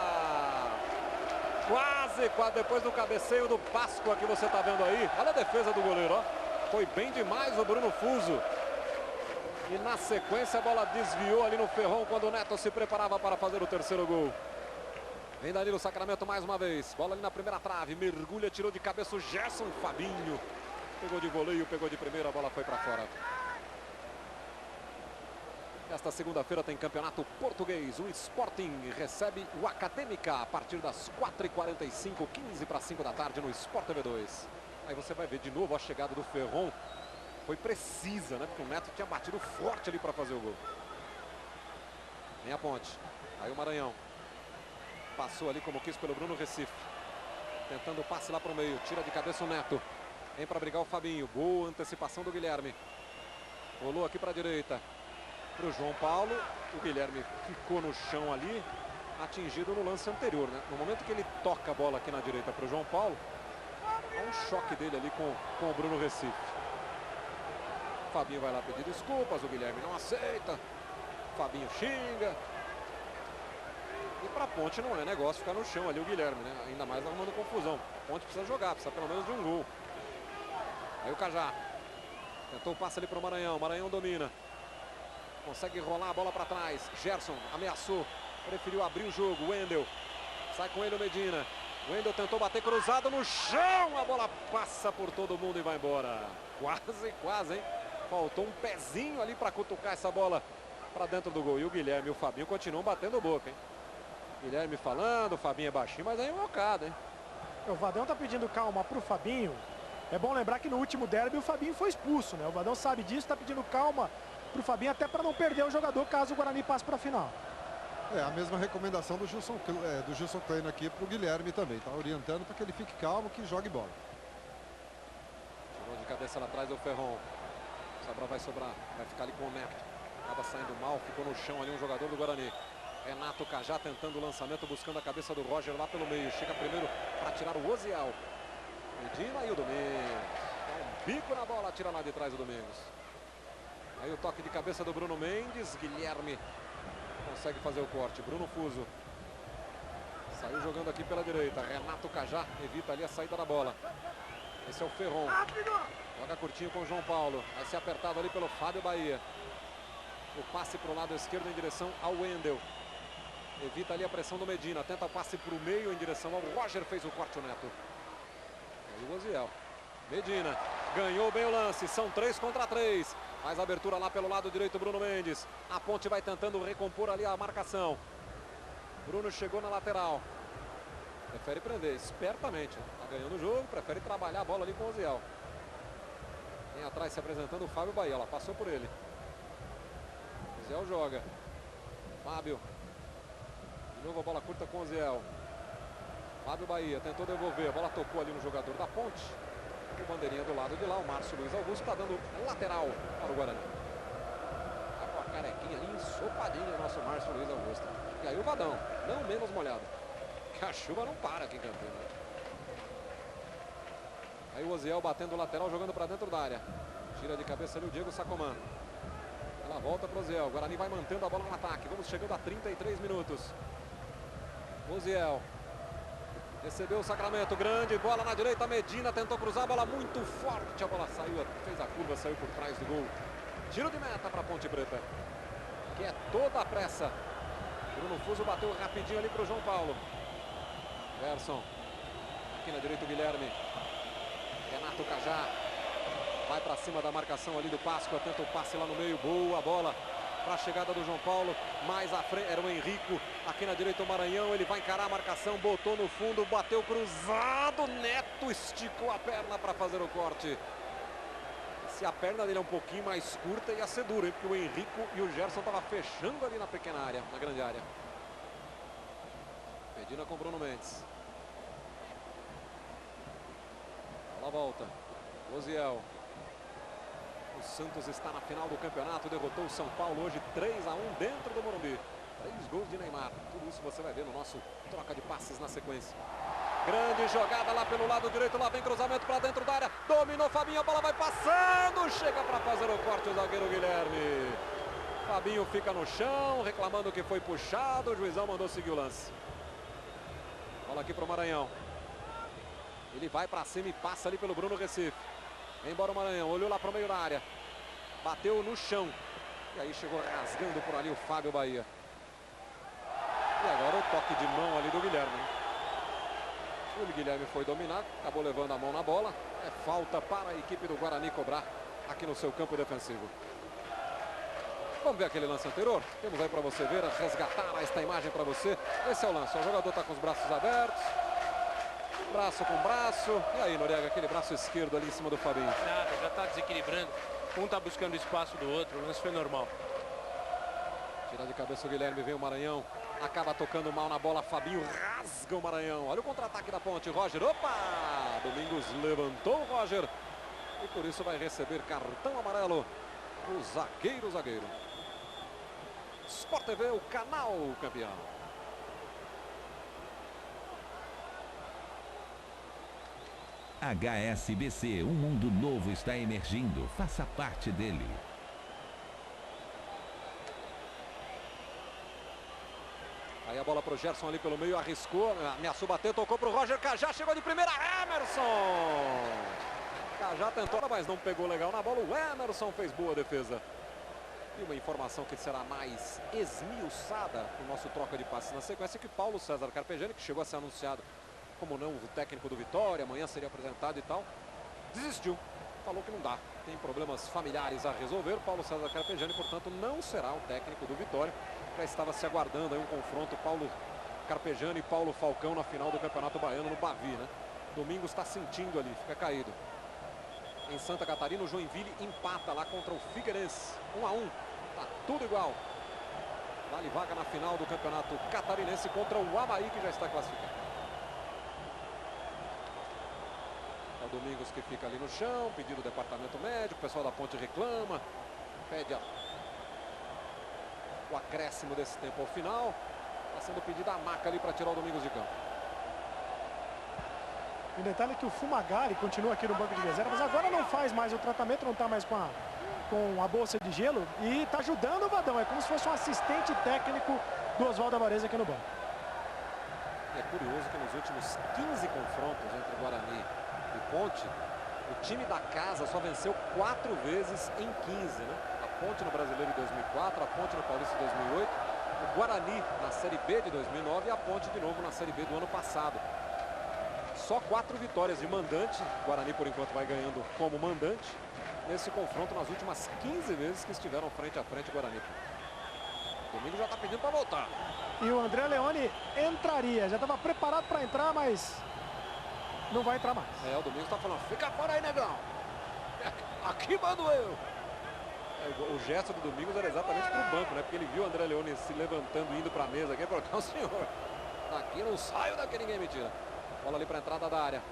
Quase, depois do cabeceio do Páscoa que você está vendo aí. Olha a defesa do goleiro, ó. Foi bem demais o Bruno Fuso. E na sequência a bola desviou ali no Ferrão quando o Neto se preparava para fazer o terceiro gol. Vem Danilo Sacramento mais uma vez. Bola ali na primeira trave. Mergulha, tirou de cabeça o Gerson Fabinho. Pegou de voleio, pegou de primeira, a bola foi para fora. Esta segunda-feira tem campeonato português. O Sporting recebe o Acadêmica a partir das 4h45, 15 para 5 da tarde no Sport TV 2. Aí você vai ver de novo a chegada do Ferrão. Foi precisa, né? Porque o Neto tinha batido forte ali para fazer o gol. Vem a Ponte. Aí o Maranhão. Passou ali como quis pelo Bruno Recife. Tentando o passe lá para o meio. Tira de cabeça o Neto. Vem para brigar o Fabinho. Boa antecipação do Guilherme. Rolou aqui para a direita. Para o João Paulo. O Guilherme ficou no chão ali. Atingido no lance anterior, né? No momento que ele toca a bola aqui na direita para o João Paulo. Há um choque dele ali com o Bruno Recife. O Fabinho vai lá pedir desculpas. O Guilherme não aceita. O Fabinho xinga. E para a Ponte não é negócio ficar no chão ali o Guilherme, né? Ainda mais arrumando confusão. A Ponte precisa jogar, precisa pelo menos de um gol. Aí o Cajá. Tentou o passe ali para o Maranhão. Maranhão domina. Consegue rolar a bola para trás. Gerson ameaçou. Preferiu abrir o jogo. Wendel. Sai com ele o Medina. Wendel tentou bater cruzado no chão. A bola passa por todo mundo e vai embora. Quase, hein? Faltou um pezinho ali para cutucar essa bola para dentro do gol. E o Guilherme e o Fabinho continuam batendo boca, hein? Guilherme falando, o Fabinho é baixinho, mas é invocado, hein? O Vadão tá pedindo calma pro Fabinho. É bom lembrar que no último derby o Fabinho foi expulso, né? O Vadão sabe disso, tá pedindo calma pro Fabinho, até para não perder o jogador caso o Guarani passe para a final. É a mesma recomendação do Gilson Kleiner aqui pro Guilherme também. Tá orientando para que ele fique calmo, que jogue bola. Tirou de cabeça lá atrás o Ferrão. Sobra vai sobrar, vai ficar ali com o Neto. Acaba saindo mal, ficou no chão ali um jogador do Guarani. Renato Cajá tentando o lançamento, buscando a cabeça do Roger lá pelo meio. Chega primeiro para tirar o Oziel. Medina e o Domingos. Dá um bico na bola, tira lá de trás o Domingos. Aí o toque de cabeça do Bruno Mendes. Guilherme consegue fazer o corte. Bruno Fuso saiu jogando aqui pela direita. Renato Cajá evita ali a saída da bola. Esse é o Ferron. Joga curtinho com o João Paulo. Vai ser apertado ali pelo Fábio Bahia. O passe para o lado esquerdo em direção ao Wendel. Evita ali a pressão do Medina. Tenta o passe para o meio em direção ao Roger. Fez o corte o Neto. Aí o Oziel. Medina ganhou bem o lance. São 3 contra 3. Faz a abertura lá pelo lado direito Bruno Mendes. A Ponte vai tentando recompor ali a marcação. Bruno chegou na lateral. Prefere prender espertamente. Está ganhando o jogo. Prefere trabalhar a bola ali com o Oziel. Vem atrás se apresentando o Fábio Bahia. Ela passou por ele. Oziel joga. Fábio. De novo a bola curta com o Oziel. Fábio Bahia tentou devolver. A bola tocou ali no jogador da Ponte. O bandeirinha do lado de lá. O Márcio Luiz Augusto está dando lateral para o Guarani. Tá com a carequinha ali ensopadinha. Nosso Márcio Luiz Augusto. E aí o Vadão. Não menos molhado. Que a chuva não para aqui em Campinas. Aí o Oziel batendo o lateral. Jogando para dentro da área. Tira de cabeça ali o Diego Sacomã. Ela volta para o Oziel. Guarani vai mantendo a bola no ataque. Vamos chegando a 33 minutos. Oziel. Recebeu o Sacramento. Grande bola na direita. Medina tentou cruzar. A bola muito forte. A bola saiu. Fez a curva. Saiu por trás do gol. Tiro de meta para a Ponte Preta. Que é toda a pressa. Bruno Fuso bateu rapidinho ali para o João Paulo. Gerson. Aqui na direita o Guilherme. Renato Cajá. Vai para cima da marcação ali do Páscoa. Tenta o passe lá no meio. Boa bola para a chegada do João Paulo. Mais à frente era o Henrico. Aqui na direita o Maranhão. Ele vai encarar a marcação. Botou no fundo. Bateu cruzado. Neto esticou a perna para fazer o corte. Se a perna dele é um pouquinho mais curta, ia ser duro, hein? Porque o Henrico e o Gerson estavam fechando ali na pequena área, na grande área. Medina com Bruno Mendes. Bola volta. Oziel. O Santos está na final do campeonato. Derrotou o São Paulo hoje 3-1 dentro do Morumbi. 3 gols de Neymar. Tudo isso você vai ver no nosso troca de passes na sequência. Grande jogada lá pelo lado direito. Lá vem cruzamento para dentro da área. Dominou Fabinho. A bola vai passando. Chega para fazer o corte o zagueiro Guilherme. Fabinho fica no chão, reclamando que foi puxado. O juizão mandou seguir o lance. Bola aqui para o Maranhão. Ele vai para cima e passa ali pelo Bruno Recife. Vem embora o Maranhão. Olhou lá para o meio da área. Bateu no chão. E aí chegou rasgando por ali o Fábio Bahia. E agora o toque de mão ali do Guilherme. O Guilherme foi dominar, acabou levando a mão na bola. É falta para a equipe do Guarani cobrar aqui no seu campo defensivo. Vamos ver aquele lance anterior? Temos aí para você ver, resgatar esta imagem para você. Esse é o lance, o jogador está com os braços abertos. Braço com braço. E aí, Noriega, aquele braço esquerdo ali em cima do Fabinho. Nada, já está desequilibrando. Um está buscando o espaço do outro, o lance foi normal. Tira de cabeça o Guilherme, vem o Maranhão. Acaba tocando mal na bola, Fabinho rasga o Maranhão. Olha o contra-ataque da Ponte, Roger, opa! Domingos levantou o Roger. E por isso vai receber cartão amarelo o zagueiro. Sport TV, o canal campeão. HSBC, um mundo novo está emergindo. Faça parte dele. Aí a bola para o Gerson ali pelo meio, arriscou, ameaçou bater, tocou para o Roger Cajá, chegou de primeira, Emerson! Cajá tentou, mas não pegou legal na bola, o Emerson fez boa defesa. E uma informação que será mais esmiuçada no nosso troca de passes na sequência, que Paulo César Carpegiani, que chegou a ser anunciado como não o técnico do Vitória, amanhã seria apresentado e tal, desistiu, falou que não dá, tem problemas familiares a resolver. Paulo César Carpegiani, portanto, não será o técnico do Vitória. Já estava se aguardando aí um confronto Paulo Carpegiani e Paulo Falcão na final do Campeonato Baiano no Bavi, né? Domingos está sentindo ali, fica caído. Em Santa Catarina, o Joinville empata lá contra o Figueirense, 1-1, tá tudo igual. Vale vaga na final do Campeonato Catarinense contra o Avaí, que já está classificado. É o Domingos que fica ali no chão, pedido do departamento médico, o pessoal da Ponte reclama, pede o acréscimo desse tempo ao final. Está sendo pedida a maca ali para tirar o Domingos de campo. O detalhe é que o Fumagalli continua aqui no banco de reservas, agora não faz mais o tratamento, não está mais com com a bolsa de gelo e está ajudando o Vadão. É como se fosse um assistente técnico do Oswaldo Alvarez aqui no banco. É curioso que nos últimos 15 confrontos entre Guarani e Ponte, o time da casa só venceu 4 vezes em 15, né? A Ponte no Brasileiro de 2004, a Ponte no Paulista de 2008, o Guarani na Série B de 2009 e a Ponte de novo na Série B do ano passado. Só 4 vitórias de mandante. O Guarani, por enquanto, vai ganhando como mandante nesse confronto nas últimas 15 vezes que estiveram frente a frente o Guarani. O Domingo já está pedindo para voltar. E o André Leone entraria. Já estava preparado para entrar, mas não vai entrar mais. O Domingos está falando, fica fora aí, negão. Aqui mando eu. O gesto do Domingos era exatamente para o banco, né? Porque ele viu o André Leone se levantando, indo para a mesa aqui. Ele falou, não, senhor, daqui não saio, daqui ninguém me tira. Bola ali para a entrada da área.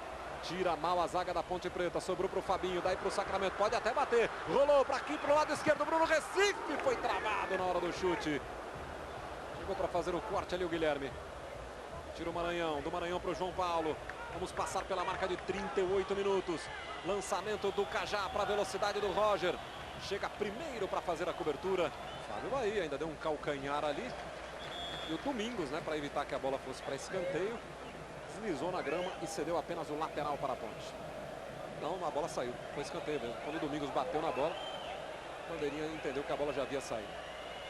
Tira mal a zaga da Ponte Preta. Sobrou para o Fabinho, daí para o Sacramento. Pode até bater. Rolou para aqui, para o lado esquerdo. Bruno Recife foi travado na hora do chute. Chegou para fazer o corte ali o Guilherme. Tira o Maranhão. Do Maranhão para o João Paulo. Vamos passar pela marca de 38 minutos. Lançamento do Cajá para a velocidade do Roger. Chega primeiro para fazer a cobertura. Fábio Bahia ainda deu um calcanhar ali. E o Domingos, né, para evitar que a bola fosse para escanteio, deslizou na grama e cedeu apenas o lateral para a Ponte. Não, a bola saiu. Foi escanteio mesmo. Quando o Domingos bateu na bola, o bandeirinha entendeu que a bola já havia saído.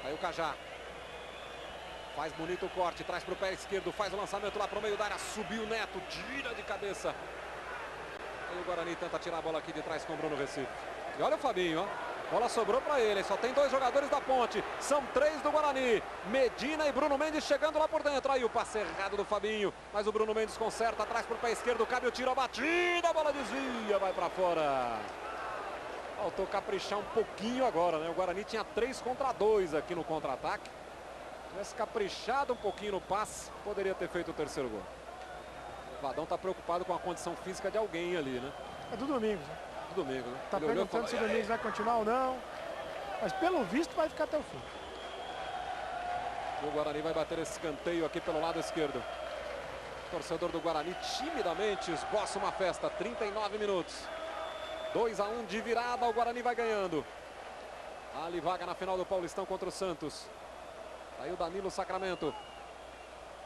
Aí o Cajá. Faz bonito o corte, traz para o pé esquerdo, faz o lançamento lá para o meio da área, subiu o Neto, tira de cabeça. Aí o Guarani tenta tirar a bola aqui de trás com o Bruno Recife. E olha o Fabinho, ó. Bola sobrou para ele, só tem 2 jogadores da Ponte, são 3 do Guarani. Medina e Bruno Mendes chegando lá por dentro. Aí o passe errado do Fabinho, mas o Bruno Mendes conserta, atrás para o pé esquerdo, cabe o tiro, a batida, a bola desvia, vai para fora. Faltou caprichar um pouquinho agora, né? O Guarani tinha 3 contra 2 aqui no contra-ataque. Tivesse caprichado um pouquinho no passe, poderia ter feito o 3º gol. O Vadão está preocupado com a condição física de alguém ali, né? É do Domingos, né? Do Domingos, né? Tá perguntando se o Domingos vai continuar ou não. Mas pelo visto vai ficar até o fim. O Guarani vai bater esse escanteio aqui pelo lado esquerdo. O torcedor do Guarani timidamente esboça uma festa. 39 minutos. 2-1 de virada, o Guarani vai ganhando. Ali vaga na final do Paulistão contra o Santos. Aí o Danilo Sacramento.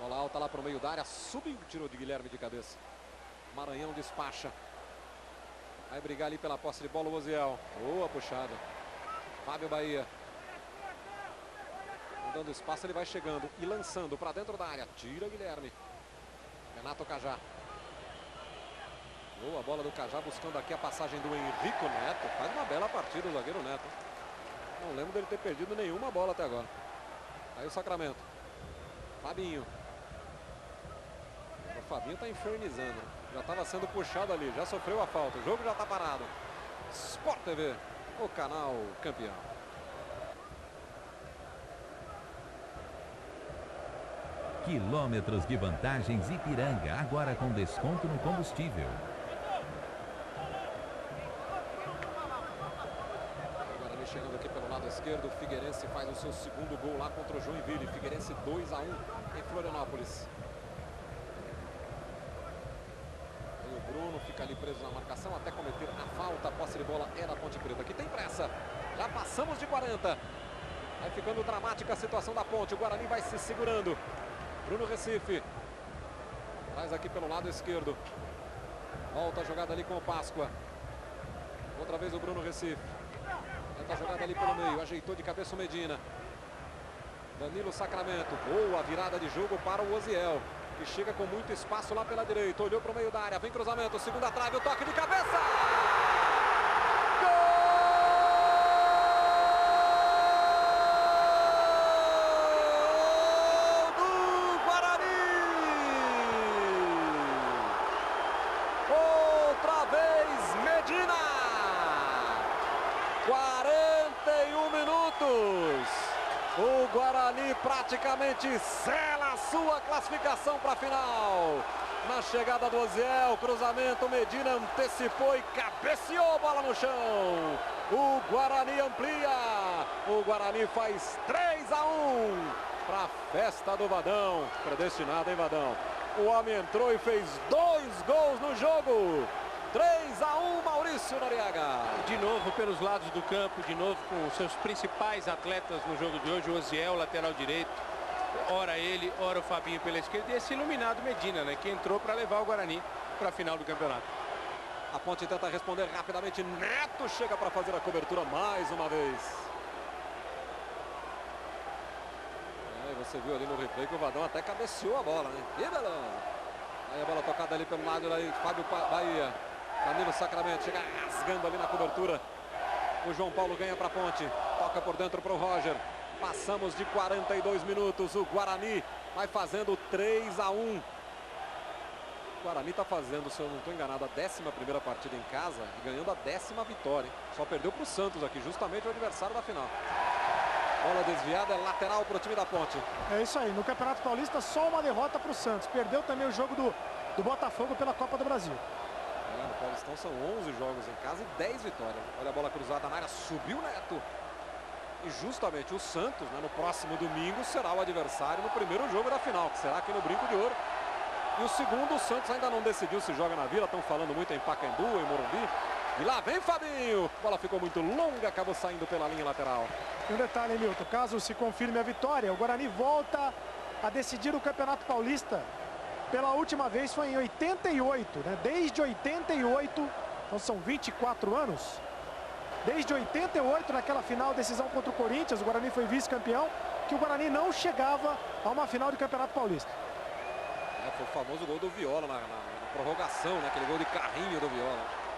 Bola alta lá para o meio da área. Subiu, tirou de Guilherme de cabeça. Maranhão despacha. Vai brigar ali pela posse de bola o Oziel. Boa puxada. Fábio Bahia. Dando espaço, ele vai chegando e lançando para dentro da área. Tira Guilherme. Renato Cajá. Boa bola do Cajá, buscando aqui a passagem do Henrico Neto. Faz uma bela partida o zagueiro Neto. Não lembro dele ter perdido nenhuma bola até agora. Aí o Sacramento. Fabinho. O Fabinho está infernizando. Já estava sendo puxado ali, já sofreu a falta. O jogo já está parado. Sport TV, o canal campeão. Quilômetros de vantagens Ipiranga, agora com desconto no combustível. Chegando aqui pelo lado esquerdo, o Figueirense faz o seu 2º gol lá contra o Joinville. Figueirense 2-1 em Florianópolis. E o Bruno fica ali preso na marcação até cometer a falta. A posse de bola é da Ponte Preta. Aqui tem pressa. Já passamos de 40. Vai ficando dramática a situação da Ponte. O Guarani vai se segurando. Bruno Recife. Traz aqui pelo lado esquerdo. Volta a jogada ali com o Páscoa. Outra vez o Bruno Recife. Tenta a jogada ali pelo meio, ajeitou de cabeça o Medina. Danilo Sacramento, boa virada de jogo para o Oziel, que chega com muito espaço lá pela direita, olhou para o meio da área, vem cruzamento, segunda trave, o toque de cabeça! Gol do Guarani! Outra vez Medina! 41 minutos. O Guarani praticamente sela a sua classificação para a final. Na chegada do Oziel, cruzamento, Medina antecipou e cabeceou a bola no chão. O Guarani amplia. O Guarani faz 3-1 para a festa do Vadão. Predestinado, hein, Vadão? O homem entrou e fez 2 gols no jogo. 3-1, Maurício Noriega. De novo pelos lados do campo, de novo com os seus principais atletas no jogo de hoje, o Osiel, lateral direito, ora ele, ora o Fabinho pela esquerda, e esse iluminado Medina, né, que entrou para levar o Guarani para a final do campeonato. A Ponte tenta responder rapidamente, Neto chega para fazer a cobertura mais uma vez. Você viu ali no replay que o Vadão até cabeceou a bola, né? E beleza. Aí a bola tocada ali pelo lado, aí Fábio Bahia. Danilo Sacramento chega rasgando ali na cobertura. O João Paulo ganha para a Ponte. Toca por dentro para o Roger. Passamos de 42 minutos. O Guarani vai fazendo 3-1. O Guarani está fazendo, se eu não estou enganado, a 11ª partida em casa e ganhando a 10ª vitória, hein? Só perdeu para o Santos aqui, justamente o adversário da final. Bola desviada, é lateral para o time da Ponte. É isso aí, no Campeonato Paulista só uma derrota para o Santos. Perdeu também o jogo do Botafogo pela Copa do Brasil. No Paulistão são 11 jogos em casa e 10 vitórias. Olha a bola cruzada na área, subiu o Neto. E justamente o Santos, né, no próximo domingo, será o adversário no primeiro jogo da final, que será aqui no Brinco de Ouro. E o segundo, o Santos ainda não decidiu se joga na Vila. Estão falando muito em Pacaembu, em Morumbi. E lá vem Fabinho. A bola ficou muito longa, acabou saindo pela linha lateral. E um detalhe, Milton, caso se confirme a vitória, o Guarani volta a decidir o Campeonato Paulista. Pela última vez foi em 88, né? Desde 88, então são 24 anos. Desde 88, naquela final, decisão contra o Corinthians, o Guarani foi vice-campeão, que o Guarani não chegava a uma final de Campeonato Paulista. Foi o famoso gol do Viola na prorrogação, né? Aquele gol de carrinho do Viola.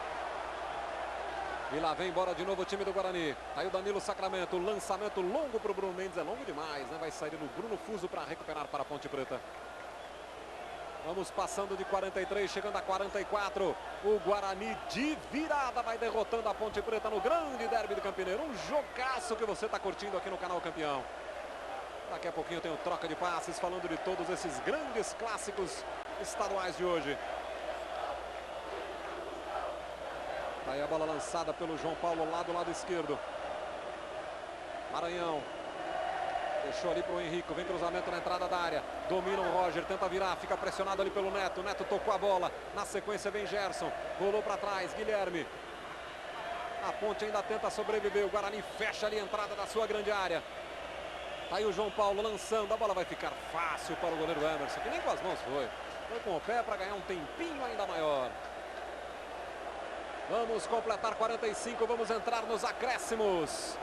E lá vem embora de novo o time do Guarani. Aí o Danilo Sacramento, lançamento longo para o Bruno Mendes, é longo demais, né? Vai sair no Bruno Fuso para recuperar para a Ponte Preta. Vamos passando de 43, chegando a 44. O Guarani de virada vai derrotando a Ponte Preta no grande derby do Campineiro. Um jogaço que você está curtindo aqui no canal Campeão. Daqui a pouquinho tem o troca de passes falando de todos esses grandes clássicos estaduais de hoje. Aí a bola lançada pelo João Paulo lá do lado esquerdo. Maranhão. Deixou ali para o Henrique, vem cruzamento na entrada da área. Domina o Roger, tenta virar, fica pressionado ali pelo Neto. Neto tocou a bola, na sequência vem Gerson. Rolou para trás, Guilherme. A Ponte ainda tenta sobreviver, o Guarani fecha ali a entrada da sua grande área. Aí o João Paulo lançando, a bola vai ficar fácil para o goleiro Emerson, que nem com as mãos foi. Foi com o pé para ganhar um tempinho ainda maior. Vamos completar 45, vamos entrar nos acréscimos.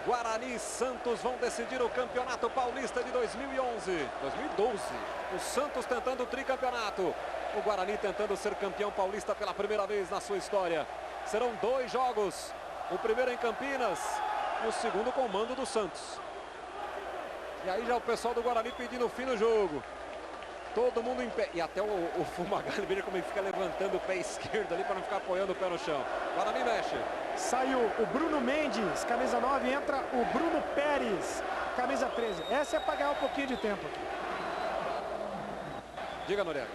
Guarani e Santos vão decidir o Campeonato Paulista de 2011. 2012. O Santos tentando o tricampeonato. O Guarani tentando ser campeão paulista pela primeira vez na sua história. Serão 2 jogos. O primeiro em Campinas e o segundo com o mando do Santos. E aí já o pessoal do Guarani pedindo o fim do jogo. Todo mundo em pé. E até o Fumagalli, veja como ele fica levantando o pé esquerdo ali para não ficar apoiando o pé no chão. Guarani mexe. Saiu o Bruno Mendes, camisa 9, entra o Bruno Pérez, camisa 13. Essa é para ganhar um pouquinho de tempo aqui. Diga, Noriega.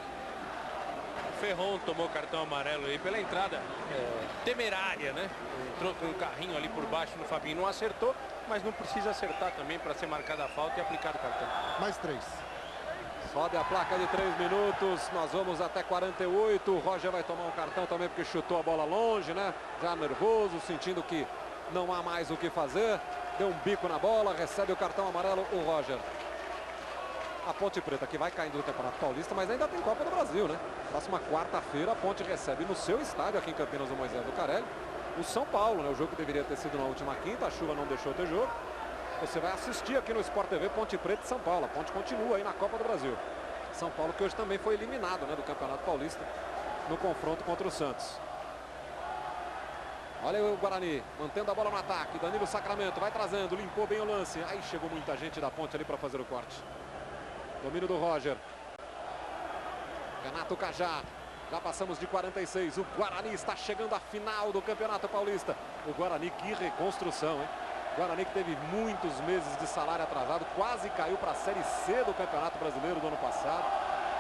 Ferron tomou cartão amarelo aí pela entrada temerária, né? Entrou com um carrinho ali por baixo no Fabinho, não acertou, mas não precisa acertar também para ser marcada a falta e aplicado o cartão. Mais 3. Sobe a placa de 3 minutos, nós vamos até 48. O Roger vai tomar um cartão também porque chutou a bola longe, né? Já nervoso, sentindo que não há mais o que fazer. Deu um bico na bola, recebe o cartão amarelo o Roger. A Ponte Preta que vai caindo do Campeonato Paulista, mas ainda tem Copa do Brasil, né? Próxima quarta-feira a Ponte recebe no seu estádio aqui em Campinas, o Moisés Lucarelli, o São Paulo, né? O jogo que deveria ter sido na última quinta, a chuva não deixou ter jogo. Você vai assistir aqui no Sport TV Ponte Preta e São Paulo. A Ponte continua aí na Copa do Brasil. São Paulo que hoje também foi eliminado, né, do Campeonato Paulista no confronto contra o Santos. Olha o Guarani mantendo a bola no ataque. Danilo Sacramento vai trazendo, limpou bem o lance. Aí chegou muita gente da Ponte ali para fazer o corte. Domínio do Roger. Renato Cajá. Já passamos de 46. O Guarani está chegando à final do Campeonato Paulista. O Guarani, que reconstrução, hein? Guarani que teve muitos meses de salário atrasado, quase caiu para a Série C do Campeonato Brasileiro do ano passado.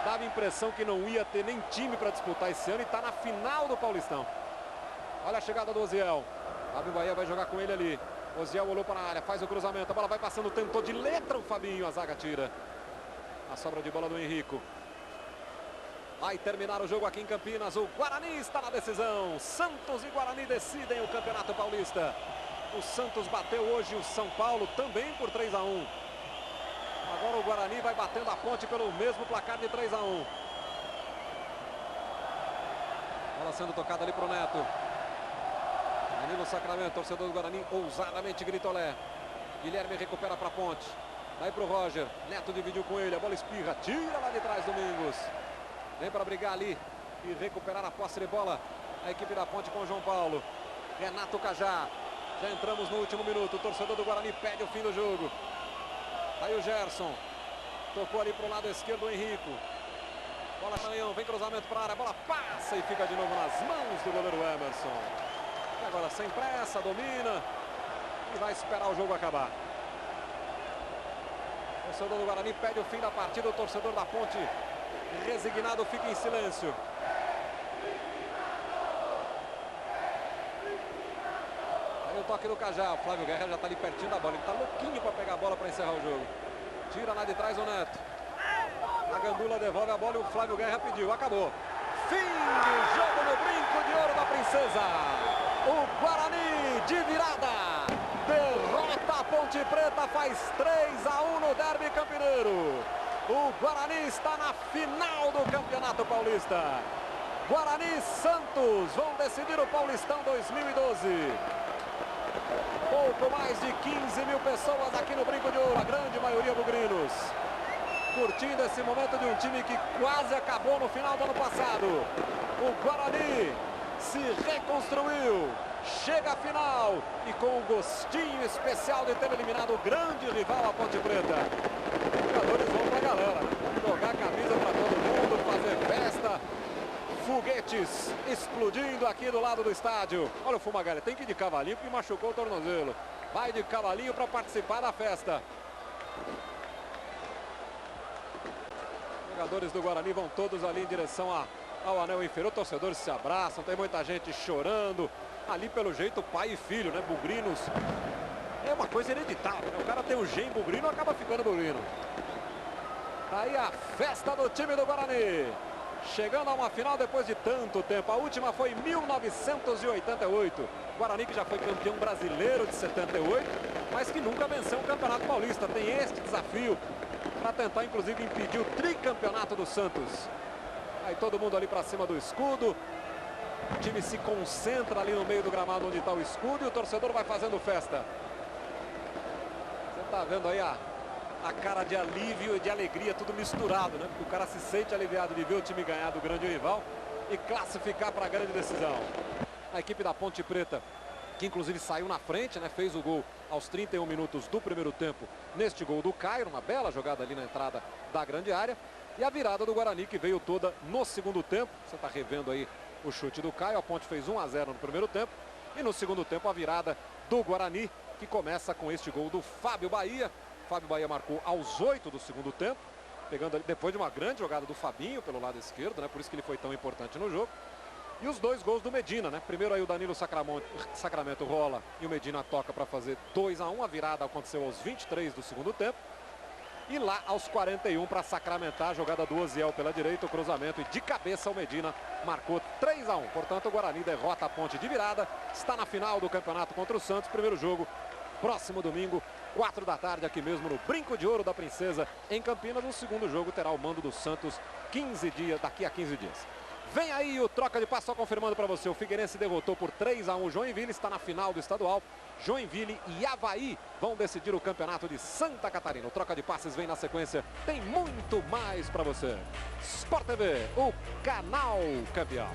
Dava a impressão que não ia ter nem time para disputar esse ano e está na final do Paulistão. Olha a chegada do Osiel. Fábio Bahia vai jogar com ele ali. Osiel olhou para a área, faz o cruzamento, a bola vai passando, tentou de letra o Fabinho, a zaga tira. A sobra de bola do Henrico. Vai terminar o jogo aqui em Campinas. O Guarani está na decisão. Santos e Guarani decidem o Campeonato Paulista. O Santos bateu hoje o São Paulo também por 3-1. Agora o Guarani vai batendo a Ponte pelo mesmo placar de 3-1. Bola sendo tocada ali para o Neto. Danilo Sacramento, torcedor do Guarani, ousadamente grita olé. Guilherme recupera para a Ponte. Vai para o Roger. Neto dividiu com ele. A bola espirra. Tira lá de trás Domingos. Vem para brigar ali e recuperar a posse de bola. A equipe da Ponte com o João Paulo. Renato Cajá. Já entramos no último minuto. O torcedor do Guarani pede o fim do jogo. Aí o Gerson. Tocou ali para o lado esquerdo o Henrico. Bola Maranhão. Vem cruzamento para a área. A bola passa e fica de novo nas mãos do goleiro Emerson. E agora sem pressa. Domina. E vai esperar o jogo acabar. O torcedor do Guarani pede o fim da partida. O torcedor da Ponte, resignado, fica em silêncio. Aí o toque do Cajá. O Flávio Guerra já está ali pertinho da bola. Ele está louquinho para pegar a bola para encerrar o jogo. Tira lá de trás o Neto. A Gandula devolve a bola e o Flávio Guerra pediu. Acabou. Fim de jogo no Brinco de Ouro da Princesa. O Guarani de virada derrota a Ponte Preta, faz 3-1 no derby campineiro. O Guarani está na final do Campeonato Paulista. Guarani e Santos vão decidir o Paulistão 2012. Pouco mais de 15 mil pessoas aqui no Brinco de Ouro, a grande maioria bugrinos. Curtindo esse momento de um time que quase acabou no final do ano passado. O Guarani se reconstruiu, chega à final e com um gostinho especial de ter eliminado o grande rival, a Ponte Preta. Os jogadores vão pra galera, jogar a camisa para todo mundo, fazer festa, foguetes explodindo aqui do lado do estádio. Olha o Fumagalli, tem que ir de cavalinho porque machucou o tornozelo. Vai de cavalinho para participar da festa. Os jogadores do Guarani vão todos ali em direção ao anel inferior. Torcedores se abraçam, tem muita gente chorando. Ali pelo jeito pai e filho, né? Bugrinos. É uma coisa hereditária, né? O cara tem um gene bugrino, acaba ficando bugrino. Tá aí a festa do time do Guarani. Chegando a uma final depois de tanto tempo. A última foi em 1988. Guarani que já foi campeão brasileiro de 78, mas que nunca venceu o Campeonato Paulista. Tem este desafio para tentar inclusive impedir o tricampeonato do Santos. Aí todo mundo ali para cima do escudo. O time se concentra ali no meio do gramado onde está o escudo e o torcedor vai fazendo festa. Você está vendo aí a cara de alívio e de alegria, tudo misturado, né? Porque o cara se sente aliviado de ver o time ganhar do grande rival e classificar para a grande decisão. A equipe da Ponte Preta, que inclusive saiu na frente, né? Fez o gol aos 31 minutos do primeiro tempo neste gol do Caio, uma bela jogada ali na entrada da grande área. E a virada do Guarani que veio toda no segundo tempo. Você está revendo aí o chute do Caio. A Ponte fez 1-0 no primeiro tempo. E no segundo tempo a virada do Guarani, que começa com este gol do Fábio Bahia. Fábio Bahia marcou aos 8 do segundo tempo, pegando ali depois de uma grande jogada do Fabinho pelo lado esquerdo, né? Por isso que ele foi tão importante no jogo. E os dois gols do Medina, né? Primeiro aí o Danilo Sacramento rola e o Medina toca para fazer 2-1. A virada aconteceu aos 23 do segundo tempo. E lá aos 41 para sacramentar a jogada do Oziel pela direita, o cruzamento e de cabeça o Medina marcou 3-1. Portanto o Guarani derrota a Ponte de virada, está na final do campeonato contra o Santos. Primeiro jogo próximo domingo, 4 da tarde, aqui mesmo no Brinco de Ouro da Princesa, em Campinas. O segundo jogo terá o mando do Santos daqui a 15 dias. Vem aí o troca de passe, só confirmando para você. O Figueirense derrotou por 3-1 o Joinville, está na final do estadual. Joinville e Avaí vão decidir o campeonato de Santa Catarina. O troca de passes vem na sequência, tem muito mais para você. Sport TV, o canal campeão.